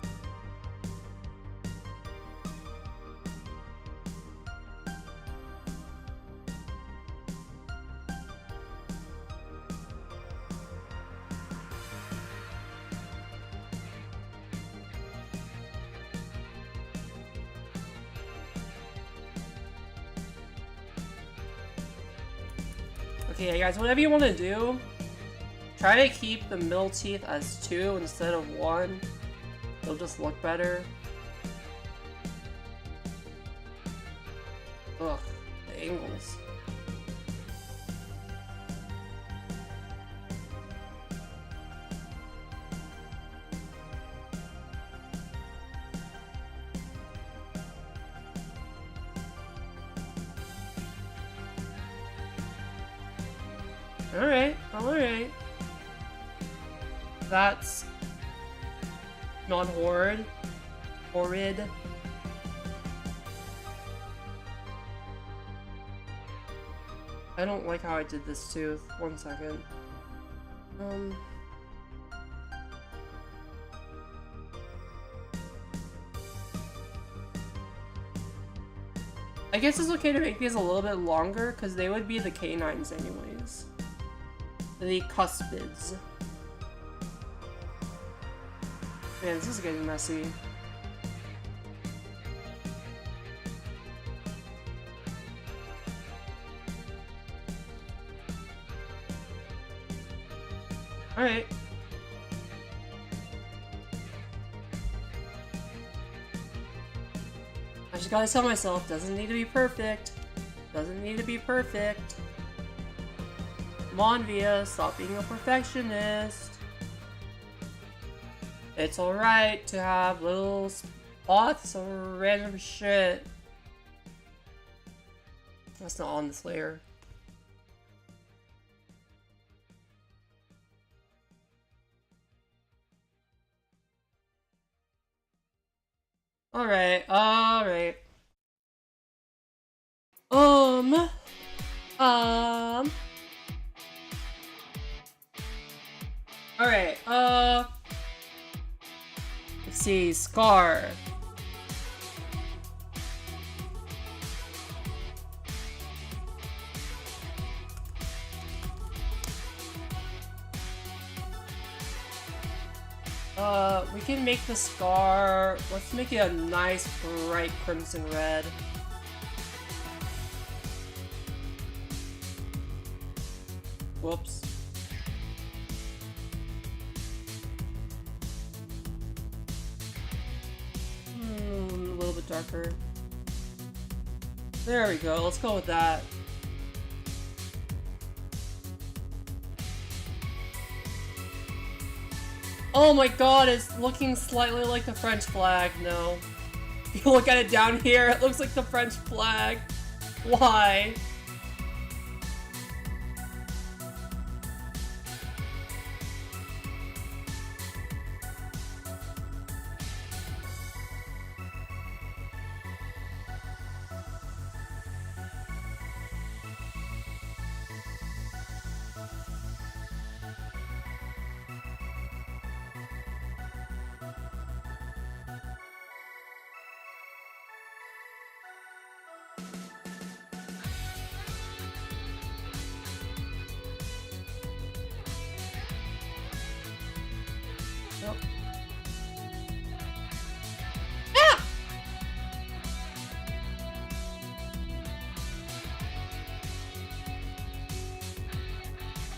Okay, guys, whatever you want to do, try to keep the middle teeth as 2 instead of 1. It'll just look better. Ugh, the angles. Alright. That's not horrid. I don't like how I did this tooth. 1 second. I guess it's okay to make these a little bit longer, because they would be the canines anyways. The cuspids. Man, this is getting messy. Alright. I just gotta tell myself, doesn't need to be perfect. Doesn't need to be perfect. Come on, Via, stop being a perfectionist. It's alright to have little spots of random shit. That's not on this layer. Alright. Alright, let's see, Scar. We can make the scar, let's make it a nice bright crimson red. Whoops. A little bit darker. There we go, let's go with that. Oh my god, it's looking slightly like the French flag. No. If you look at it down here, it looks like the French flag. Why? Nope. Ah!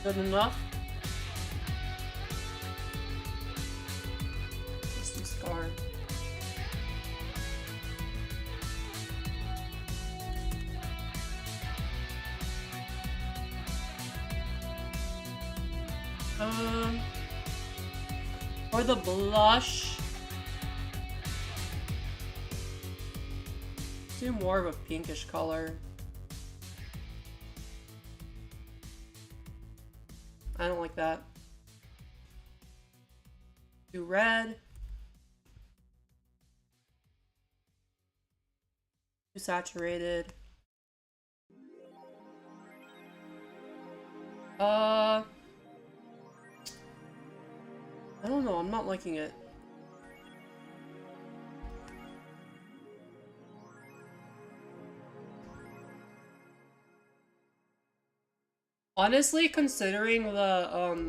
Good enough. Let's do Scar. For the blush, do more of a pinkish color. I don't like that. Do red. Too saturated. I don't know, I'm not liking it. Honestly, considering the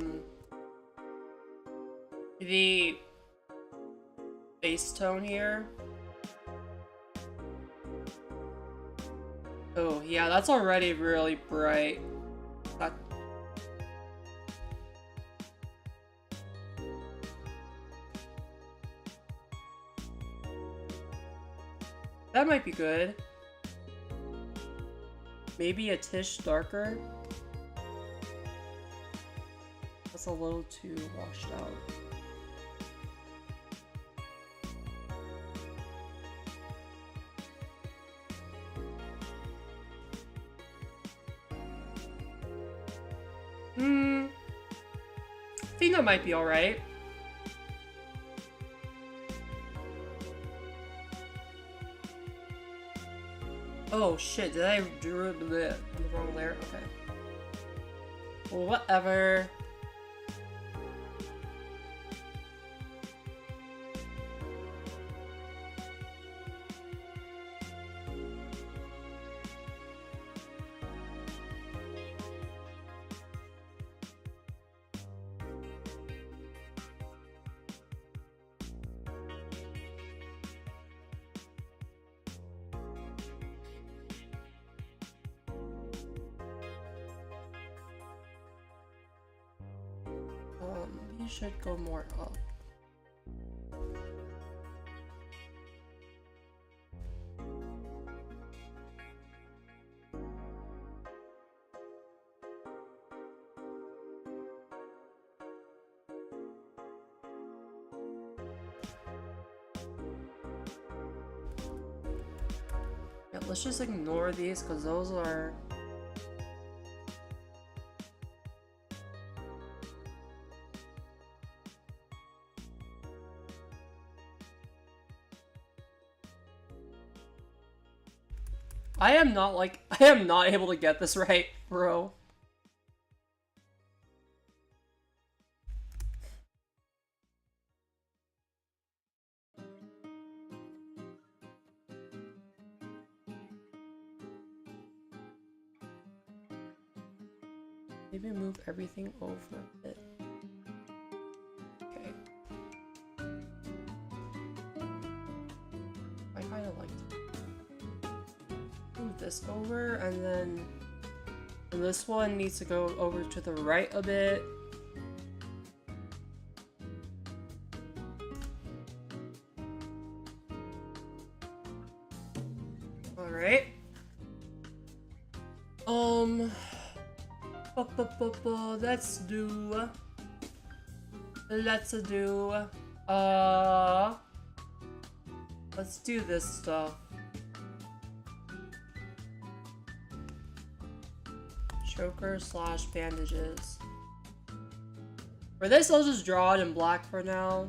base tone here. Oh, yeah, that's already really bright. That might be good. Maybe a tish darker. That's a little too washed out. I think that might be alright. Oh shit, did I do it on the wrong layer? Okay. Well, whatever. You should go more up. Yeah, let's just ignore these because those are... I am not able to get this right, bro. Maybe move everything over a bit. Okay. I kind of like it. Move this over, and then this one needs to go over to the right a bit. Alright. Let's do let's do this stuff. Choker slash bandages. For this, I'll just draw it in black for now.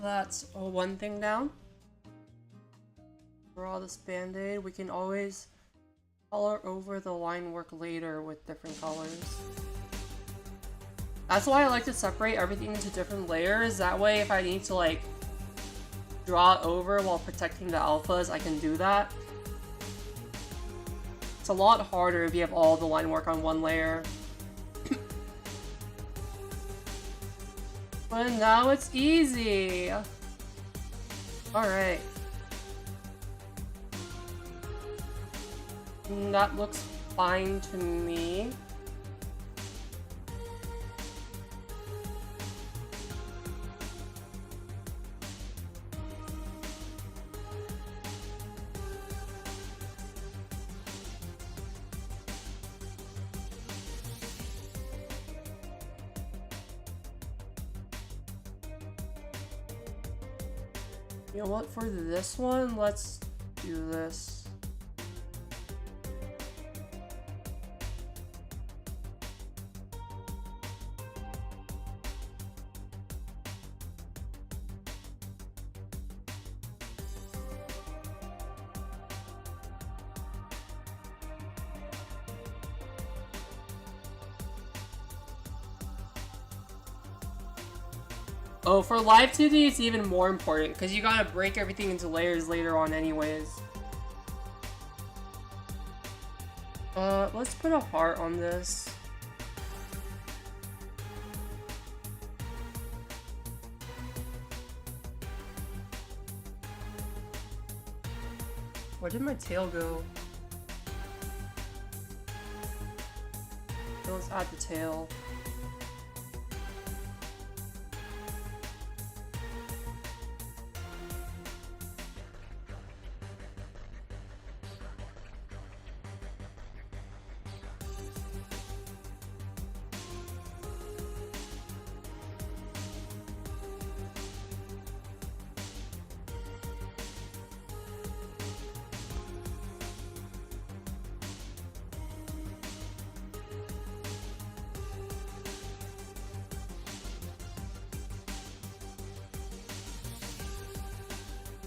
That's one thing down. Draw this band-aid. We can always color over the line work later with different colors. That's why I like to separate everything into different layers. That way, if I need to like draw over while protecting the alphas, I can do that. It's a lot harder if you have all the line work on one layer. But now it's easy! Alright. That looks fine to me. You know what, for this one, let's do this. Oh, for live 2D, it's even more important because you gotta break everything into layers later on anyways. Let's put a heart on this. Where did my tail go? Let's add the tail.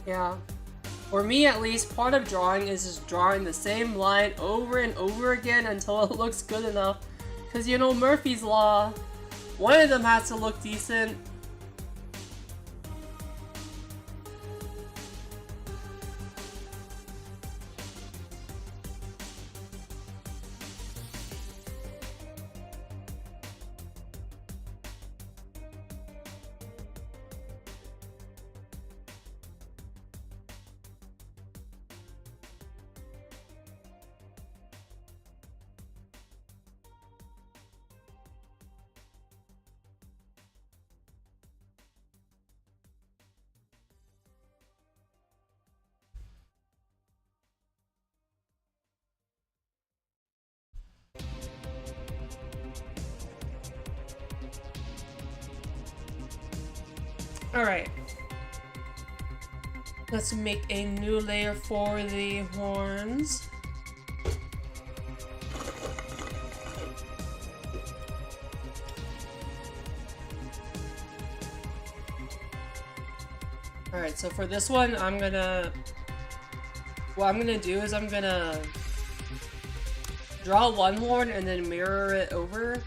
Yeah. For me, at least, part of drawing is just drawing the same line over and over again until it looks good enough. Because, you know, Murphy's Law, one of them has to look decent. Alright. Let's make a new layer for the horns. Alright, so for this one, what I'm gonna do is I'm gonna draw one horn and then mirror it over.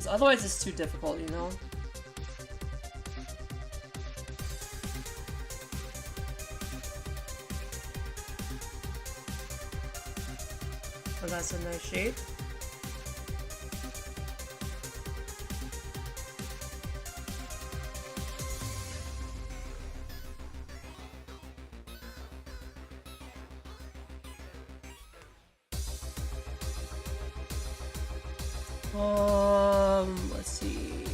Otherwise it's too difficult, you know? Oh, that's a nice shape. Let's see.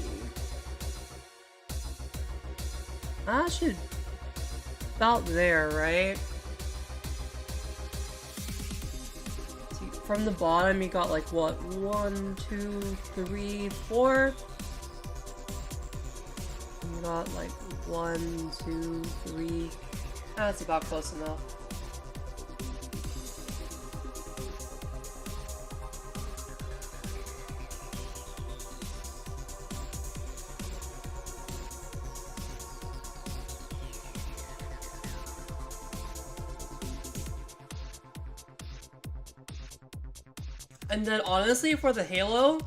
I should about there, right? See, from the bottom, you got like what? 1, 2, 3, 4. You got like 1, 2, 3. That's about close enough. And then honestly, for the halo,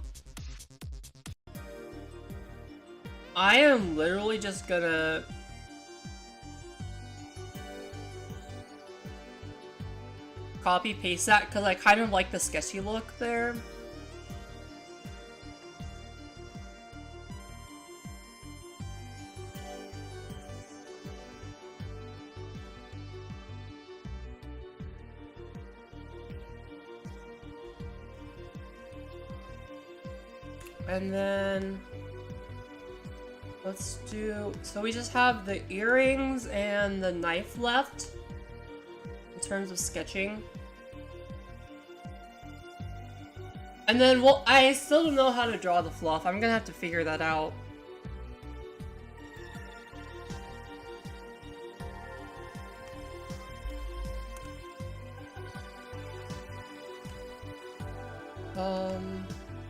I am literally just gonna copy paste that because I kind of like the sketchy look there. And then let's do, so we just have the earrings and the knife left in terms of sketching. And then, well, I still don't know how to draw the fluff. I'm gonna have to figure that out.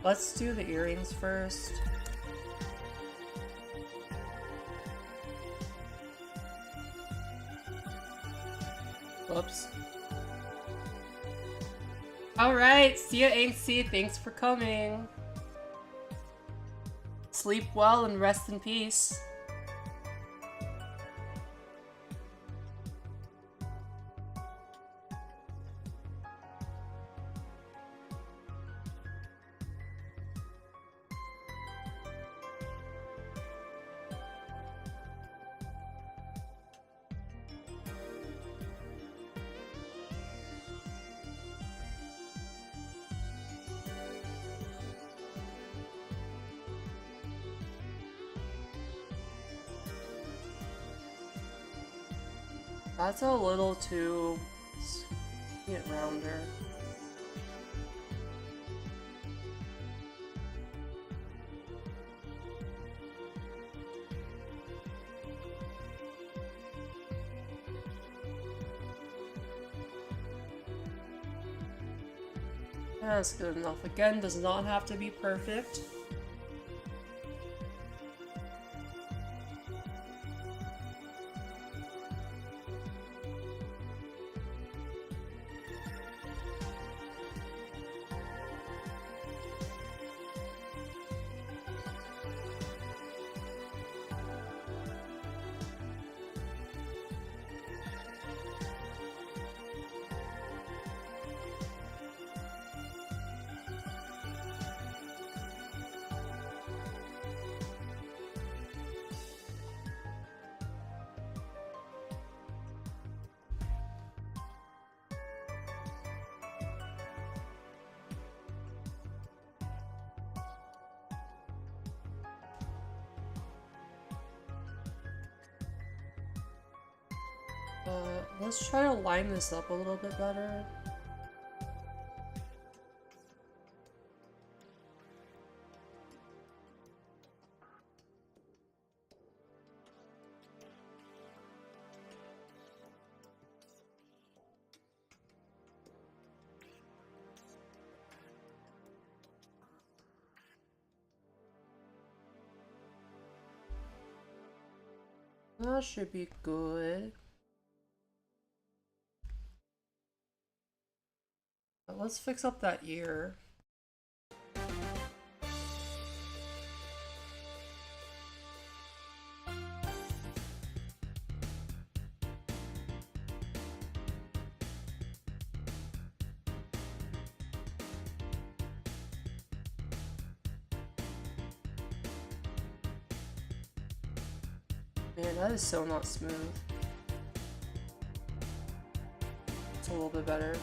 Let's do the earrings first. Whoops. Alright, see ya, Ainksy. Thanks for coming. Sleep well and rest in peace. That's a little too... get rounder. That's good enough. Again, does not have to be perfect. Let's try to line this up a little bit better. That should be good. Let's fix up that ear. Man, that is so not smooth. It's a little bit better.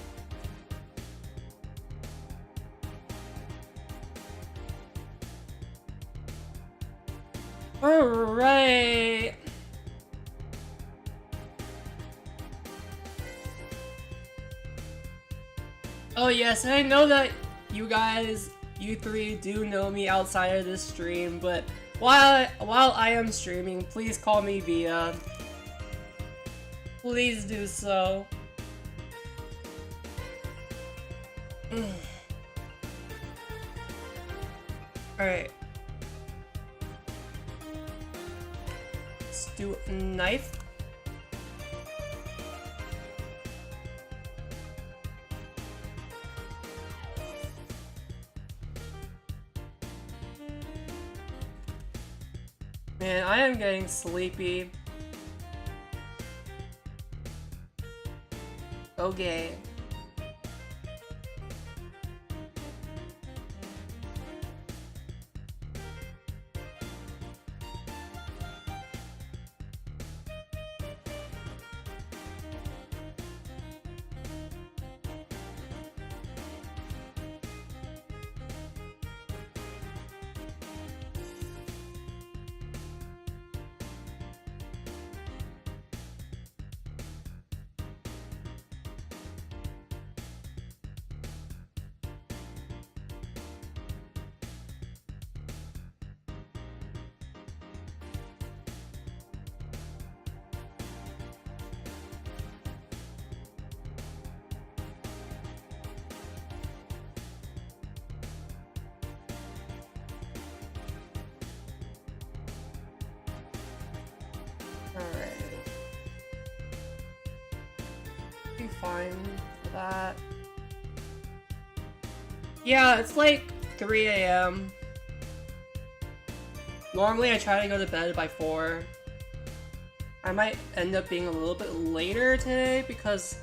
Alright! Oh yes, and I know that you guys, you three do know me outside of this stream, but while I am streaming, please call me Via. Please do so. Alright. Let's do a knife. am getting sleepy. Okay. Alright. Be fine for that. Yeah, it's like 3 AM. Normally I try to go to bed by 4. I might end up being a little bit later today because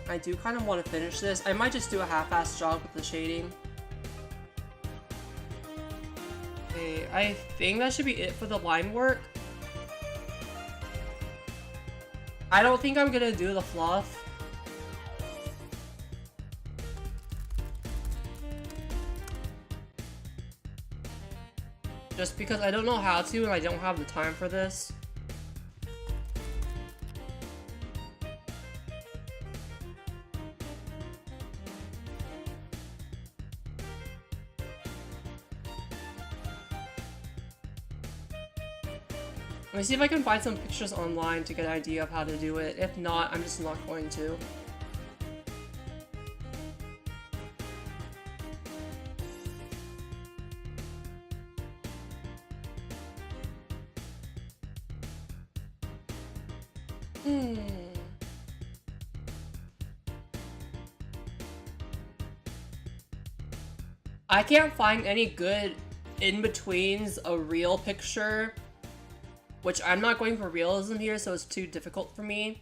I do kind of want to finish this. I might just do a half-assed job with the shading. Okay, I think that should be it for the line work. I don't think I'm gonna do the fluff. Just because I don't know how to and I don't have the time for this. Let me see if I can find some pictures online to get an idea of how to do it. If not, I'm just not going to. I can't find any good in-betweens a real picture, which I'm not going for realism here, so it's too difficult for me,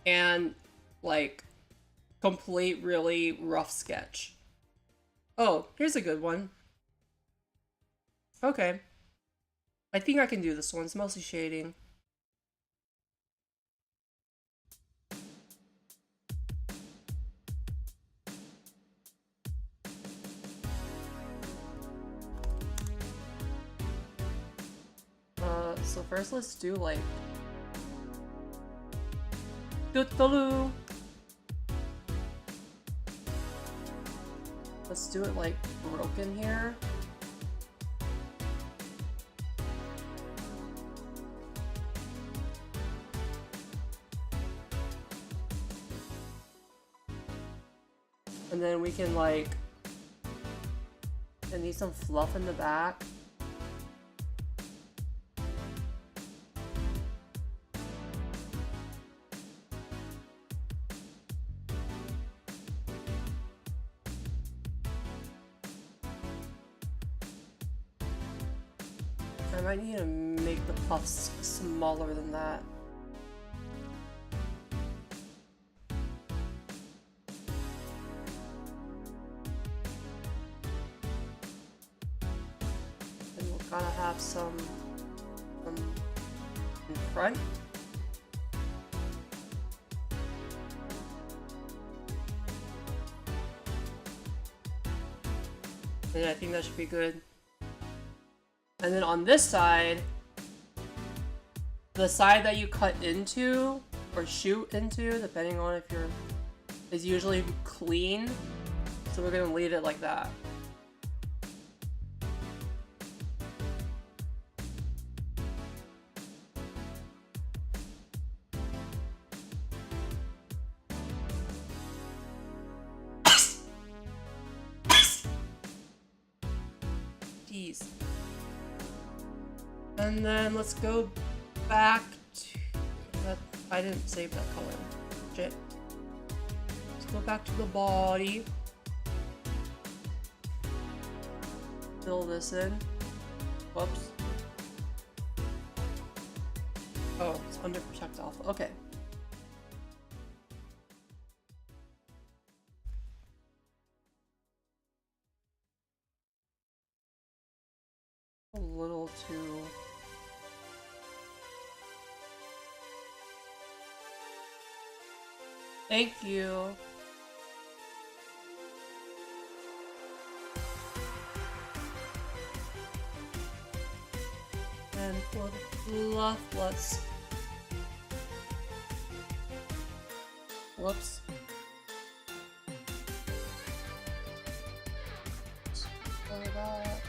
and like complete really rough sketch. Oh, here's a good one. Okay. I think I can do this one. It's mostly shading. So first let's do like Tutulu. Let's do it like broken here. And then we can like, I need some fluff in the back. I might need to make the puffs smaller than that. And we'll gotta have some in front. And I think that should be good. And then on this side, the side that you cut into or shoot into, depending on if you're, is usually clean. So we're gonna leave it like that. Jeez. And then let's go back to that. I didn't save that color. Shit. Let's go back to the body. Fill this in. Whoops. Oh, it's under projectile. Okay. A little too... Thank you. And for the fluff, let's... Whoops. For that.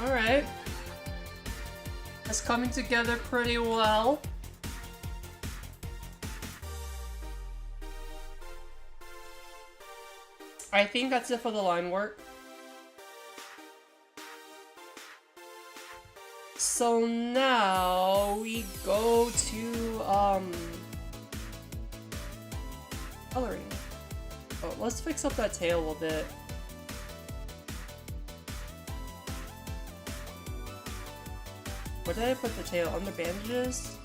Alright. It's coming together pretty well. I think that's it for the line work. So now we go to coloring. Oh, let's fix up that tail a little bit. Where did I put the tail? Under bandages?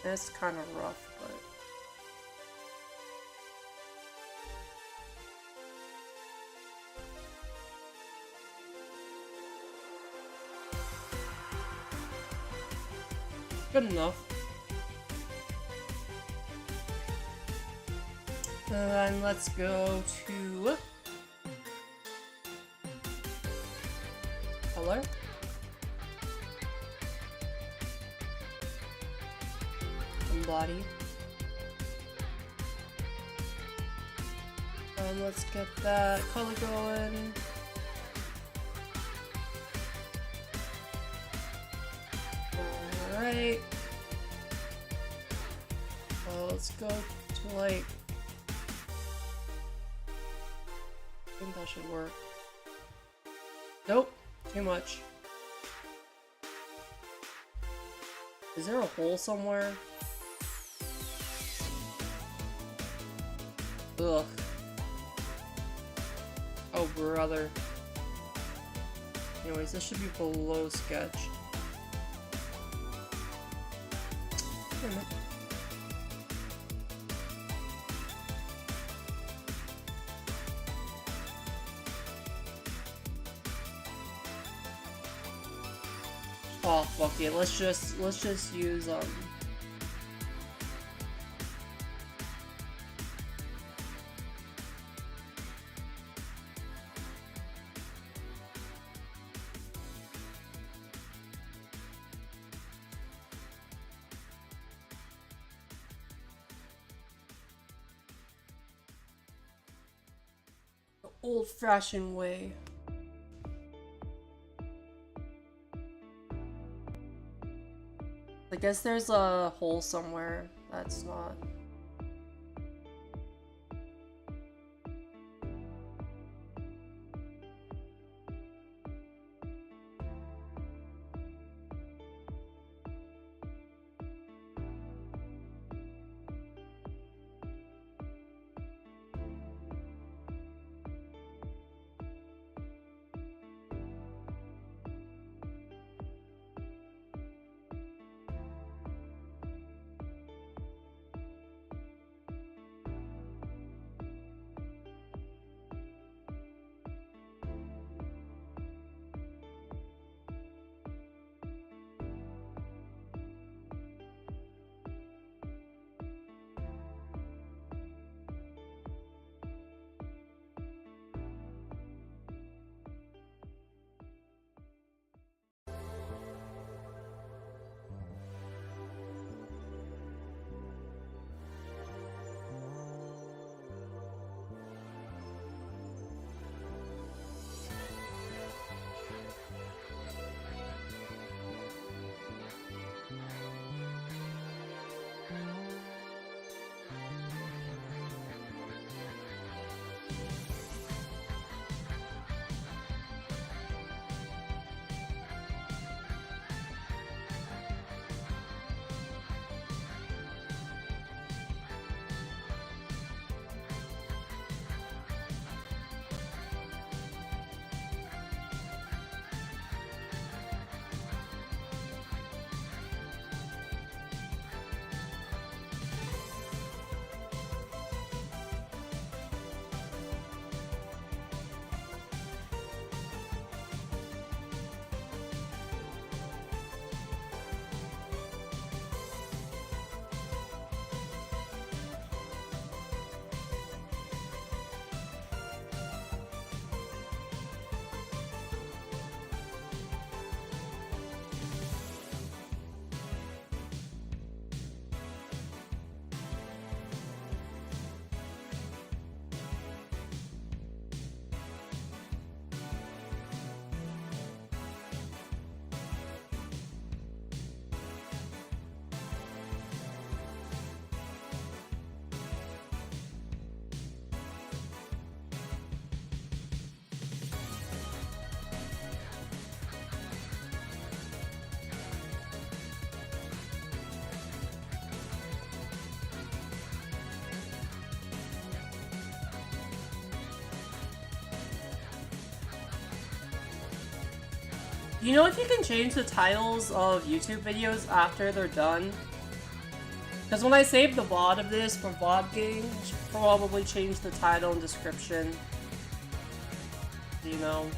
It's kind of rough, but... Good enough. And then let's go to... color. Body. Let's get that color going. Alright. Let's go to like... I think that should work. Nope, too much. Is there a hole somewhere? Ugh. Oh, brother. Anyways, this should be below sketch. Wait a minute. Oh, fuck it. Let's just use old-fashioned way. I guess there's a hole somewhere that's not. You know if you can change the titles of YouTube videos after they're done? Because when I save the VOD of this for vlogging, I should probably change the title and description. You know,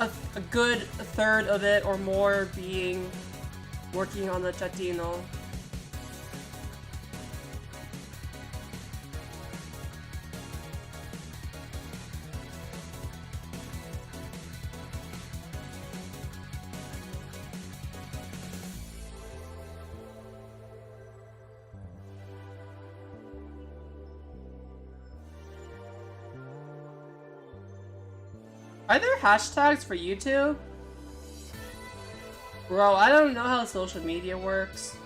a good third of it or more being working on the Chattino. Are there hashtags for YouTube? Bro, I don't know how social media works.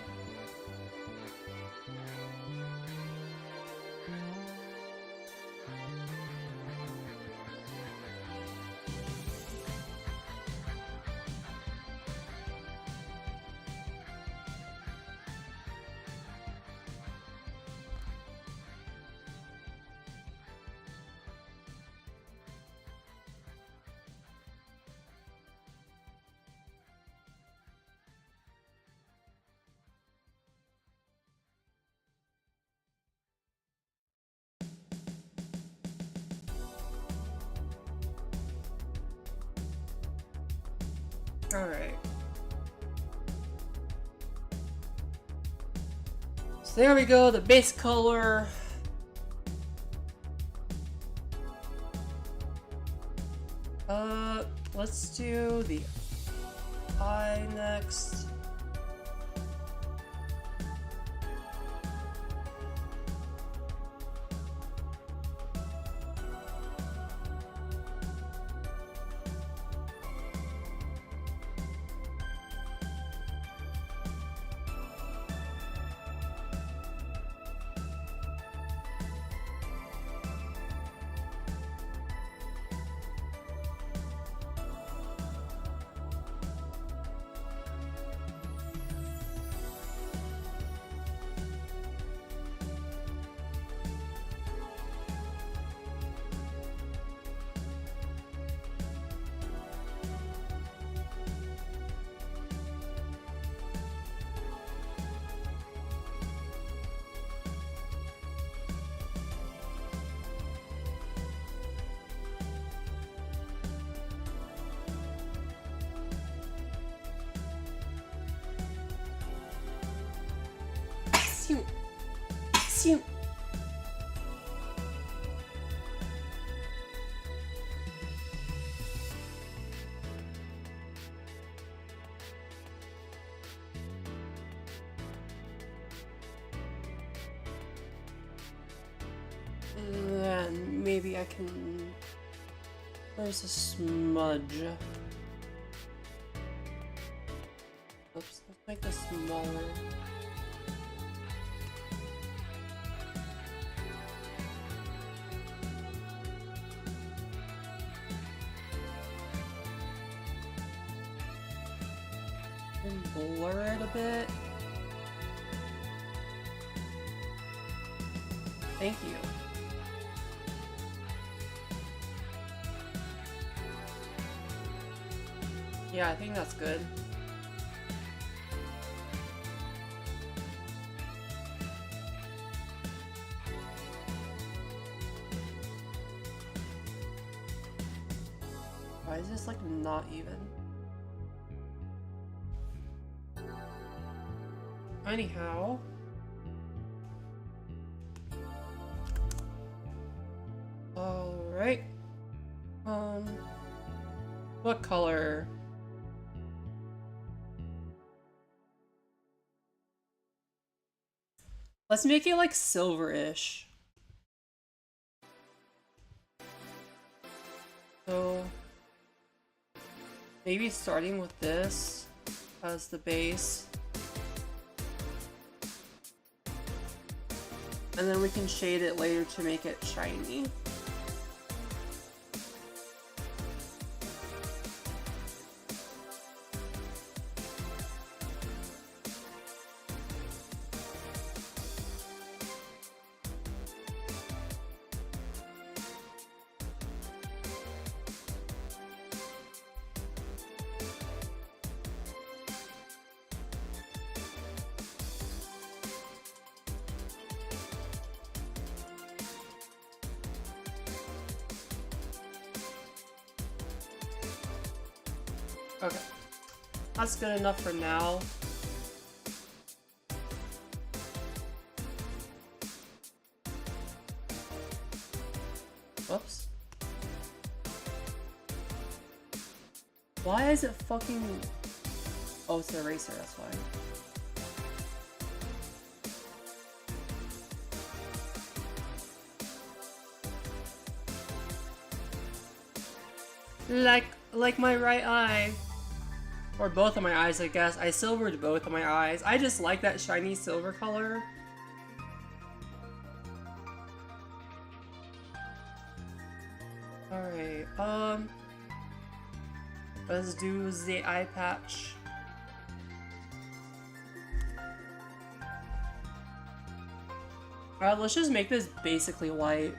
Alright. So there we go, the base color. Let's do the eye next. Axiom. And maybe I can... Where's the smudge? Oops, let's make this smaller. And blur it a bit. Thank you. Yeah, I think that's good. Why is this like not even? Anyhow. Alright. What color? Let's make it like silver-ish. So maybe starting with this as the base. And then we can shade it later to make it shiny. Okay. That's good enough for now. Whoops. Why is it fucking... Oh, it's an eraser, that's why. Like my right eye. Or both of my eyes, I guess. I silvered both of my eyes. I just like that shiny silver color. Alright, let's do the eye patch. Alright, let's just make this basically white.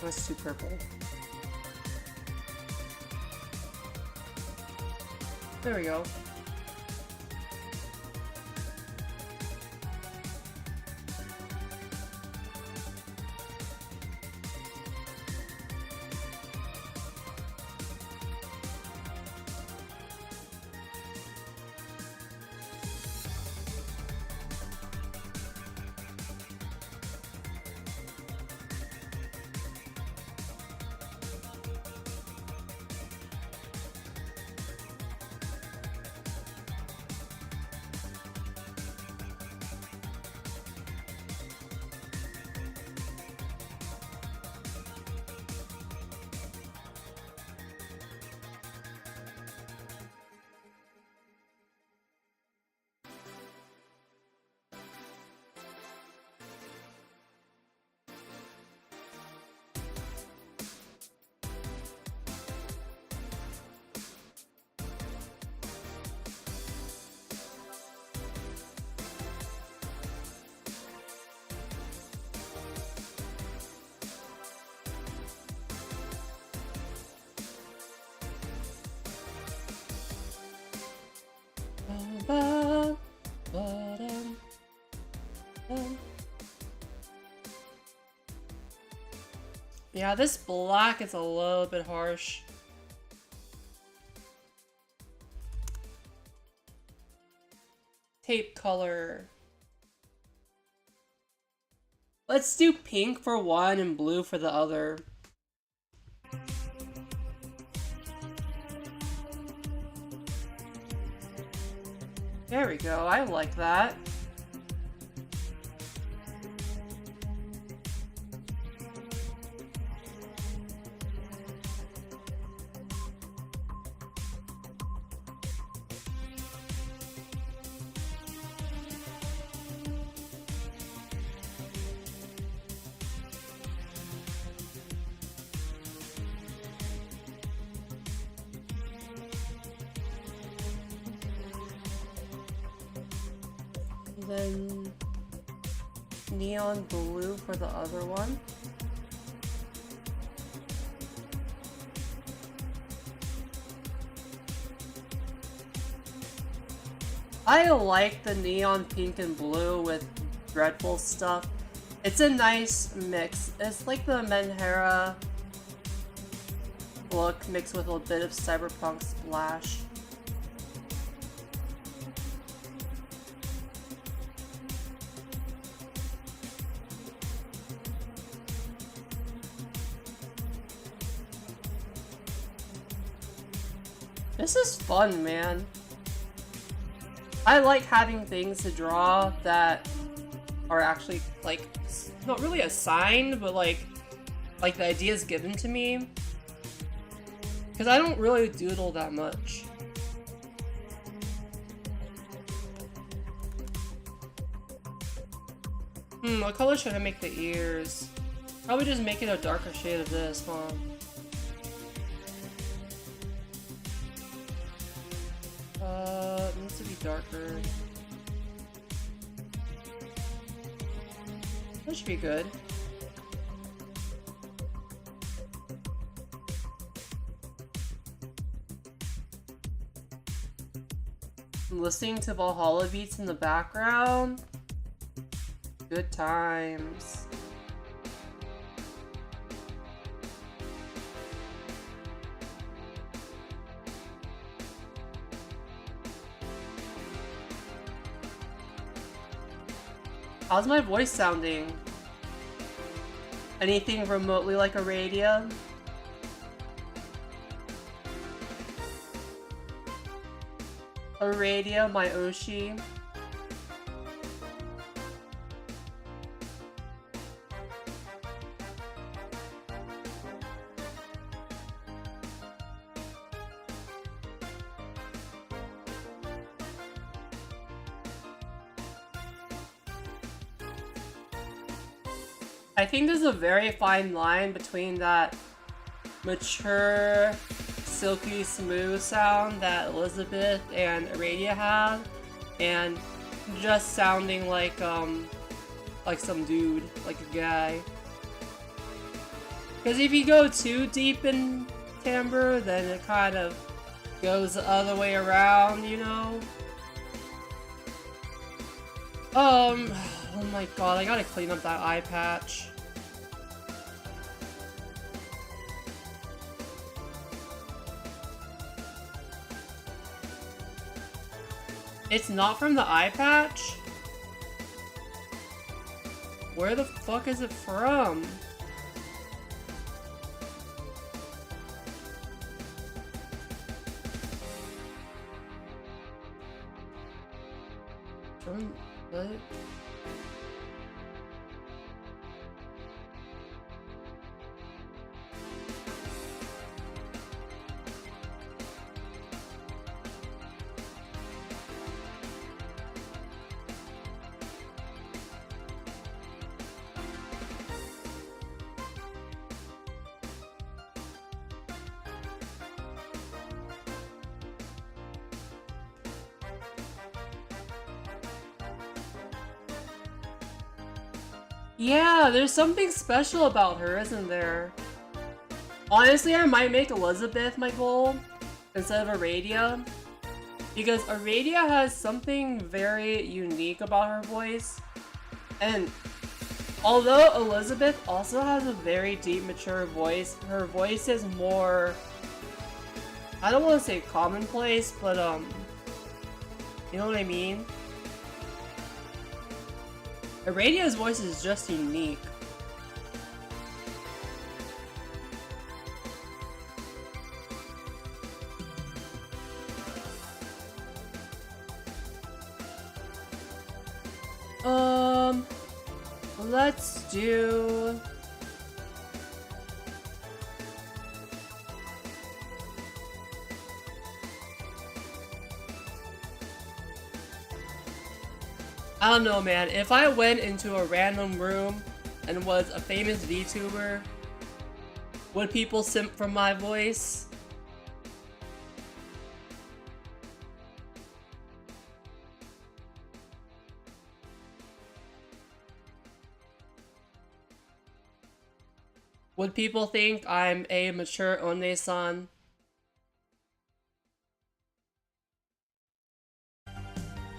Let's do purple. There we go. Yeah, this black is a little bit harsh. Tape color. Let's do pink for one and blue for the other. There we go, I like that. Then neon blue for the other one. I like the neon pink and blue with dreadful stuff. It's a nice mix. It's like the Menhera look mixed with a bit of cyberpunk splash. This is fun, man. I like having things to draw that are actually, like, not really assigned, but like the ideas given to me. Because I don't really doodle that much. What color should I make the ears? Probably just make it a darker shade of this, huh? It needs to be darker. That should be good. I'm listening to Valhalla beats in the background. Good times. How's my voice sounding? Anything remotely like a radio? A radio, my Oshi. I think there's a very fine line between that mature, silky smooth sound that Elizabeth and Aradia had, and just sounding like some dude, like a guy. Because if you go too deep in timbre, then it kind of goes the other way around, you know? Oh my god, I gotta clean up that eye patch. It's not from the eye patch? Where the fuck is it from? From what? Yeah, there's something special about her, isn't there? Honestly, I might make Elizabeth my goal instead of Aradia, because Aradia has something very unique about her voice, and although Elizabeth also has a very deep, mature voice, her voice is more, I don't want to say commonplace, but you know what I mean? Aradia's voice is just unique. Let's do... I don't know, man. If I went into a random room and was a famous VTuber, would people simp from my voice? Would people think I'm a mature One-san?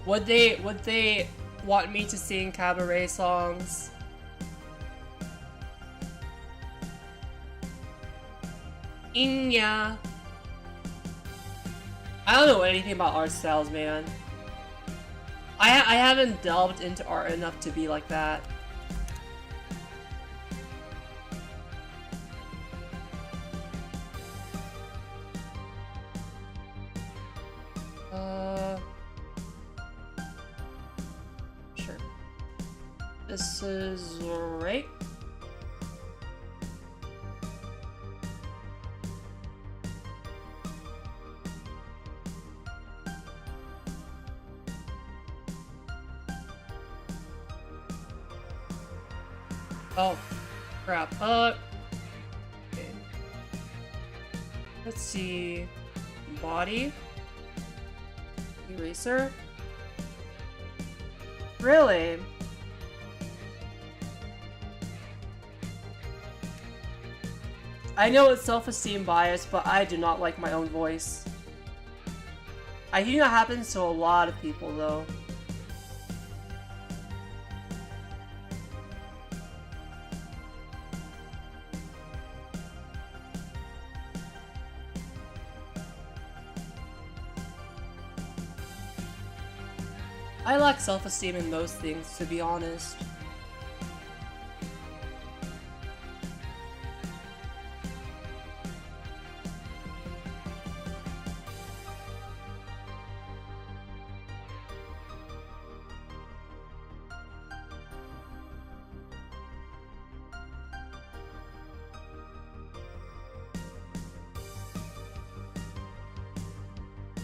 Would they want me to sing cabaret songs? Inya. I don't know anything about art styles, man. I haven't delved into art enough to be like that. Sure. This is right. Oh, crap. Okay. Let's see. Body. Eraser. Really? I know it's self-esteem bias, but I do not like my own voice. I think that happens to a lot of people, though. I lack self-esteem in most things, to be honest.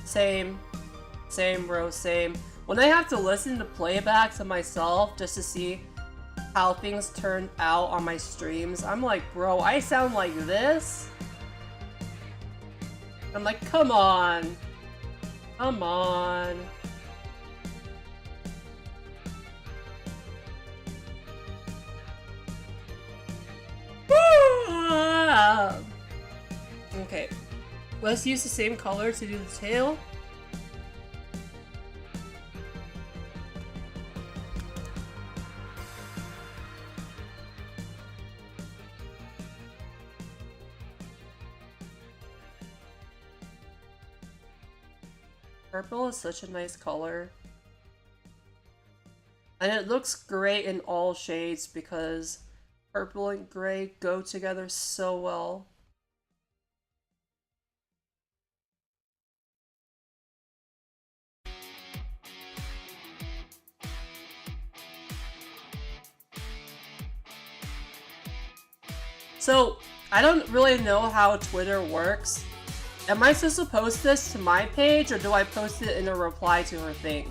Same. Same, bro, same. When I have to listen to playbacks of myself just to see how things turn out on my streams, I'm like, bro, I sound like this? I'm like, come on. Come on. Okay. Let's use the same color to do the tail. Purple is such a nice color. And it looks great in all shades because purple and gray go together so well. So, I don't really know how Twitter works. Am I supposed to post this to my page, or do I post it in a reply to her thing?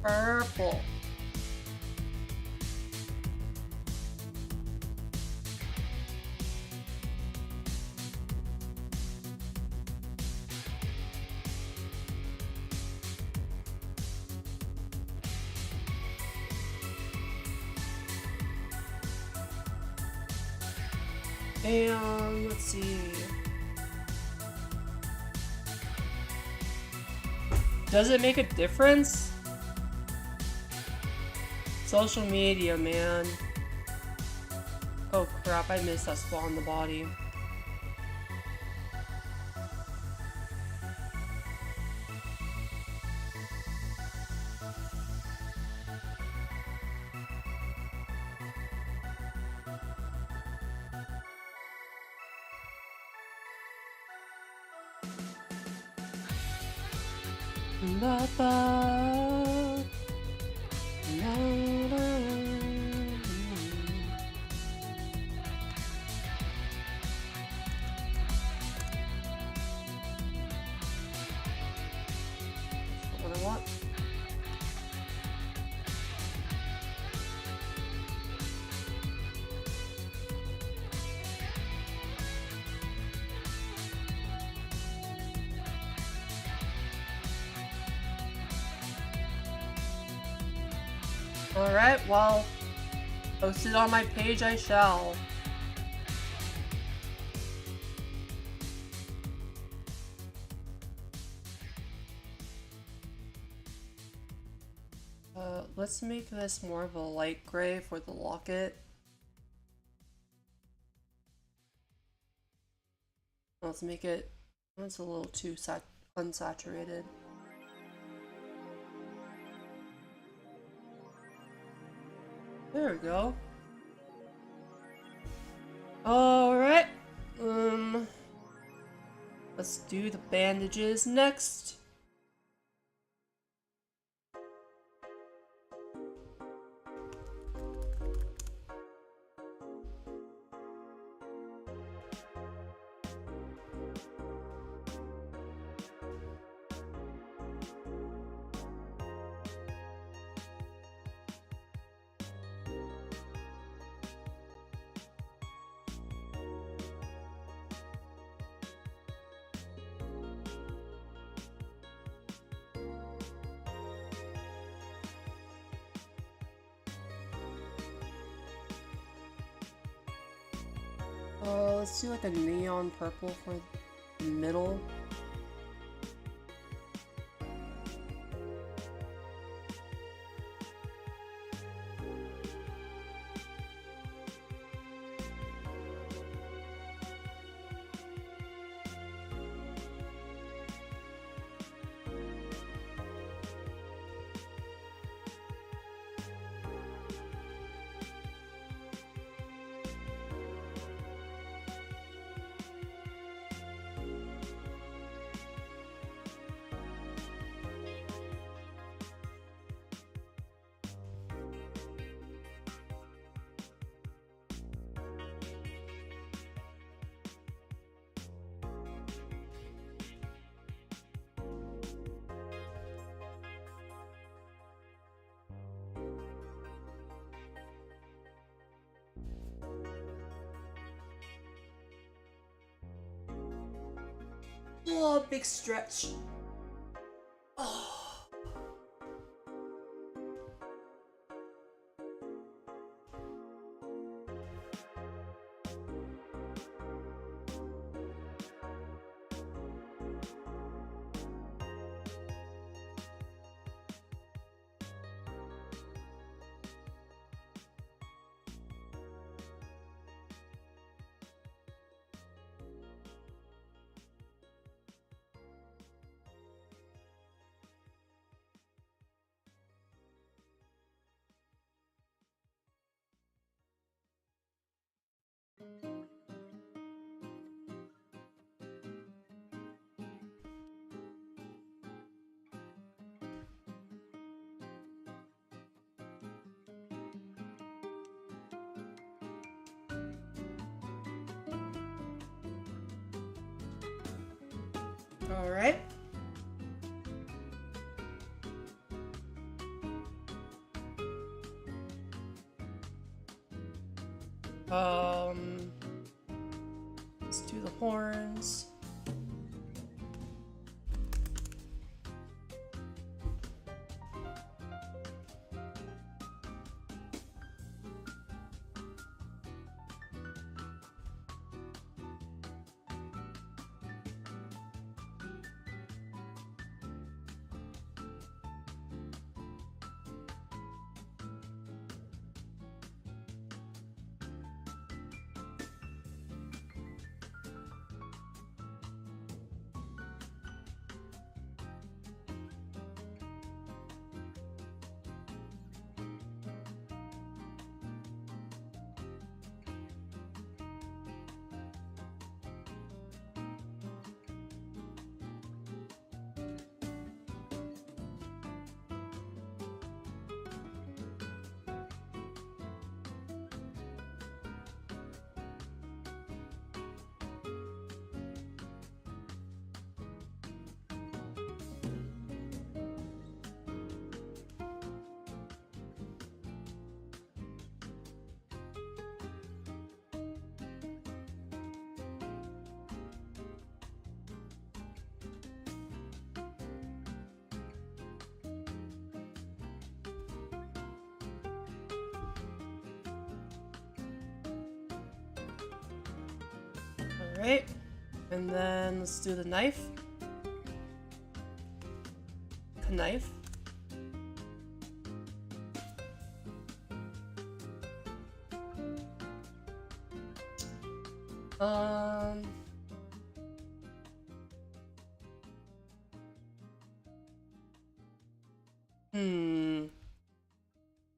Purple. And let's see. Does it make a difference? Social media, man. Oh crap, I missed that spot on the body. What I want. Alright, well, post it on my page I shall. Let's make this more of a light gray for the locket. Let's make it, it's a little too unsaturated. There we go. Alright. Let's do the bandages next. Let's do like a neon purple for the middle. Oh, big stretch. Oh. All right. Let's do the horns. Alright, and then let's do the knife. Knife.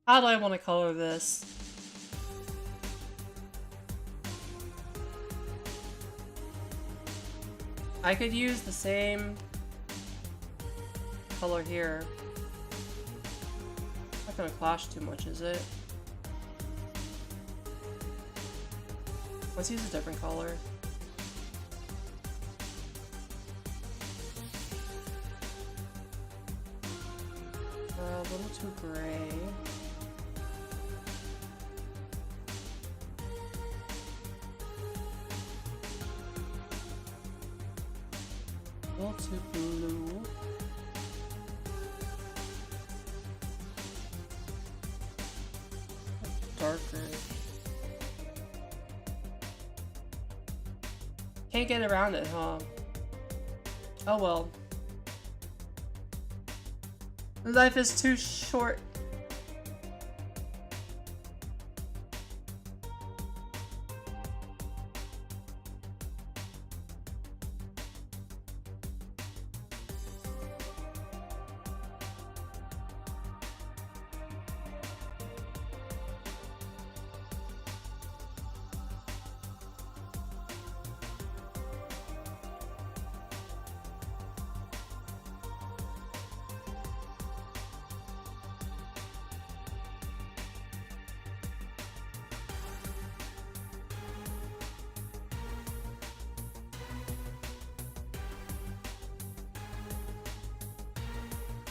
How do I want to color this? I could use the same color here. Not gonna clash too much, is it? Let's use a different color. A little too gray. A little too blue. Darker. Can't get around it, huh? Oh well. Life is too short.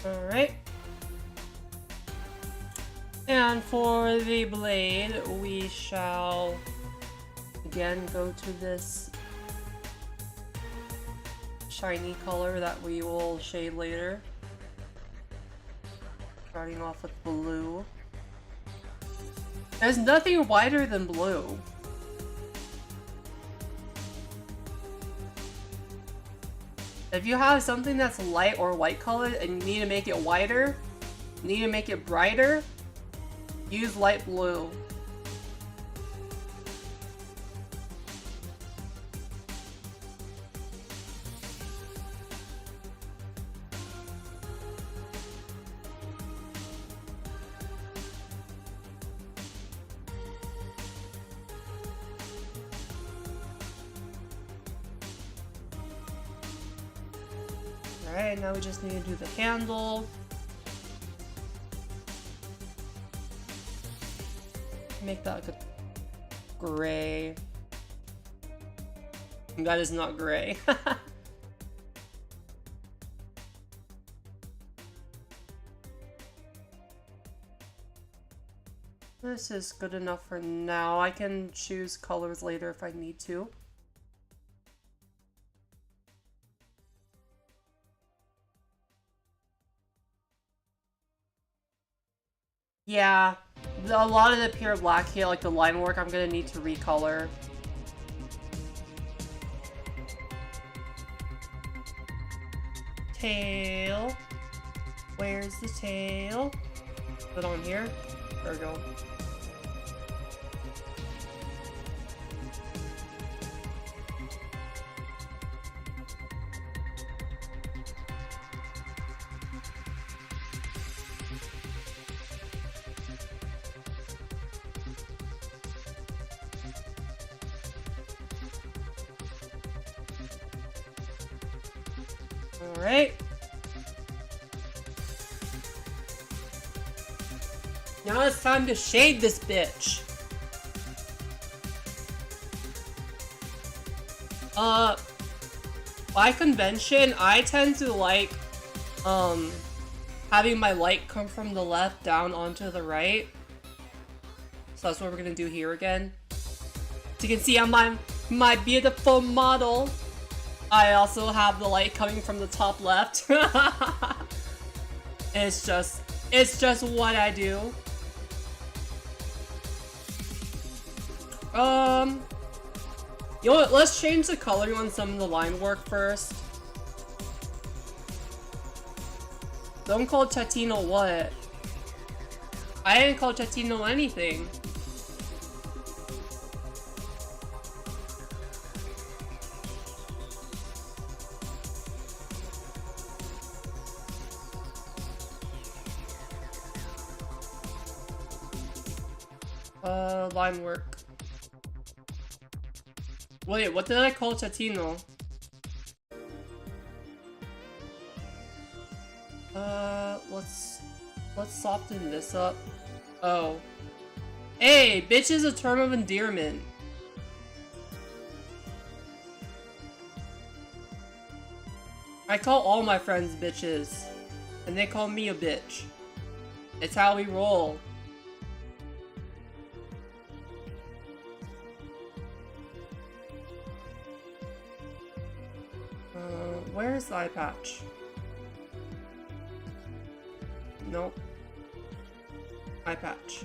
Alright. And for the blade, we shall again go to this shiny color that we will shade later. Starting off with blue. There's nothing whiter than blue. If you have something that's light or white colored and you need to make it whiter, need to make it brighter, use light blue. Alright, now we just need to do the handle. Make that like a gray. That is not gray. This is good enough for now. I can choose colors later if I need to. Yeah, a lot of the pure black here, like the line work, I'm gonna need to recolor. Tail. Where's the tail? Put it on here. There we go. Alright. Now it's time to shade this bitch. By convention, I tend to like, having my light come from the left down onto the right. So that's what we're gonna do here again. As you can see on my beautiful model, I also have the light coming from the top left. It's just what I do. You know what, let's change the coloring on some of the line work first. Don't call Chattino what? I didn't call Chattino anything. Line work. Wait, what did I call Chattino? Let's soften this up. Oh. Hey, bitch is a term of endearment. I call all my friends bitches. And they call me a bitch. It's how we roll. Where's the eye patch? Nope. Eye patch.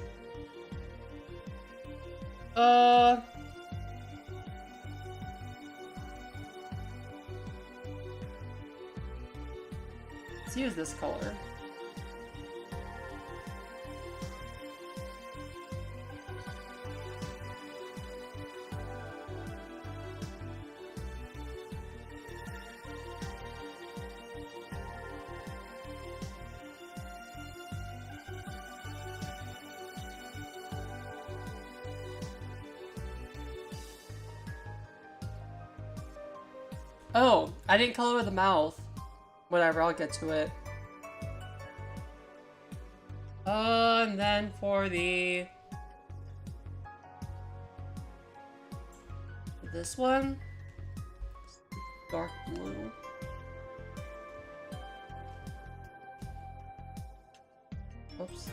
Let's use this color. Oh, I didn't color the mouth. Whatever, I'll get to it. And then for this one, dark blue. Oops.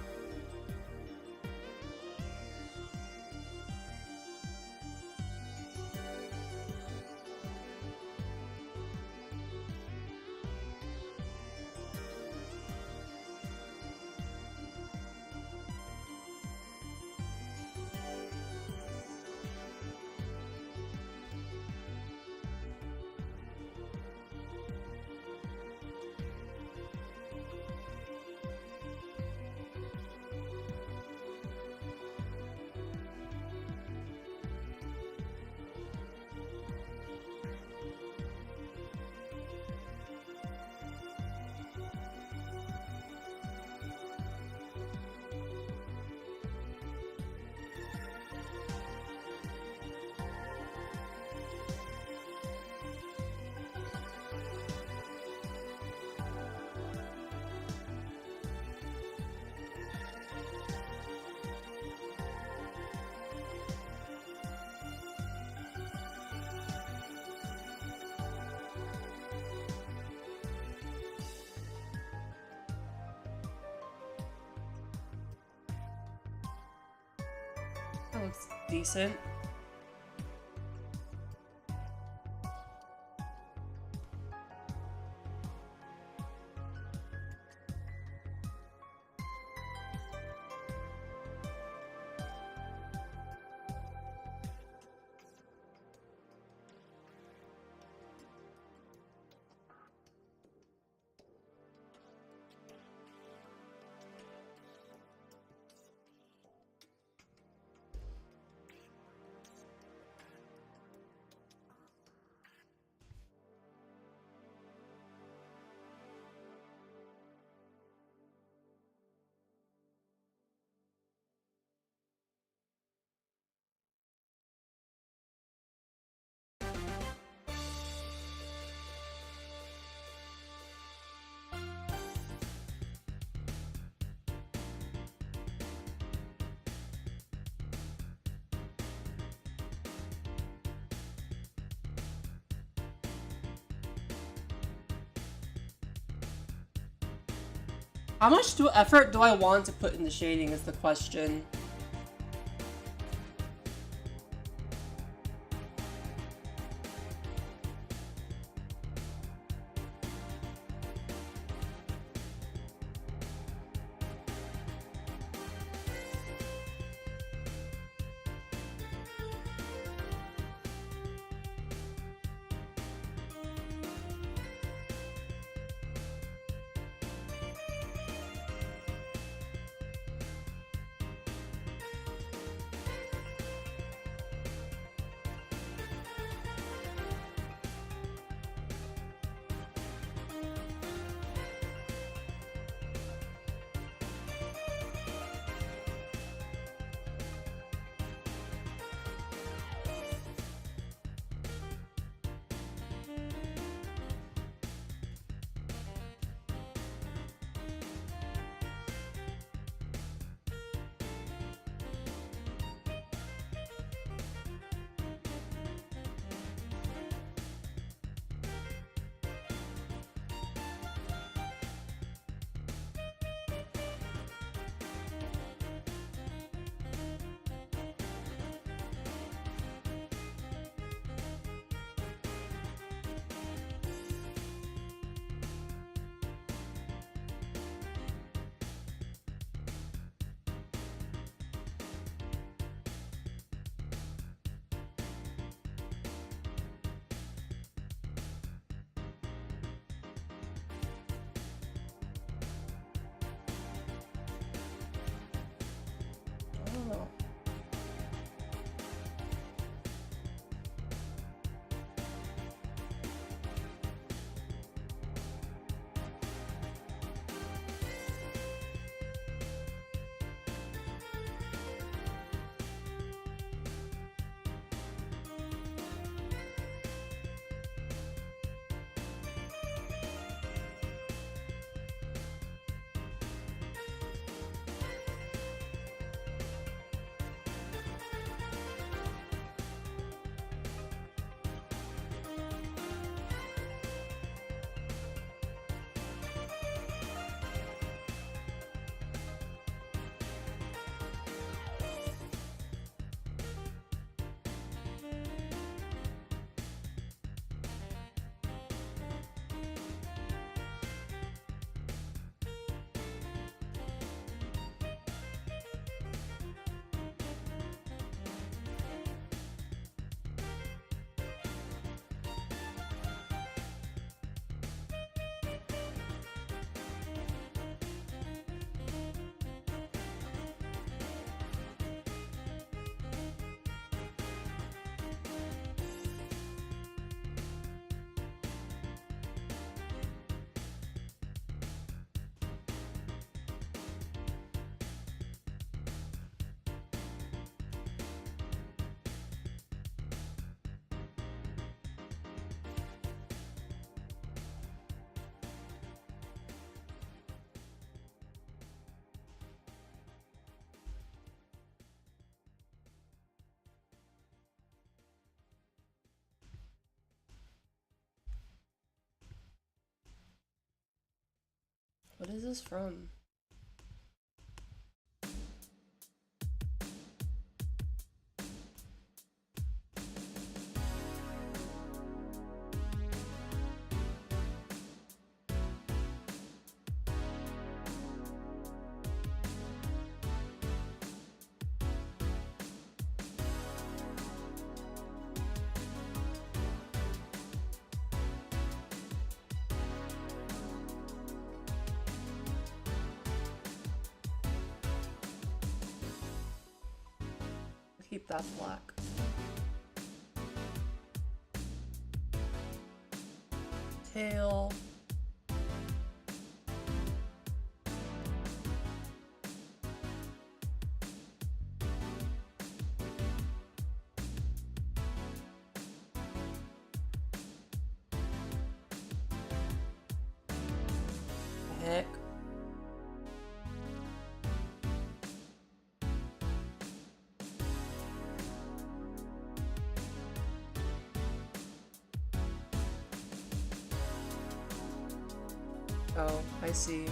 That looks decent. How much effort do I want to put in the shading is the question. Oh. What is this from? keep that black. Tail. Heck. Oh, I see.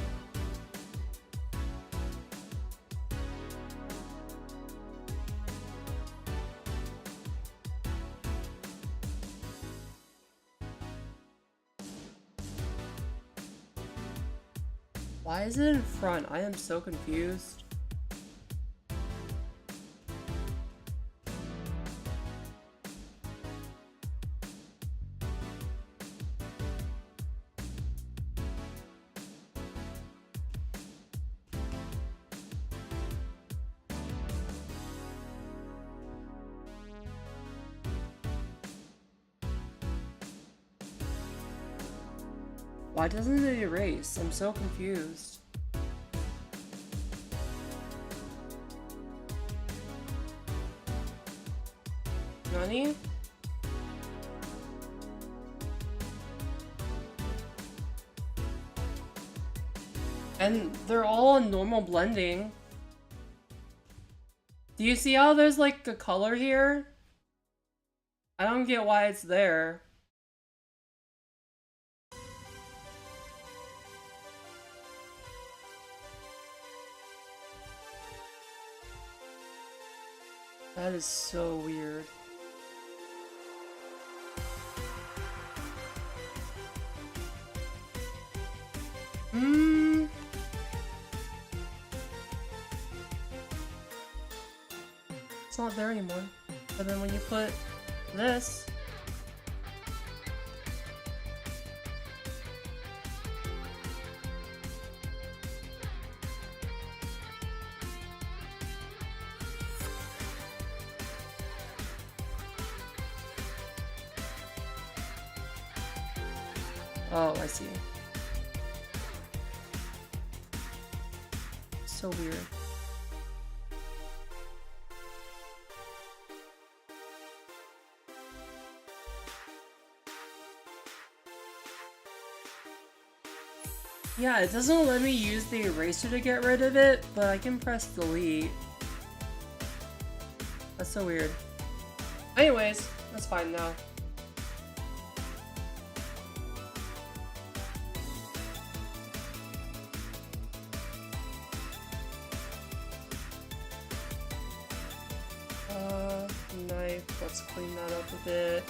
Why is it in front? I am so confused. Why doesn't it erase? I'm so confused. Nani? And they're all on normal blending. Do you see how there's like a color here? I don't get why it's there. That is so weird. It's not there anymore. But then when you put this, oh, I see. So weird. Yeah, it doesn't let me use the eraser to get rid of it, but I can press delete. That's so weird. Anyways, that's fine now. Knife, let's clean that up a bit.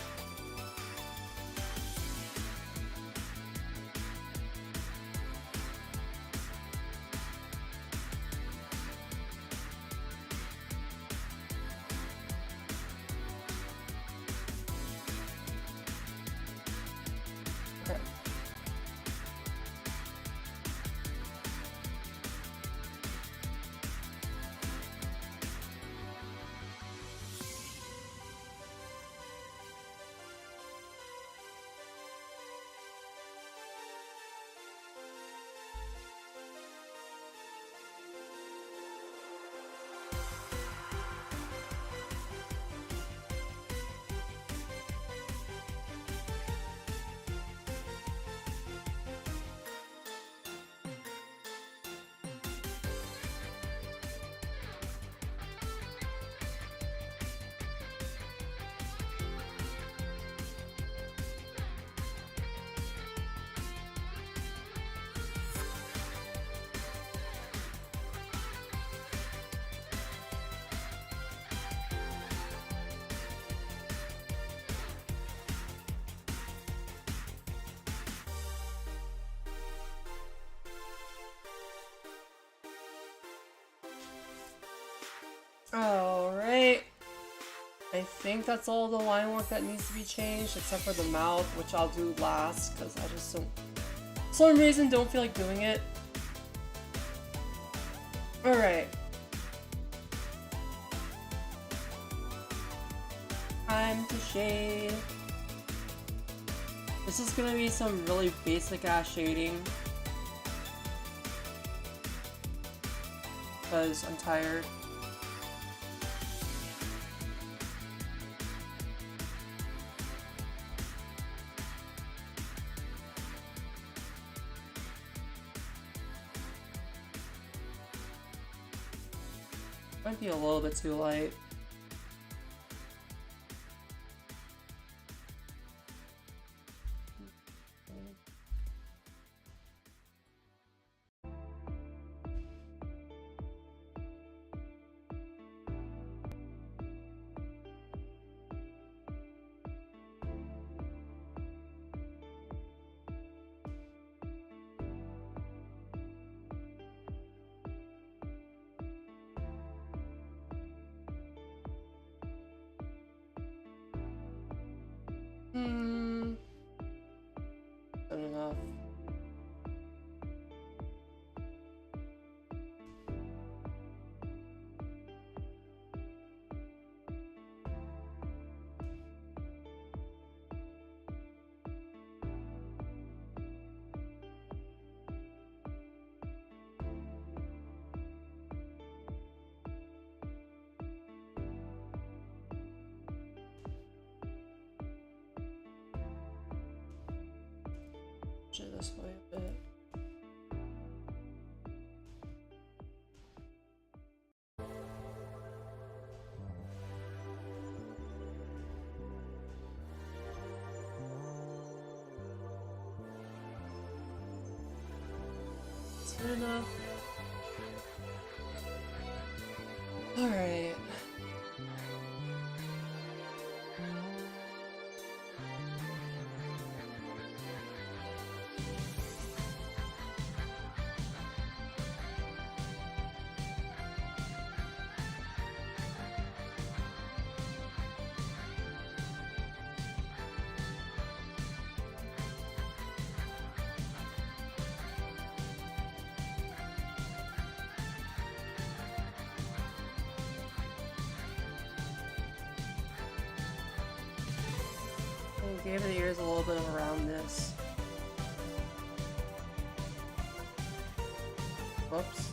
Alright. I think that's all the line work that needs to be changed, except for the mouth, which I'll do last, because I just don't, for some reason, don't feel like doing it. Alright. time to shade. This is gonna be some really basic ass shading. Because I'm tired. Might be a little bit too light. Good enough. This way a bit. Is that enough? All right. Gave the ears a little bit of a roundness. Whoops.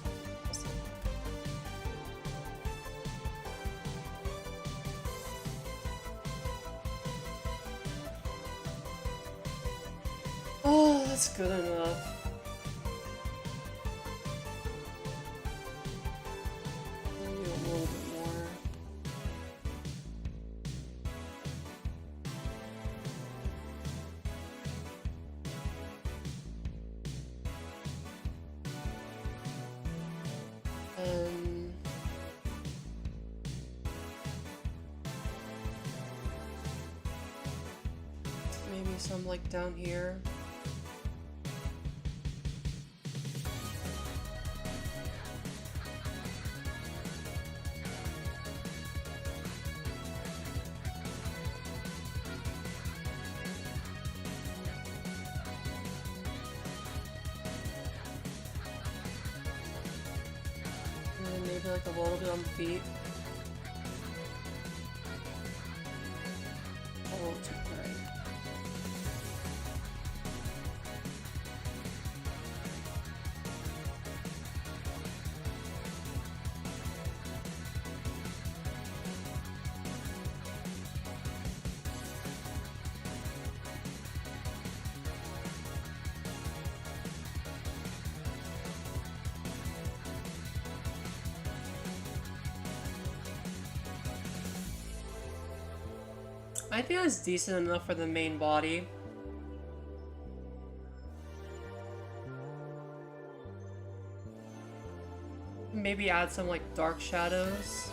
Oh, that's good enough. Maybe a little bit more. Maybe some like down here. And then maybe like a little bit on the feet. A little too bright. I think it's decent enough for the main body. Maybe add some like dark shadows.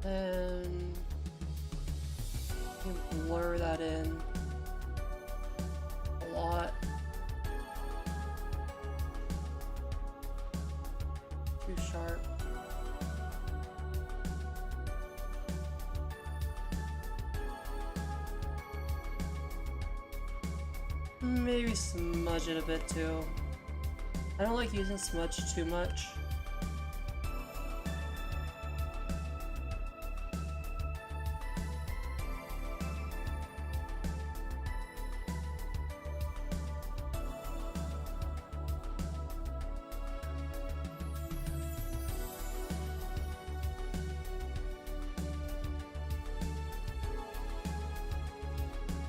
Then blur that in a lot. Too sharp. Maybe smudge it a bit too. I don't like using smudge too much.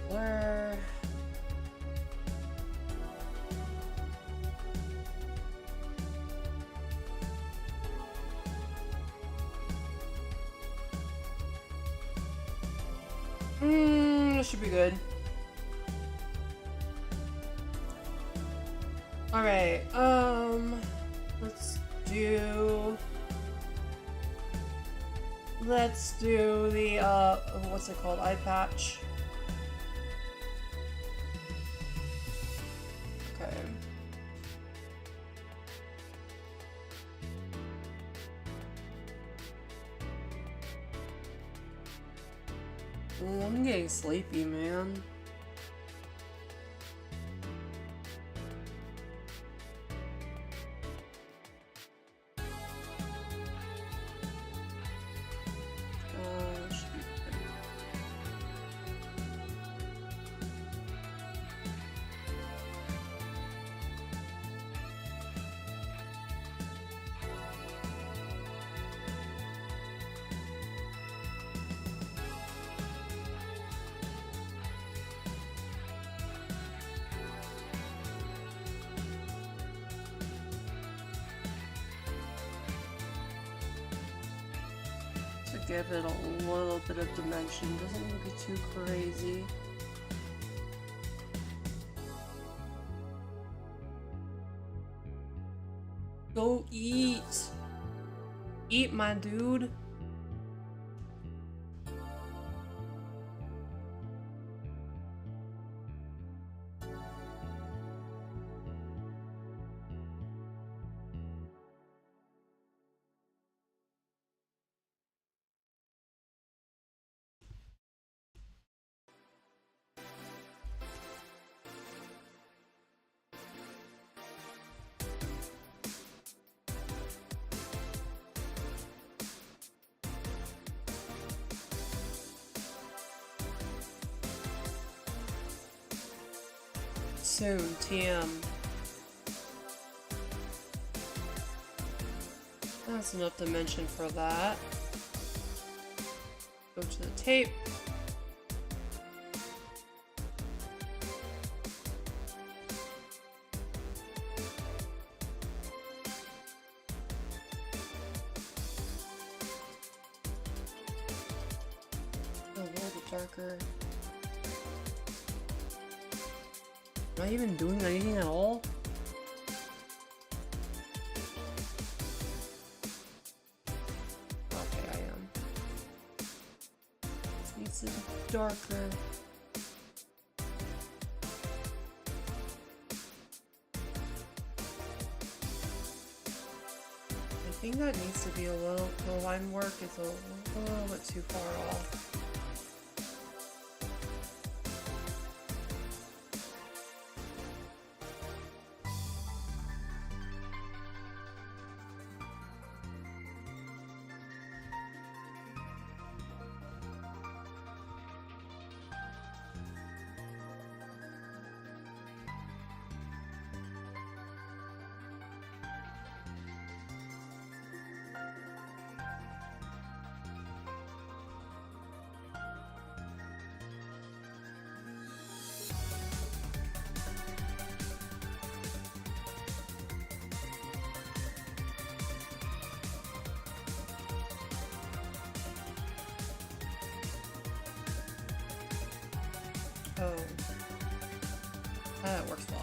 Blur. This should be good. Alright, let's do the, what's it called? Eye patch. Okay. Ooh, I'm getting sleepy, man. Give it a little bit of dimension, doesn't need to be too crazy. Go eat! Eat, my dude! Soon, TM. That's enough dimension for that. Go to the tape. A little bit darker. Am I even doing anything at all? Okay, I am. This needs to be darker. I think that needs to be a little, the line work is a little bit too far off. Oh. That works well.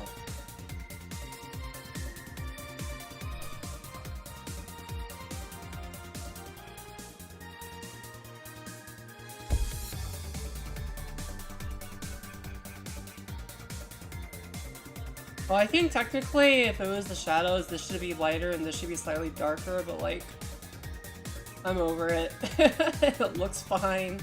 Well, I think technically if it was the shadows, this should be lighter and this should be slightly darker, but like, I'm over it. It looks fine.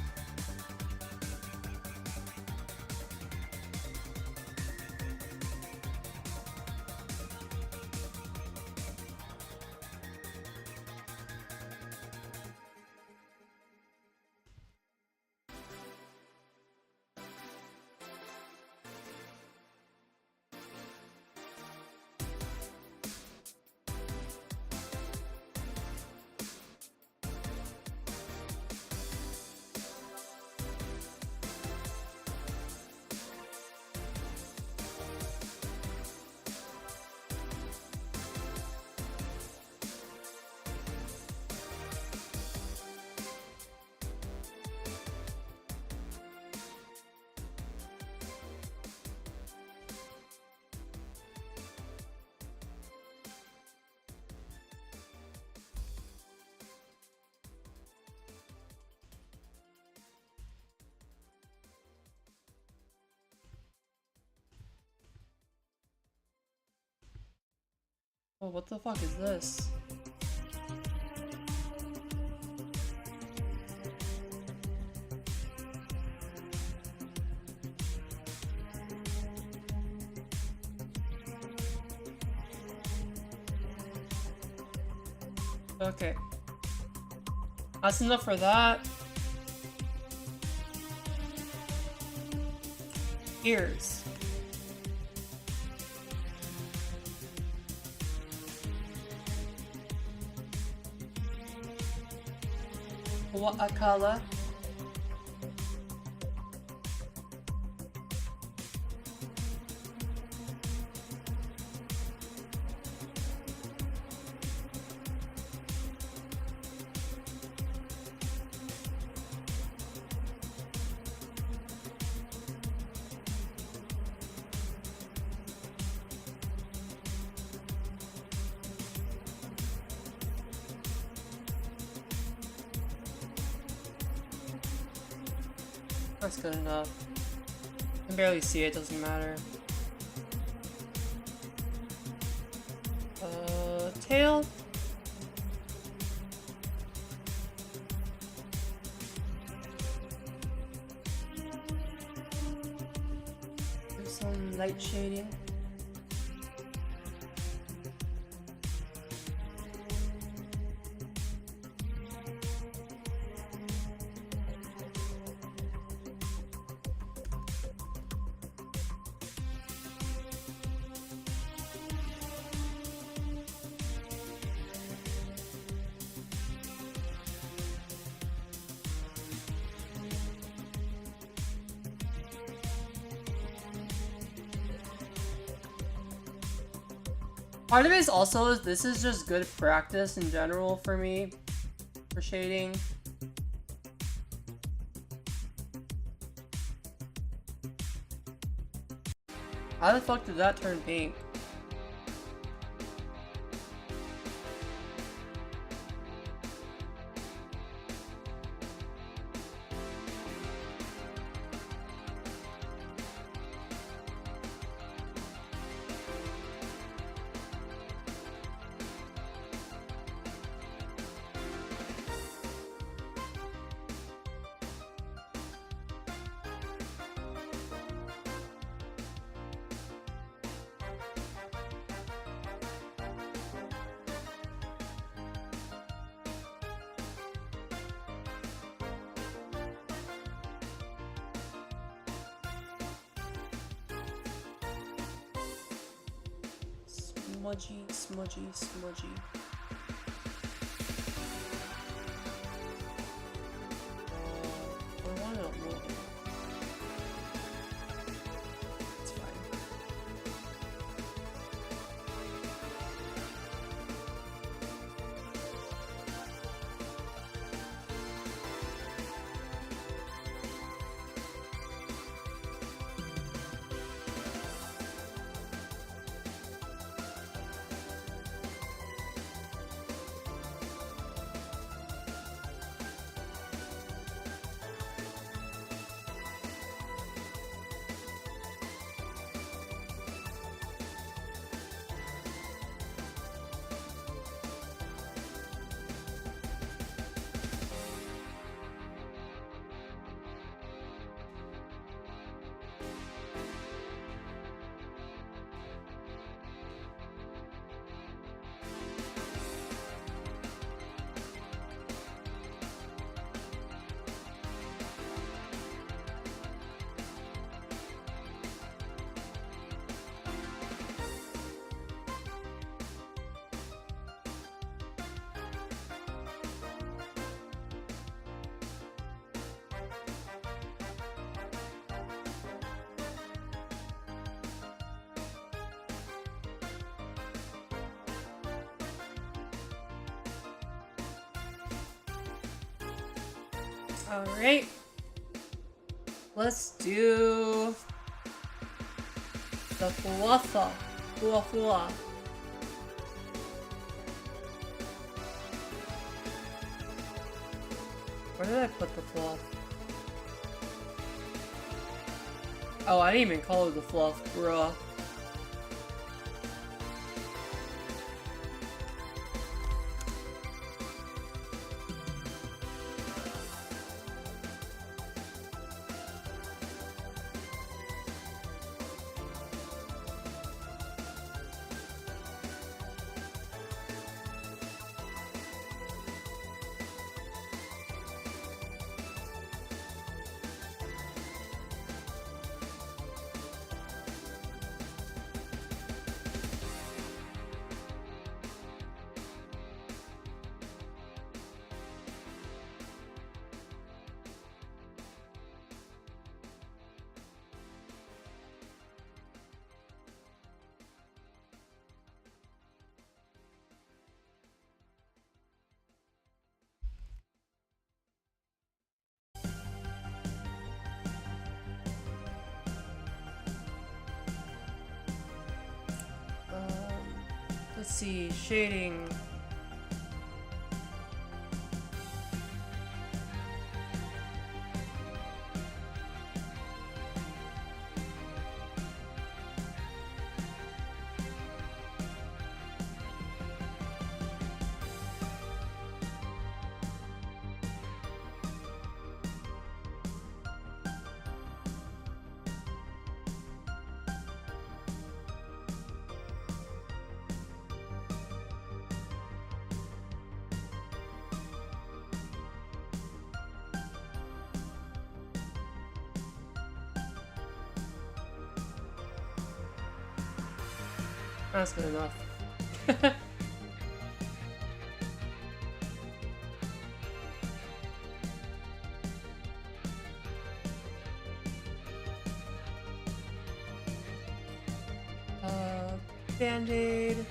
Oh, what the fuck is this? Okay. That's enough for that. Ears. What a color. That's good enough. I can barely see it, doesn't matter. Tail? There's some light shading. Part of it is also, this is just good practice in general for me, for shading. How the fuck did that turn pink? Smudgy, smudgy, smudgy. I wanna roll. It's fine. Alright. Let's do the fluffa. Fluffla. Where did I put the fluff? Oh, I didn't even call it the fluff, bruh. Let's see, shading. That's good enough. Band-Aid.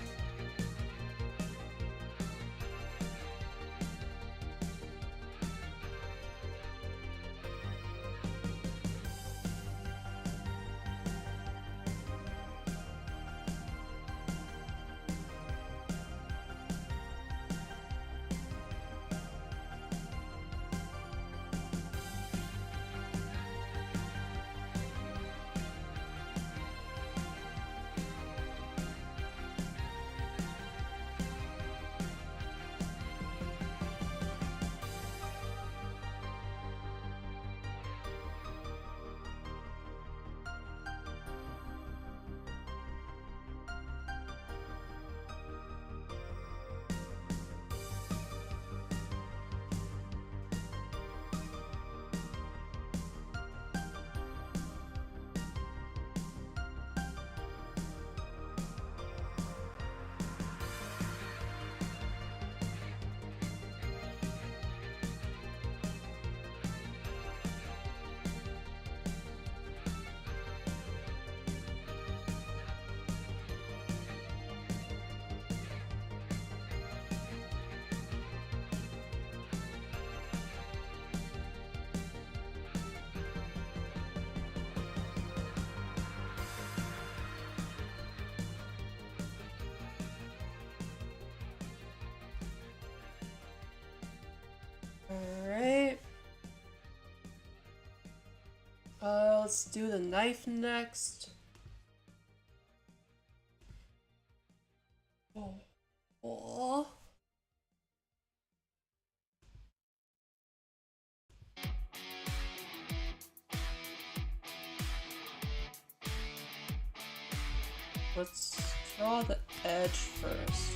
Alright. Let's do the knife next. Oh. Let's draw the edge first.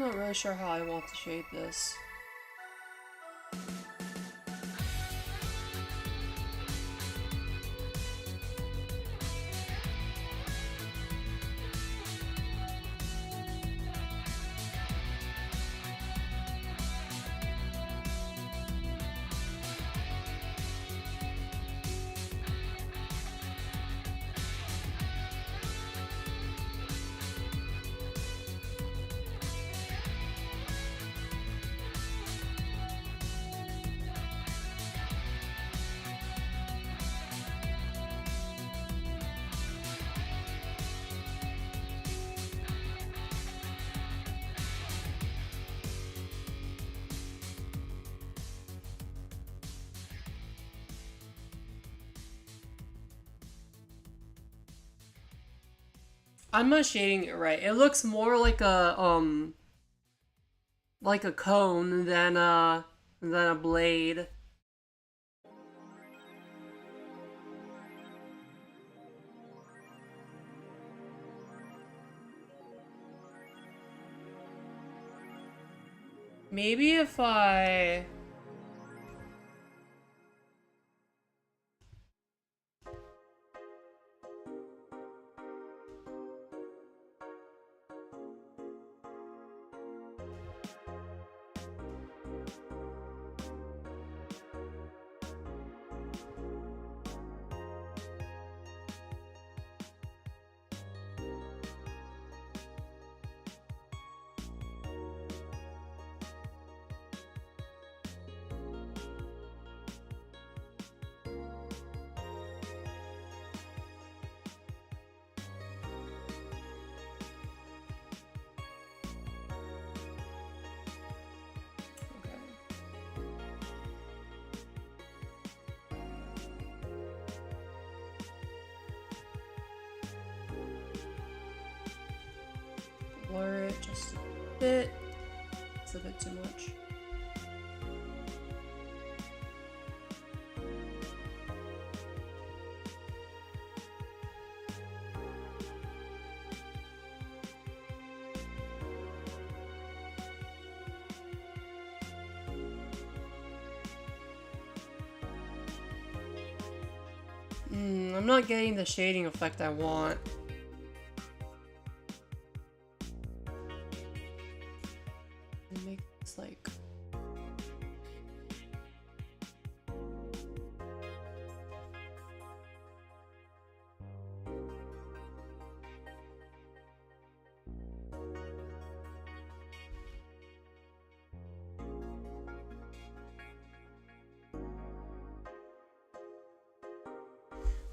not really sure how I want to shade this. I'm not shading it right. It looks more like a cone than a blade. Maybe if I... Blur it just a bit. It's a bit too much. I'm not getting the shading effect I want. Make this like...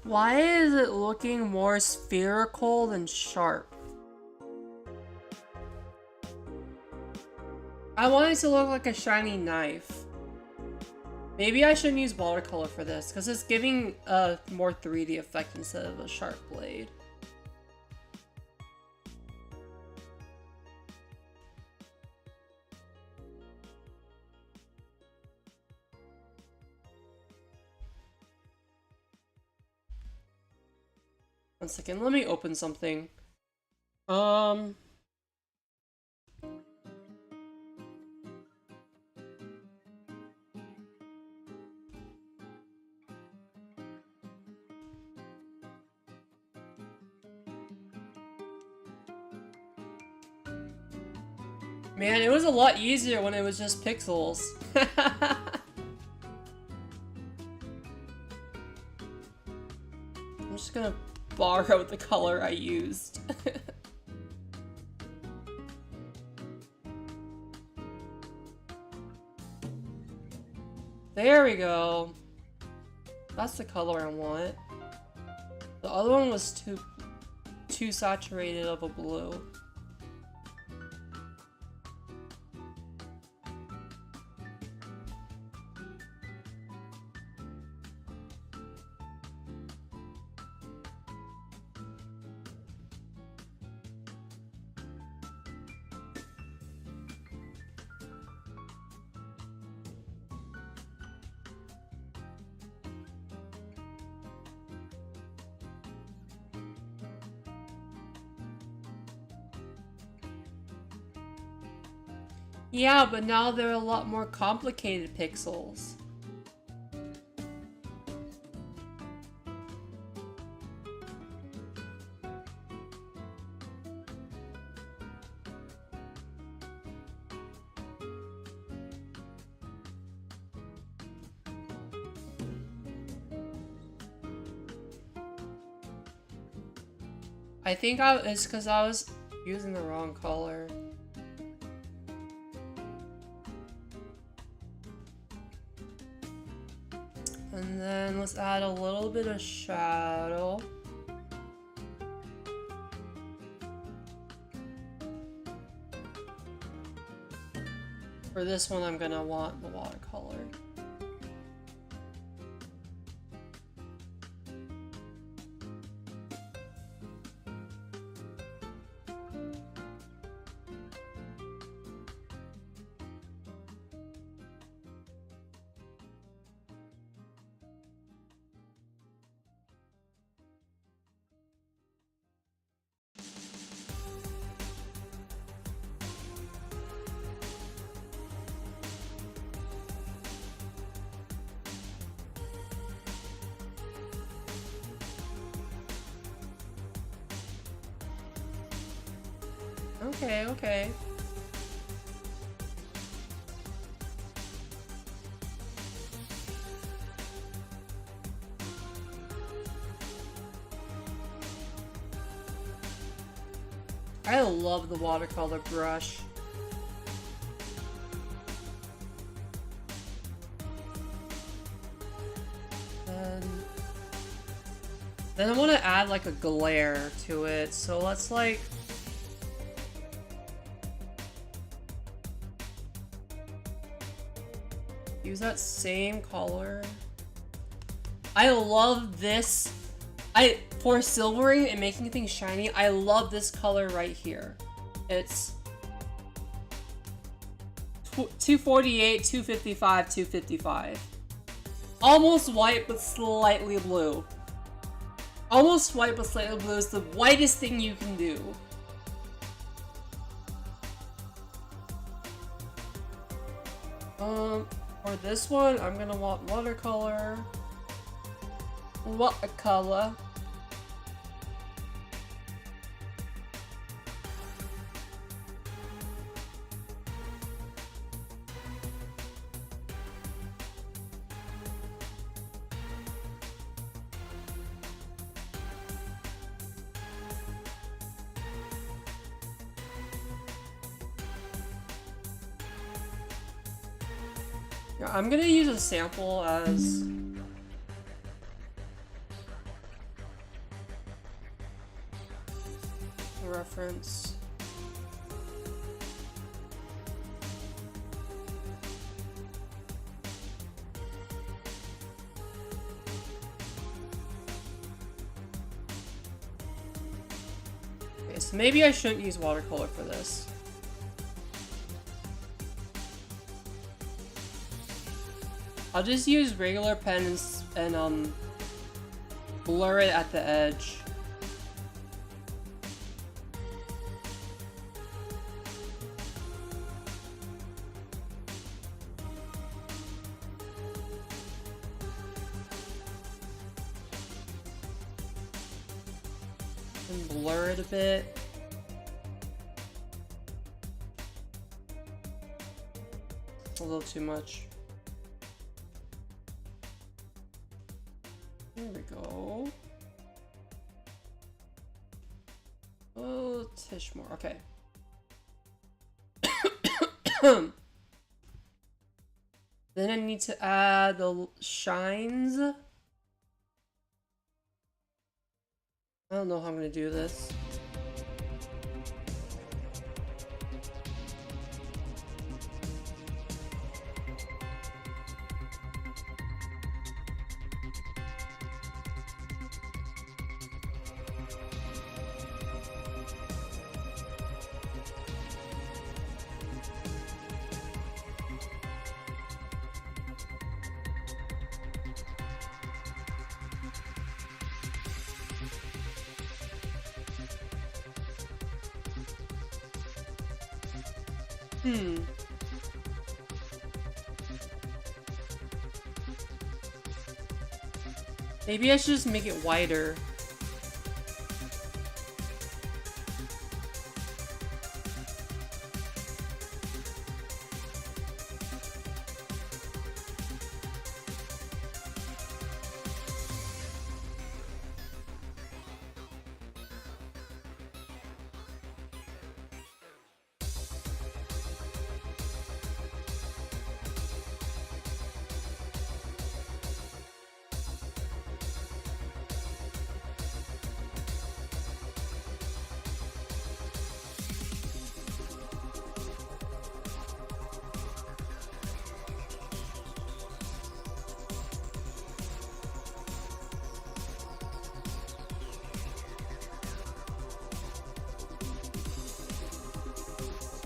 Why is it looking more spherical than sharp? I want it to look like a shiny knife. Maybe I shouldn't use watercolor for this, because it's giving a more 3D effect instead of a sharp blade. One second, let me open something. Man, it was a lot easier when it was just pixels. I'm just gonna borrow the color I used. There we go. That's the color I want. The other one was too saturated of a blue. Yeah, but now they're a lot more complicated pixels. I think it's because I was using the wrong color. And then let's add a little bit of shadow. For this one, I'm gonna want the watercolor. Okay, okay. I love the watercolor brush. And then I want to add like a glare to it, so let's like use that same color. I love this. For silvering and making things shiny, I love this color right here. It's 248, 255, 255. Almost white, but slightly blue. Almost white, but slightly blue is the whitest thing you can do. For this one, I'm gonna want watercolor. Watercolor. I'm gonna use a sample as a reference. Okay, so maybe I shouldn't use watercolor for this. I'll just use regular pen and blur it at the edge. And blur it a bit. A little too much. There we go. Oh, tish more. Okay. Then I need to add the shines. I don't know how I'm gonna do this. Maybe I should just make it wider.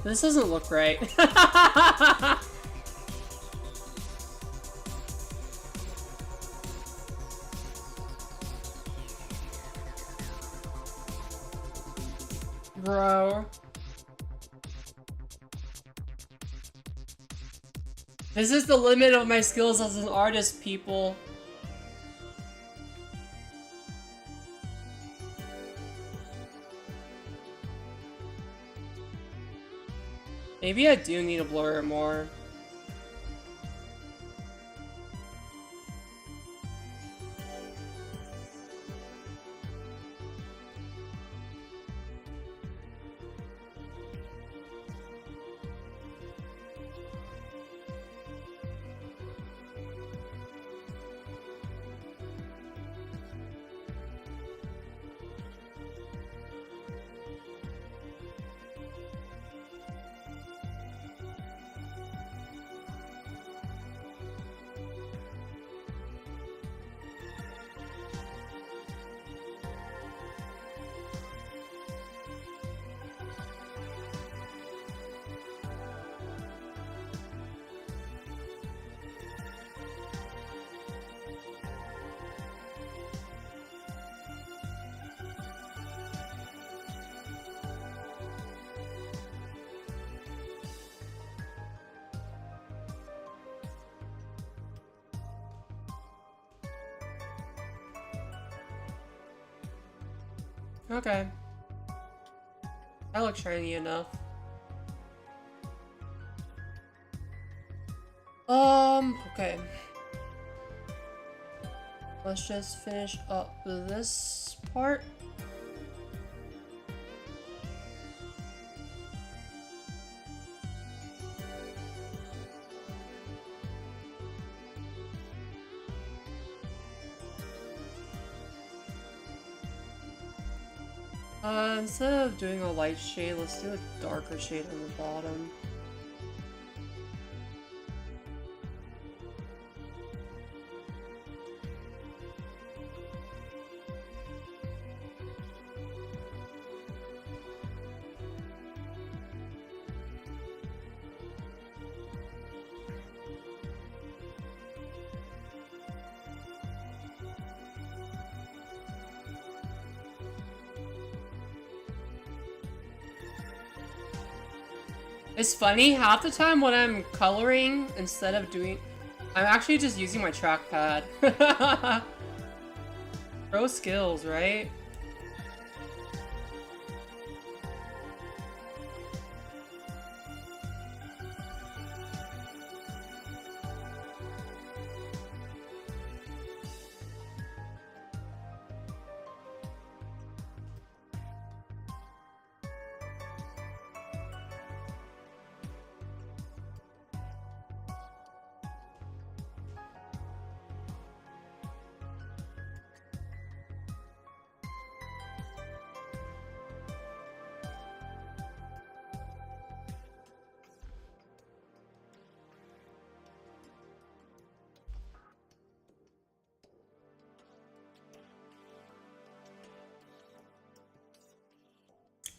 This doesn't look right. Bro. This is the limit of my skills as an artist, people. Maybe I do need to blur it more. Okay. That looks shiny enough. Okay. Let's just finish up this part. Instead of doing a light shade, let's do a darker shade on the bottom. It's funny, half the time when I'm coloring, instead of doing... I'm actually just using my trackpad. Pro skills, right?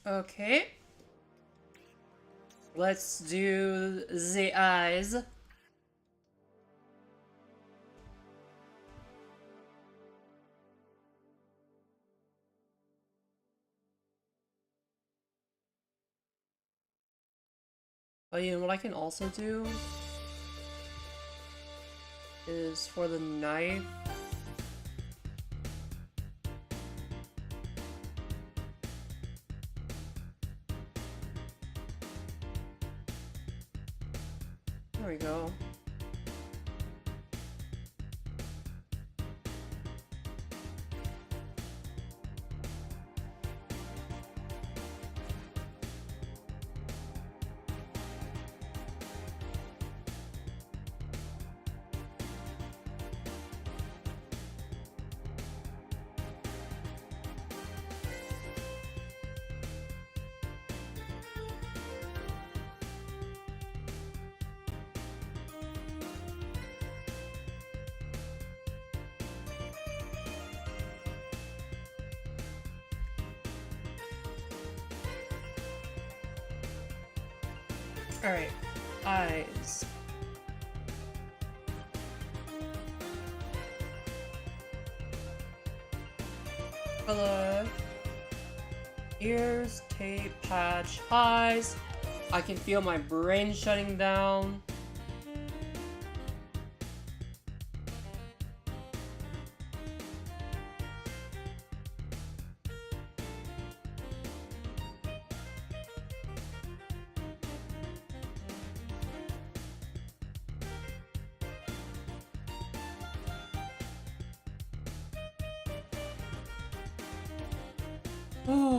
Okay. Let's do the eyes. Oh, you know what I can also do? Is for the knife. There we go. Alright, eyes. Color. Ears, tape, patch, eyes. I can feel my brain shutting down. Oh.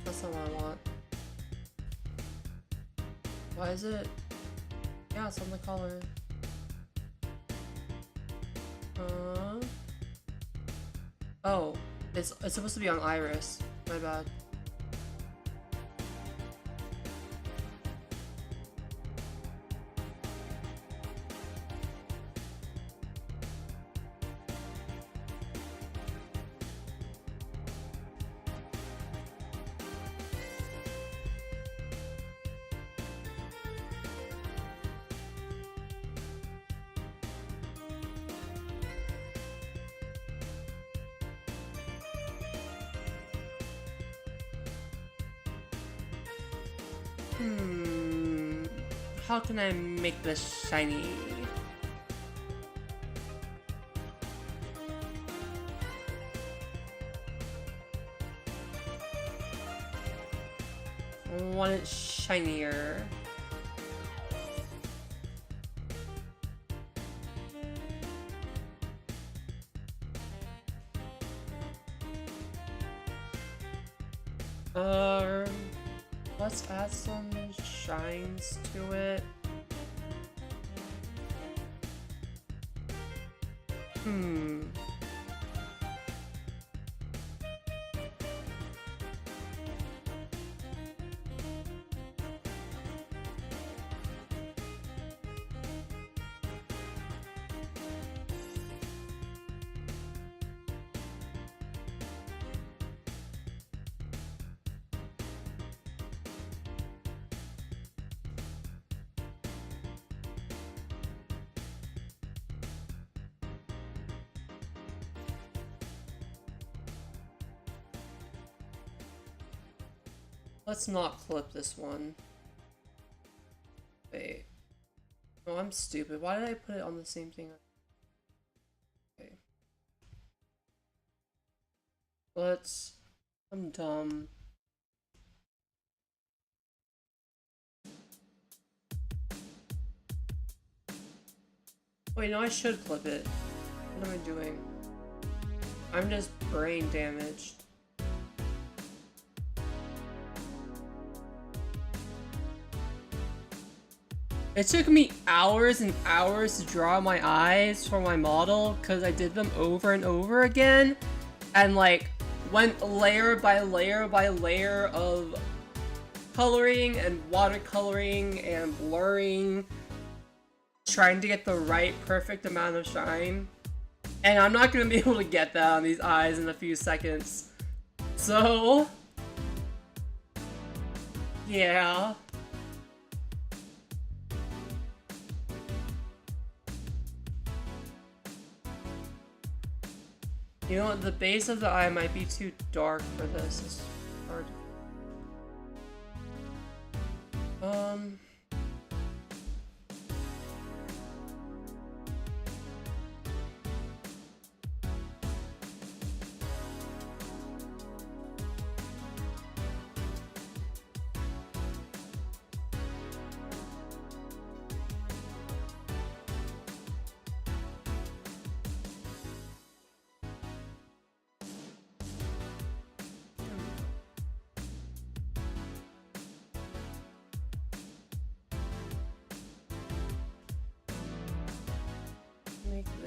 That's not what I want. Why is it? Yeah, it's on the color. Oh, it's supposed to be on iris. My bad. How can I make this shiny? I want it shinier. Let's add some shines to it. Let's not clip this one. Wait. Oh, I'm stupid. Why did I put it on the same thing? Okay. I'm dumb. Wait, no, I should clip it. What am I doing? I'm just brain damaged. It took me hours and hours to draw my eyes for my model because I did them over and over again and like went layer by layer by layer of coloring and watercoloring and blurring, trying to get the right perfect amount of shine. And I'm not going to be able to get that on these eyes in a few seconds. So, yeah. You know what, the base of the eye might be too dark for this. It's hard.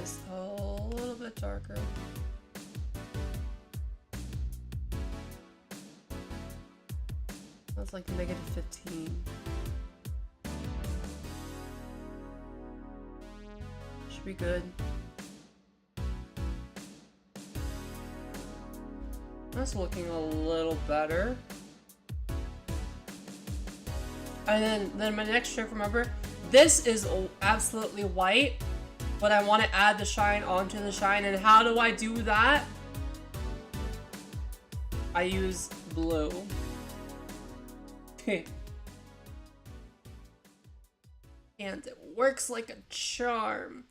this a little bit darker. That's like -15. Should be good. That's looking a little better. And then my next trick, remember, this is absolutely white, but I want to add the shine onto the shine. And how do I do that? I use blue. And it works like a charm.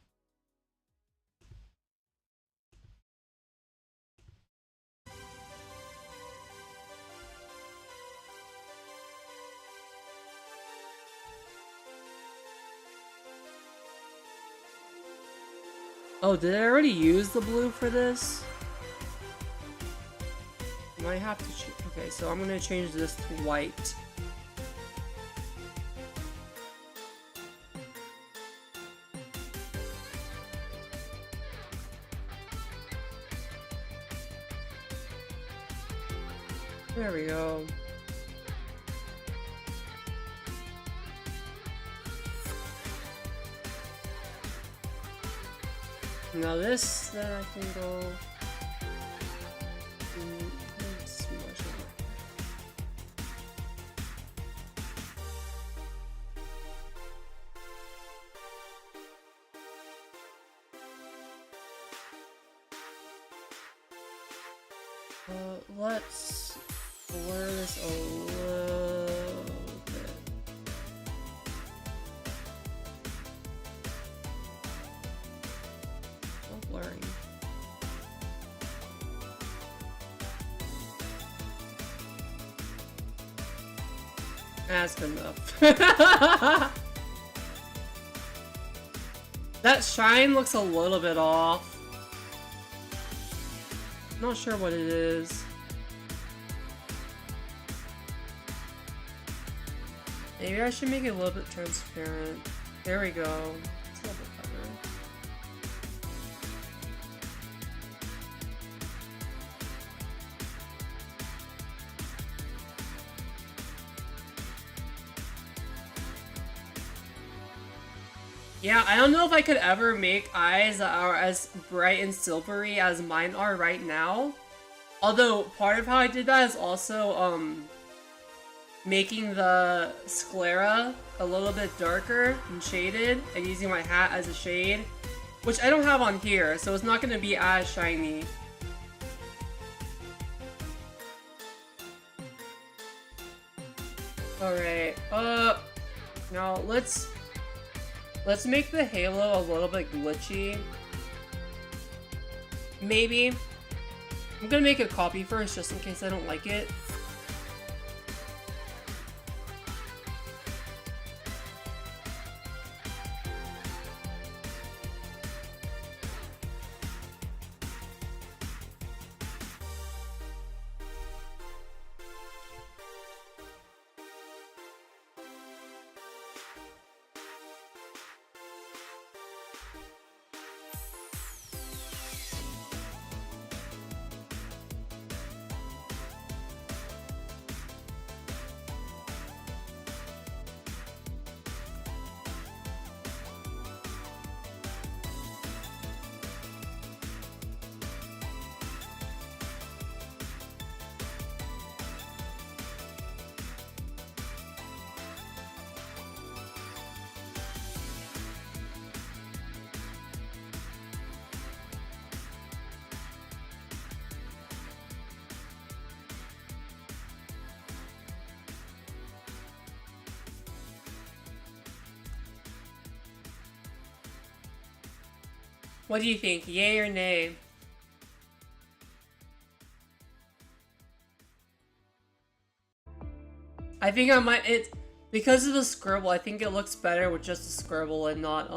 Oh, did I already use the blue for this? I might have to okay, so I'm gonna change this to white. There we go. Now this, then I can go. Let's blur this a little bit. So blurry. That's good enough. That shine looks a little bit off. Not sure what it is. Maybe I should make it a little bit transparent. There we go. It's a little bit better. Yeah, I don't know if I could ever make eyes that are as bright and silvery as mine are right now. Although, part of how I did that is also, making the sclera a little bit darker and shaded, and using my hat as a shade, which I don't have on here, so it's not going to be as shiny. Alright, now let's make the halo a little bit glitchy. Maybe. I'm gonna make a copy first, just in case I don't like it. What do you think? Yay or nay? I think I might, because of the scribble, I think it looks better with just the scribble and not,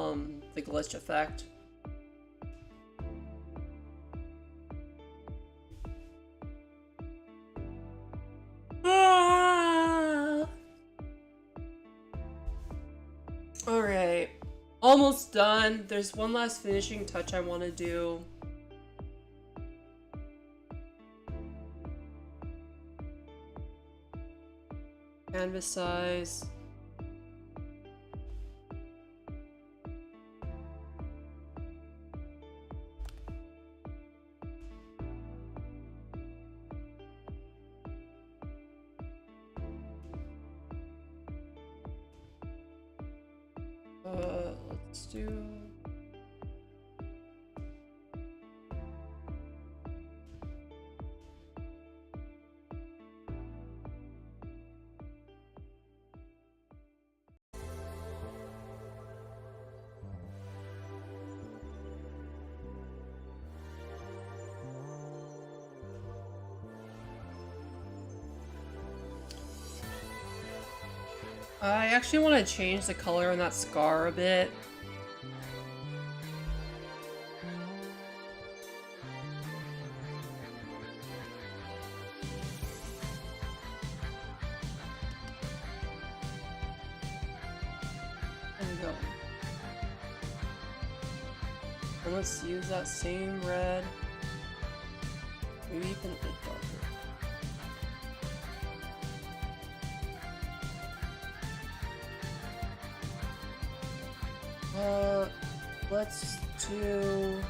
the glitch effect. Ah! Alright. Almost done. There's one last finishing touch I want to do. Canvas size. Let's do... I actually want to change the color on that scar a bit. There we go. And let's use that same red. Maybe even a bit darker. Let's do...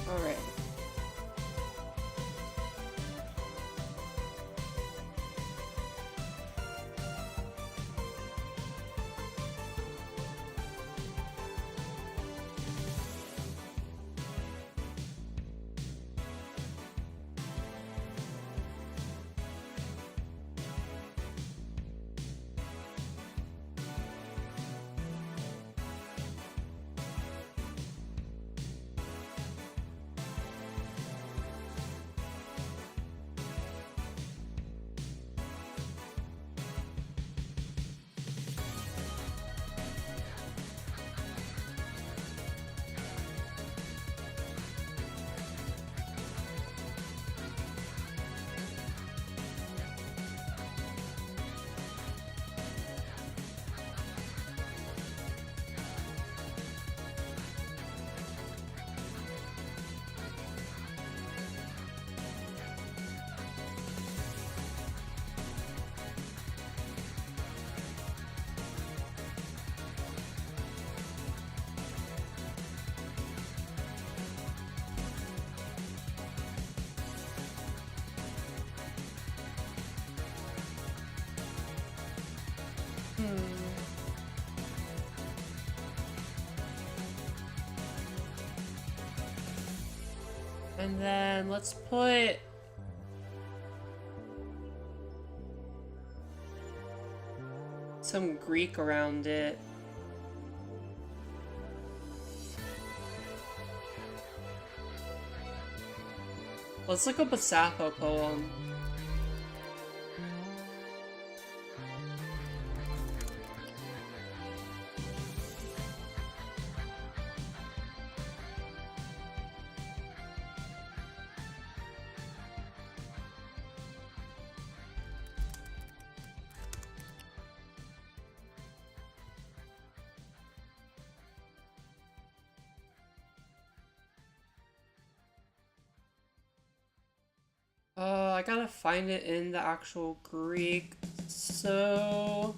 All right. And then let's put some Greek around it. Let's look up a Sappho poem. I gotta find it in the actual Greek, so...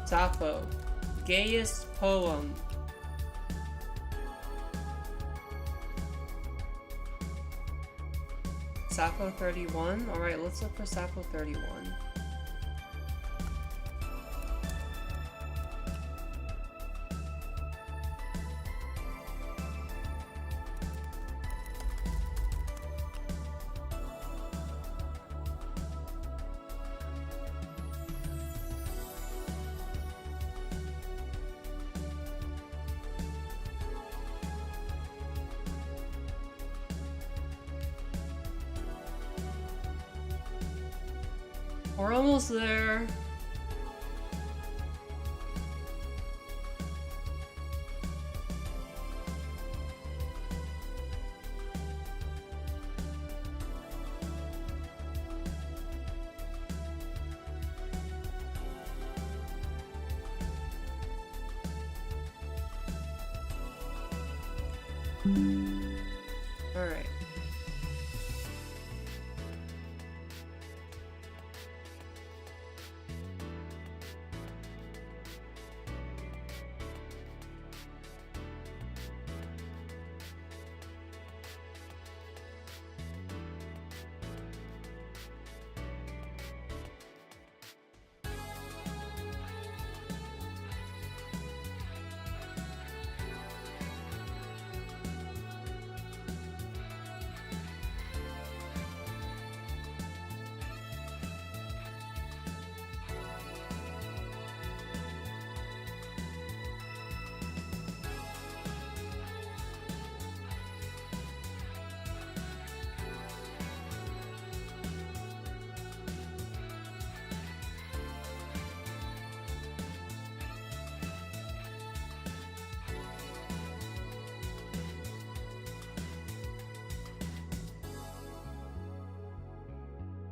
Sappho, gayest poem. Sappho 31? Alright, let's look for Sappho 31. We're almost there. All right.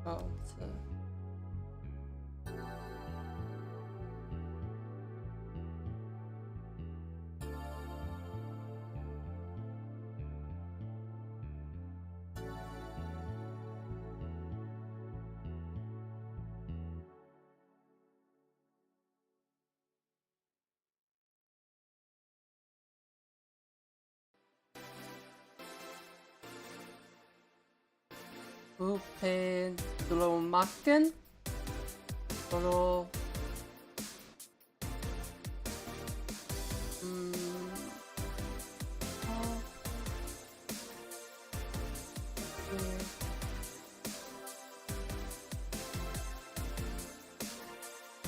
Oh, it's Bupen Dolomaken Dolo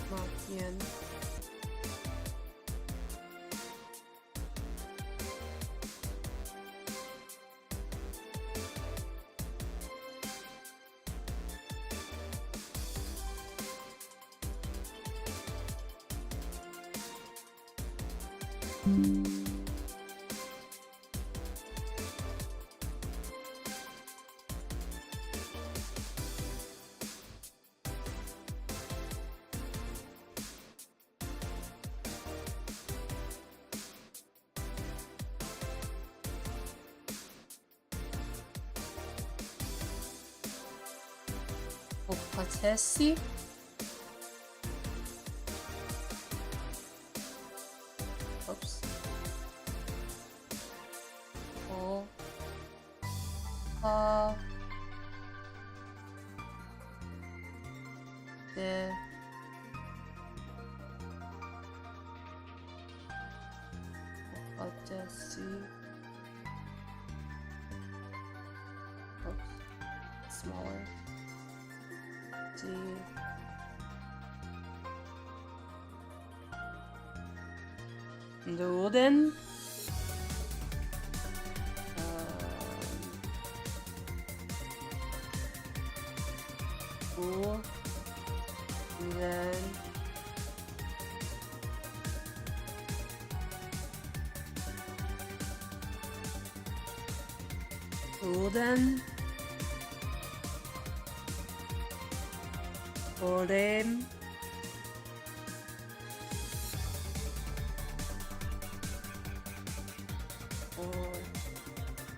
Makien Opatesi Oops. Oh. De. Opatesi. Oops. Smaller. D. Noden. Cool. And then Golden. Golden.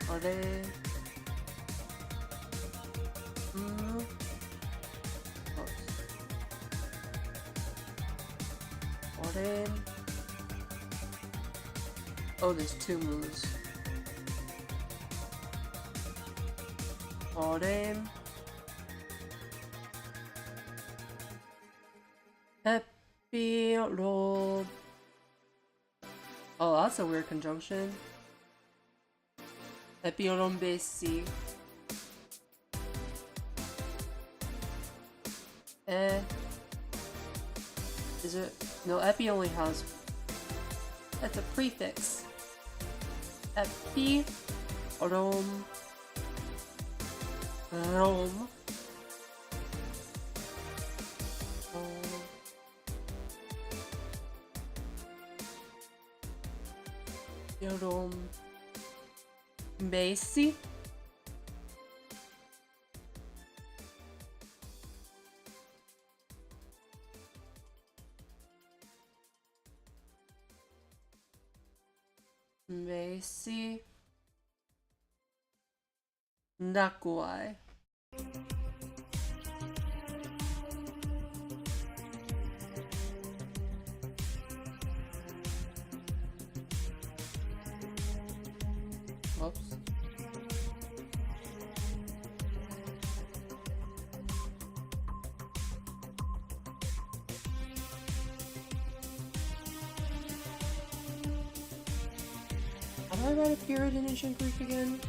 Golden. Golden. Oh, there's two moves. Golden. Epilogue. Oh, that's a weird conjunction. Epilombesi. Is it? No, epi only has. That's a prefix. Epi. Rom. Rome. Messi. Messi. Nakuai. Oops. How do I write a period in ancient Greek again?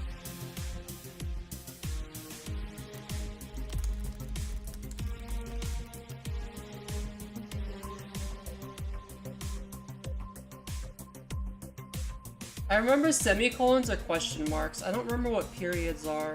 I remember semicolons are question marks. I don't remember what periods are.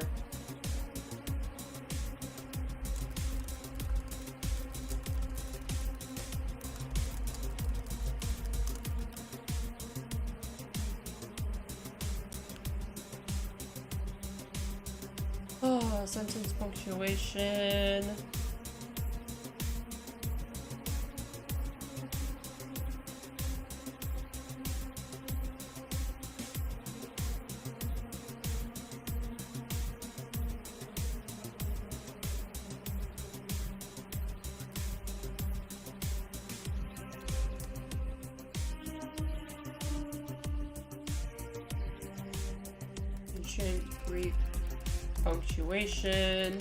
Oh, sentence punctuation. Ancient Greek punctuation.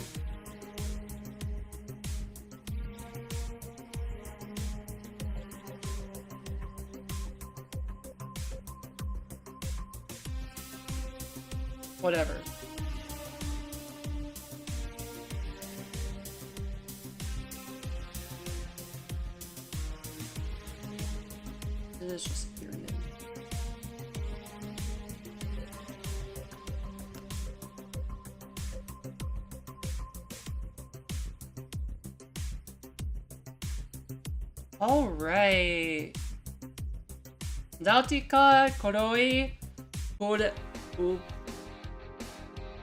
Whatever. It is just a period. All right. Dautika koroi por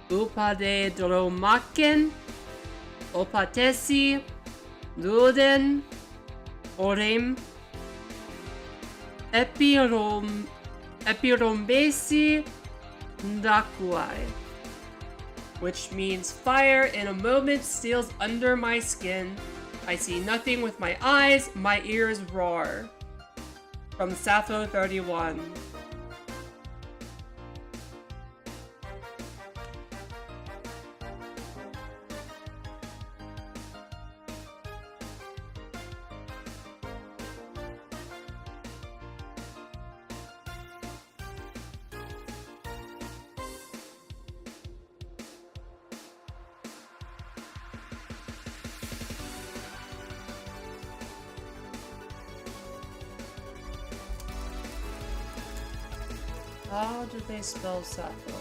upade dromaken opatesi luden orem epirombesi ndakuai, which means fire in a moment steals under my skin. I see nothing with my eyes, my ears roar. From Sappho 31. How do they spell Sappho?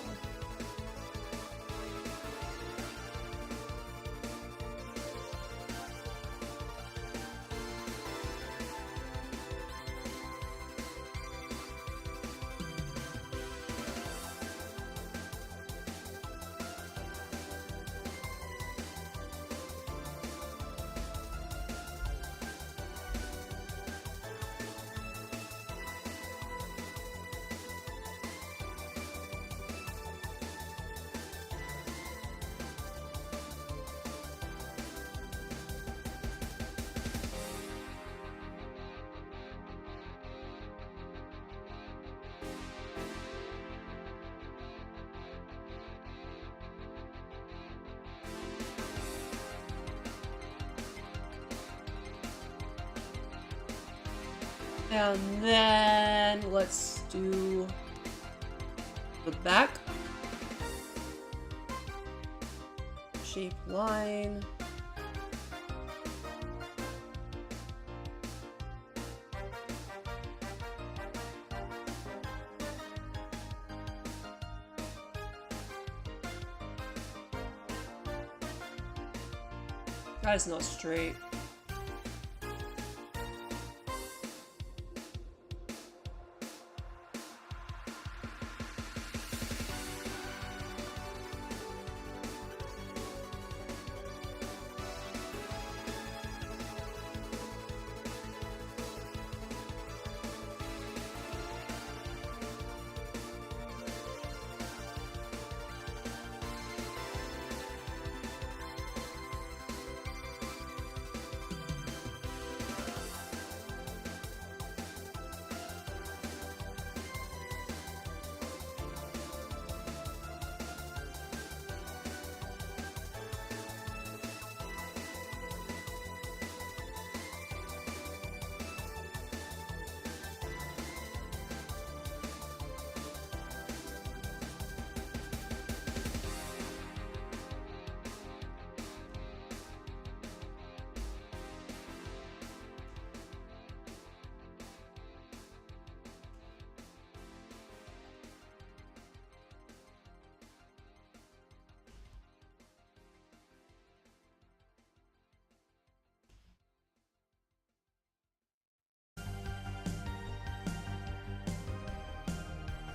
And then let's do the back. Shape line. That is not straight.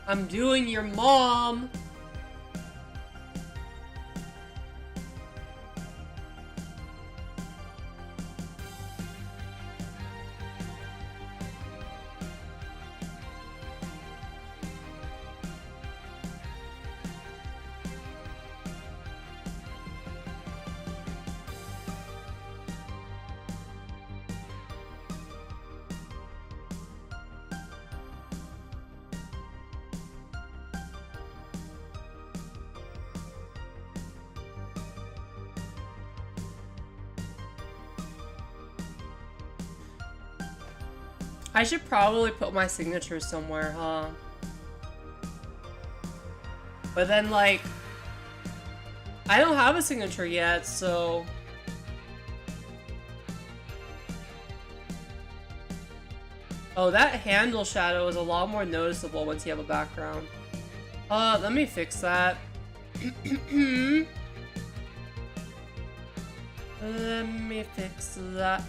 I'm doing your mom. I should probably put my signature somewhere, huh? But then, like, I don't have a signature yet, so... Oh, that handle shadow is a lot more noticeable once you have a background. Let me fix that. Let me fix that.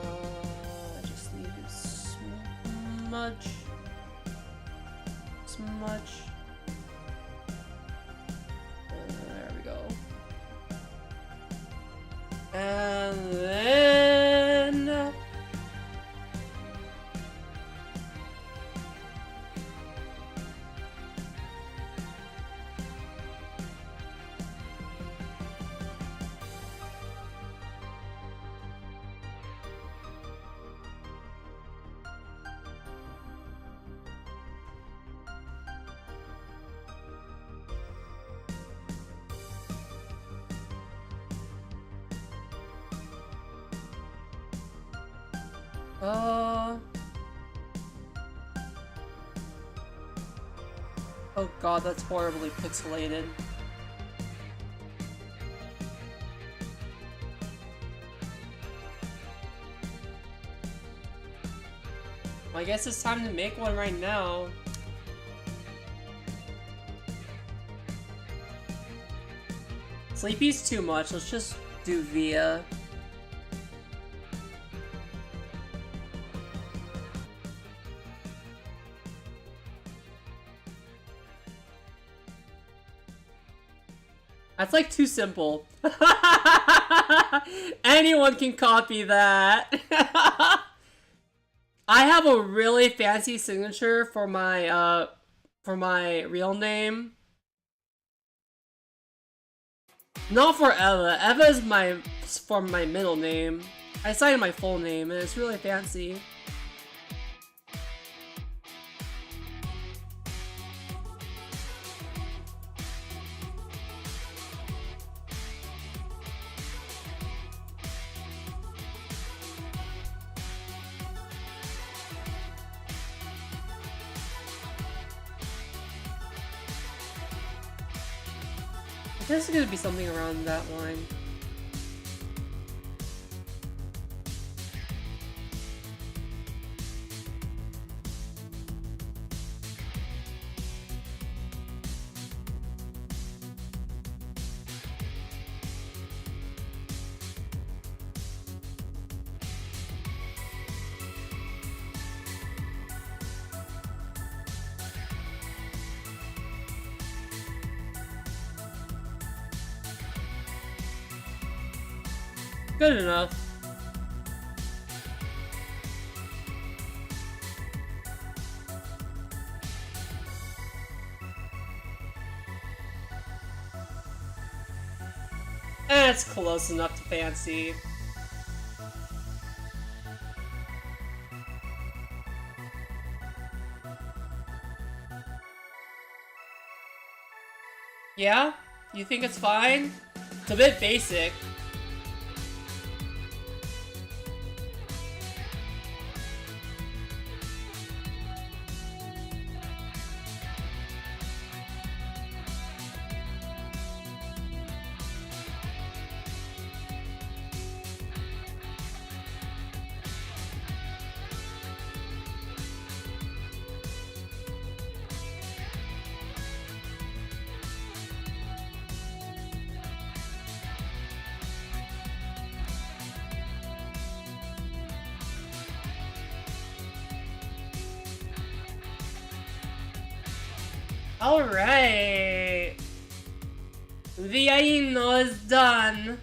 I just need to smudge. There we go. And then... Oh god, that's horribly pixelated. I guess it's time to make one right now. Sleepy's too much, let's just do Via. That's like too simple. Anyone can copy that. I have a really fancy signature for my real name. Not for Eva. Eva is for my middle name. I signed my full name and it's really fancy. This is gonna be something around that line. Good enough. That's close enough to fancy. Yeah? You think it's fine? It's a bit basic. Alright. The Aino is done.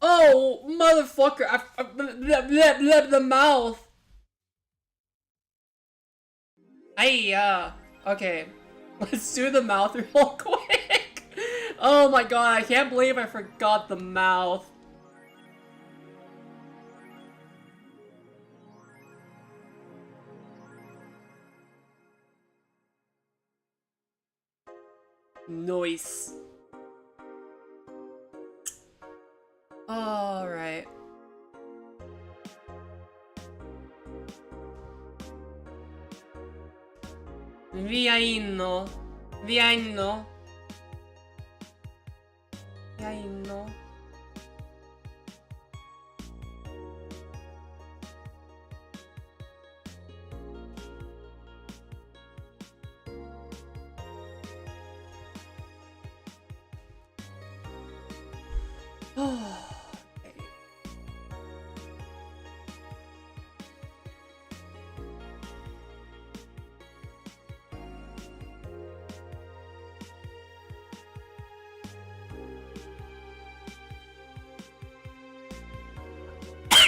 Oh, motherfucker. The mouth. Okay. Let's do the mouth real quick. Oh my god, I can't believe I forgot the mouth. Nice. Alright. Viaino. Viaino. Viaino.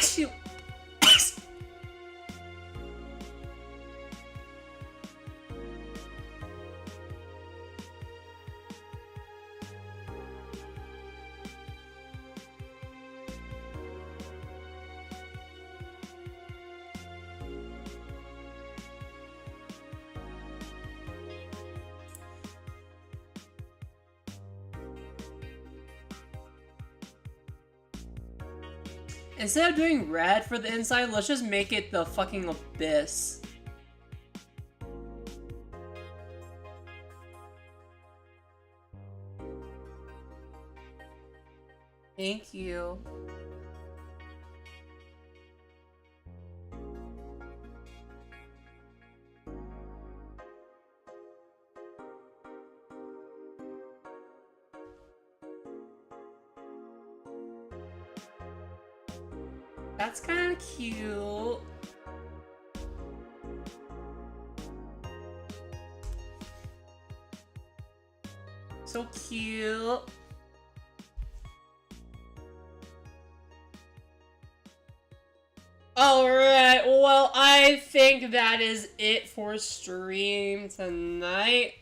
Shoot. Instead of doing red for the inside, let's just make it the fucking abyss. Thank you. That's kind of cute. So cute. Alright, well, I think that is it for stream tonight.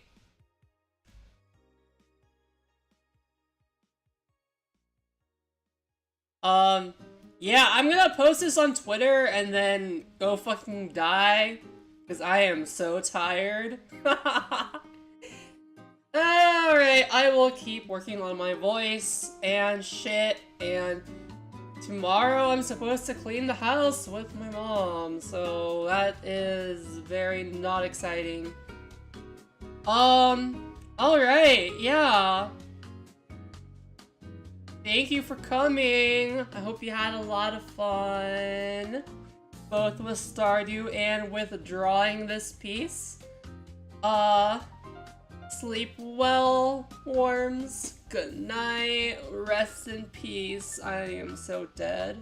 Yeah, I'm gonna post this on Twitter and then go fucking die, because I am so tired. Alright, I will keep working on my voice and shit, and tomorrow I'm supposed to clean the house with my mom, so that is very not exciting. Alright, yeah. Thank you for coming. I hope you had a lot of fun, both with Stardew and with drawing this piece. Sleep well, worms. Good night. Rest in peace. I am so dead.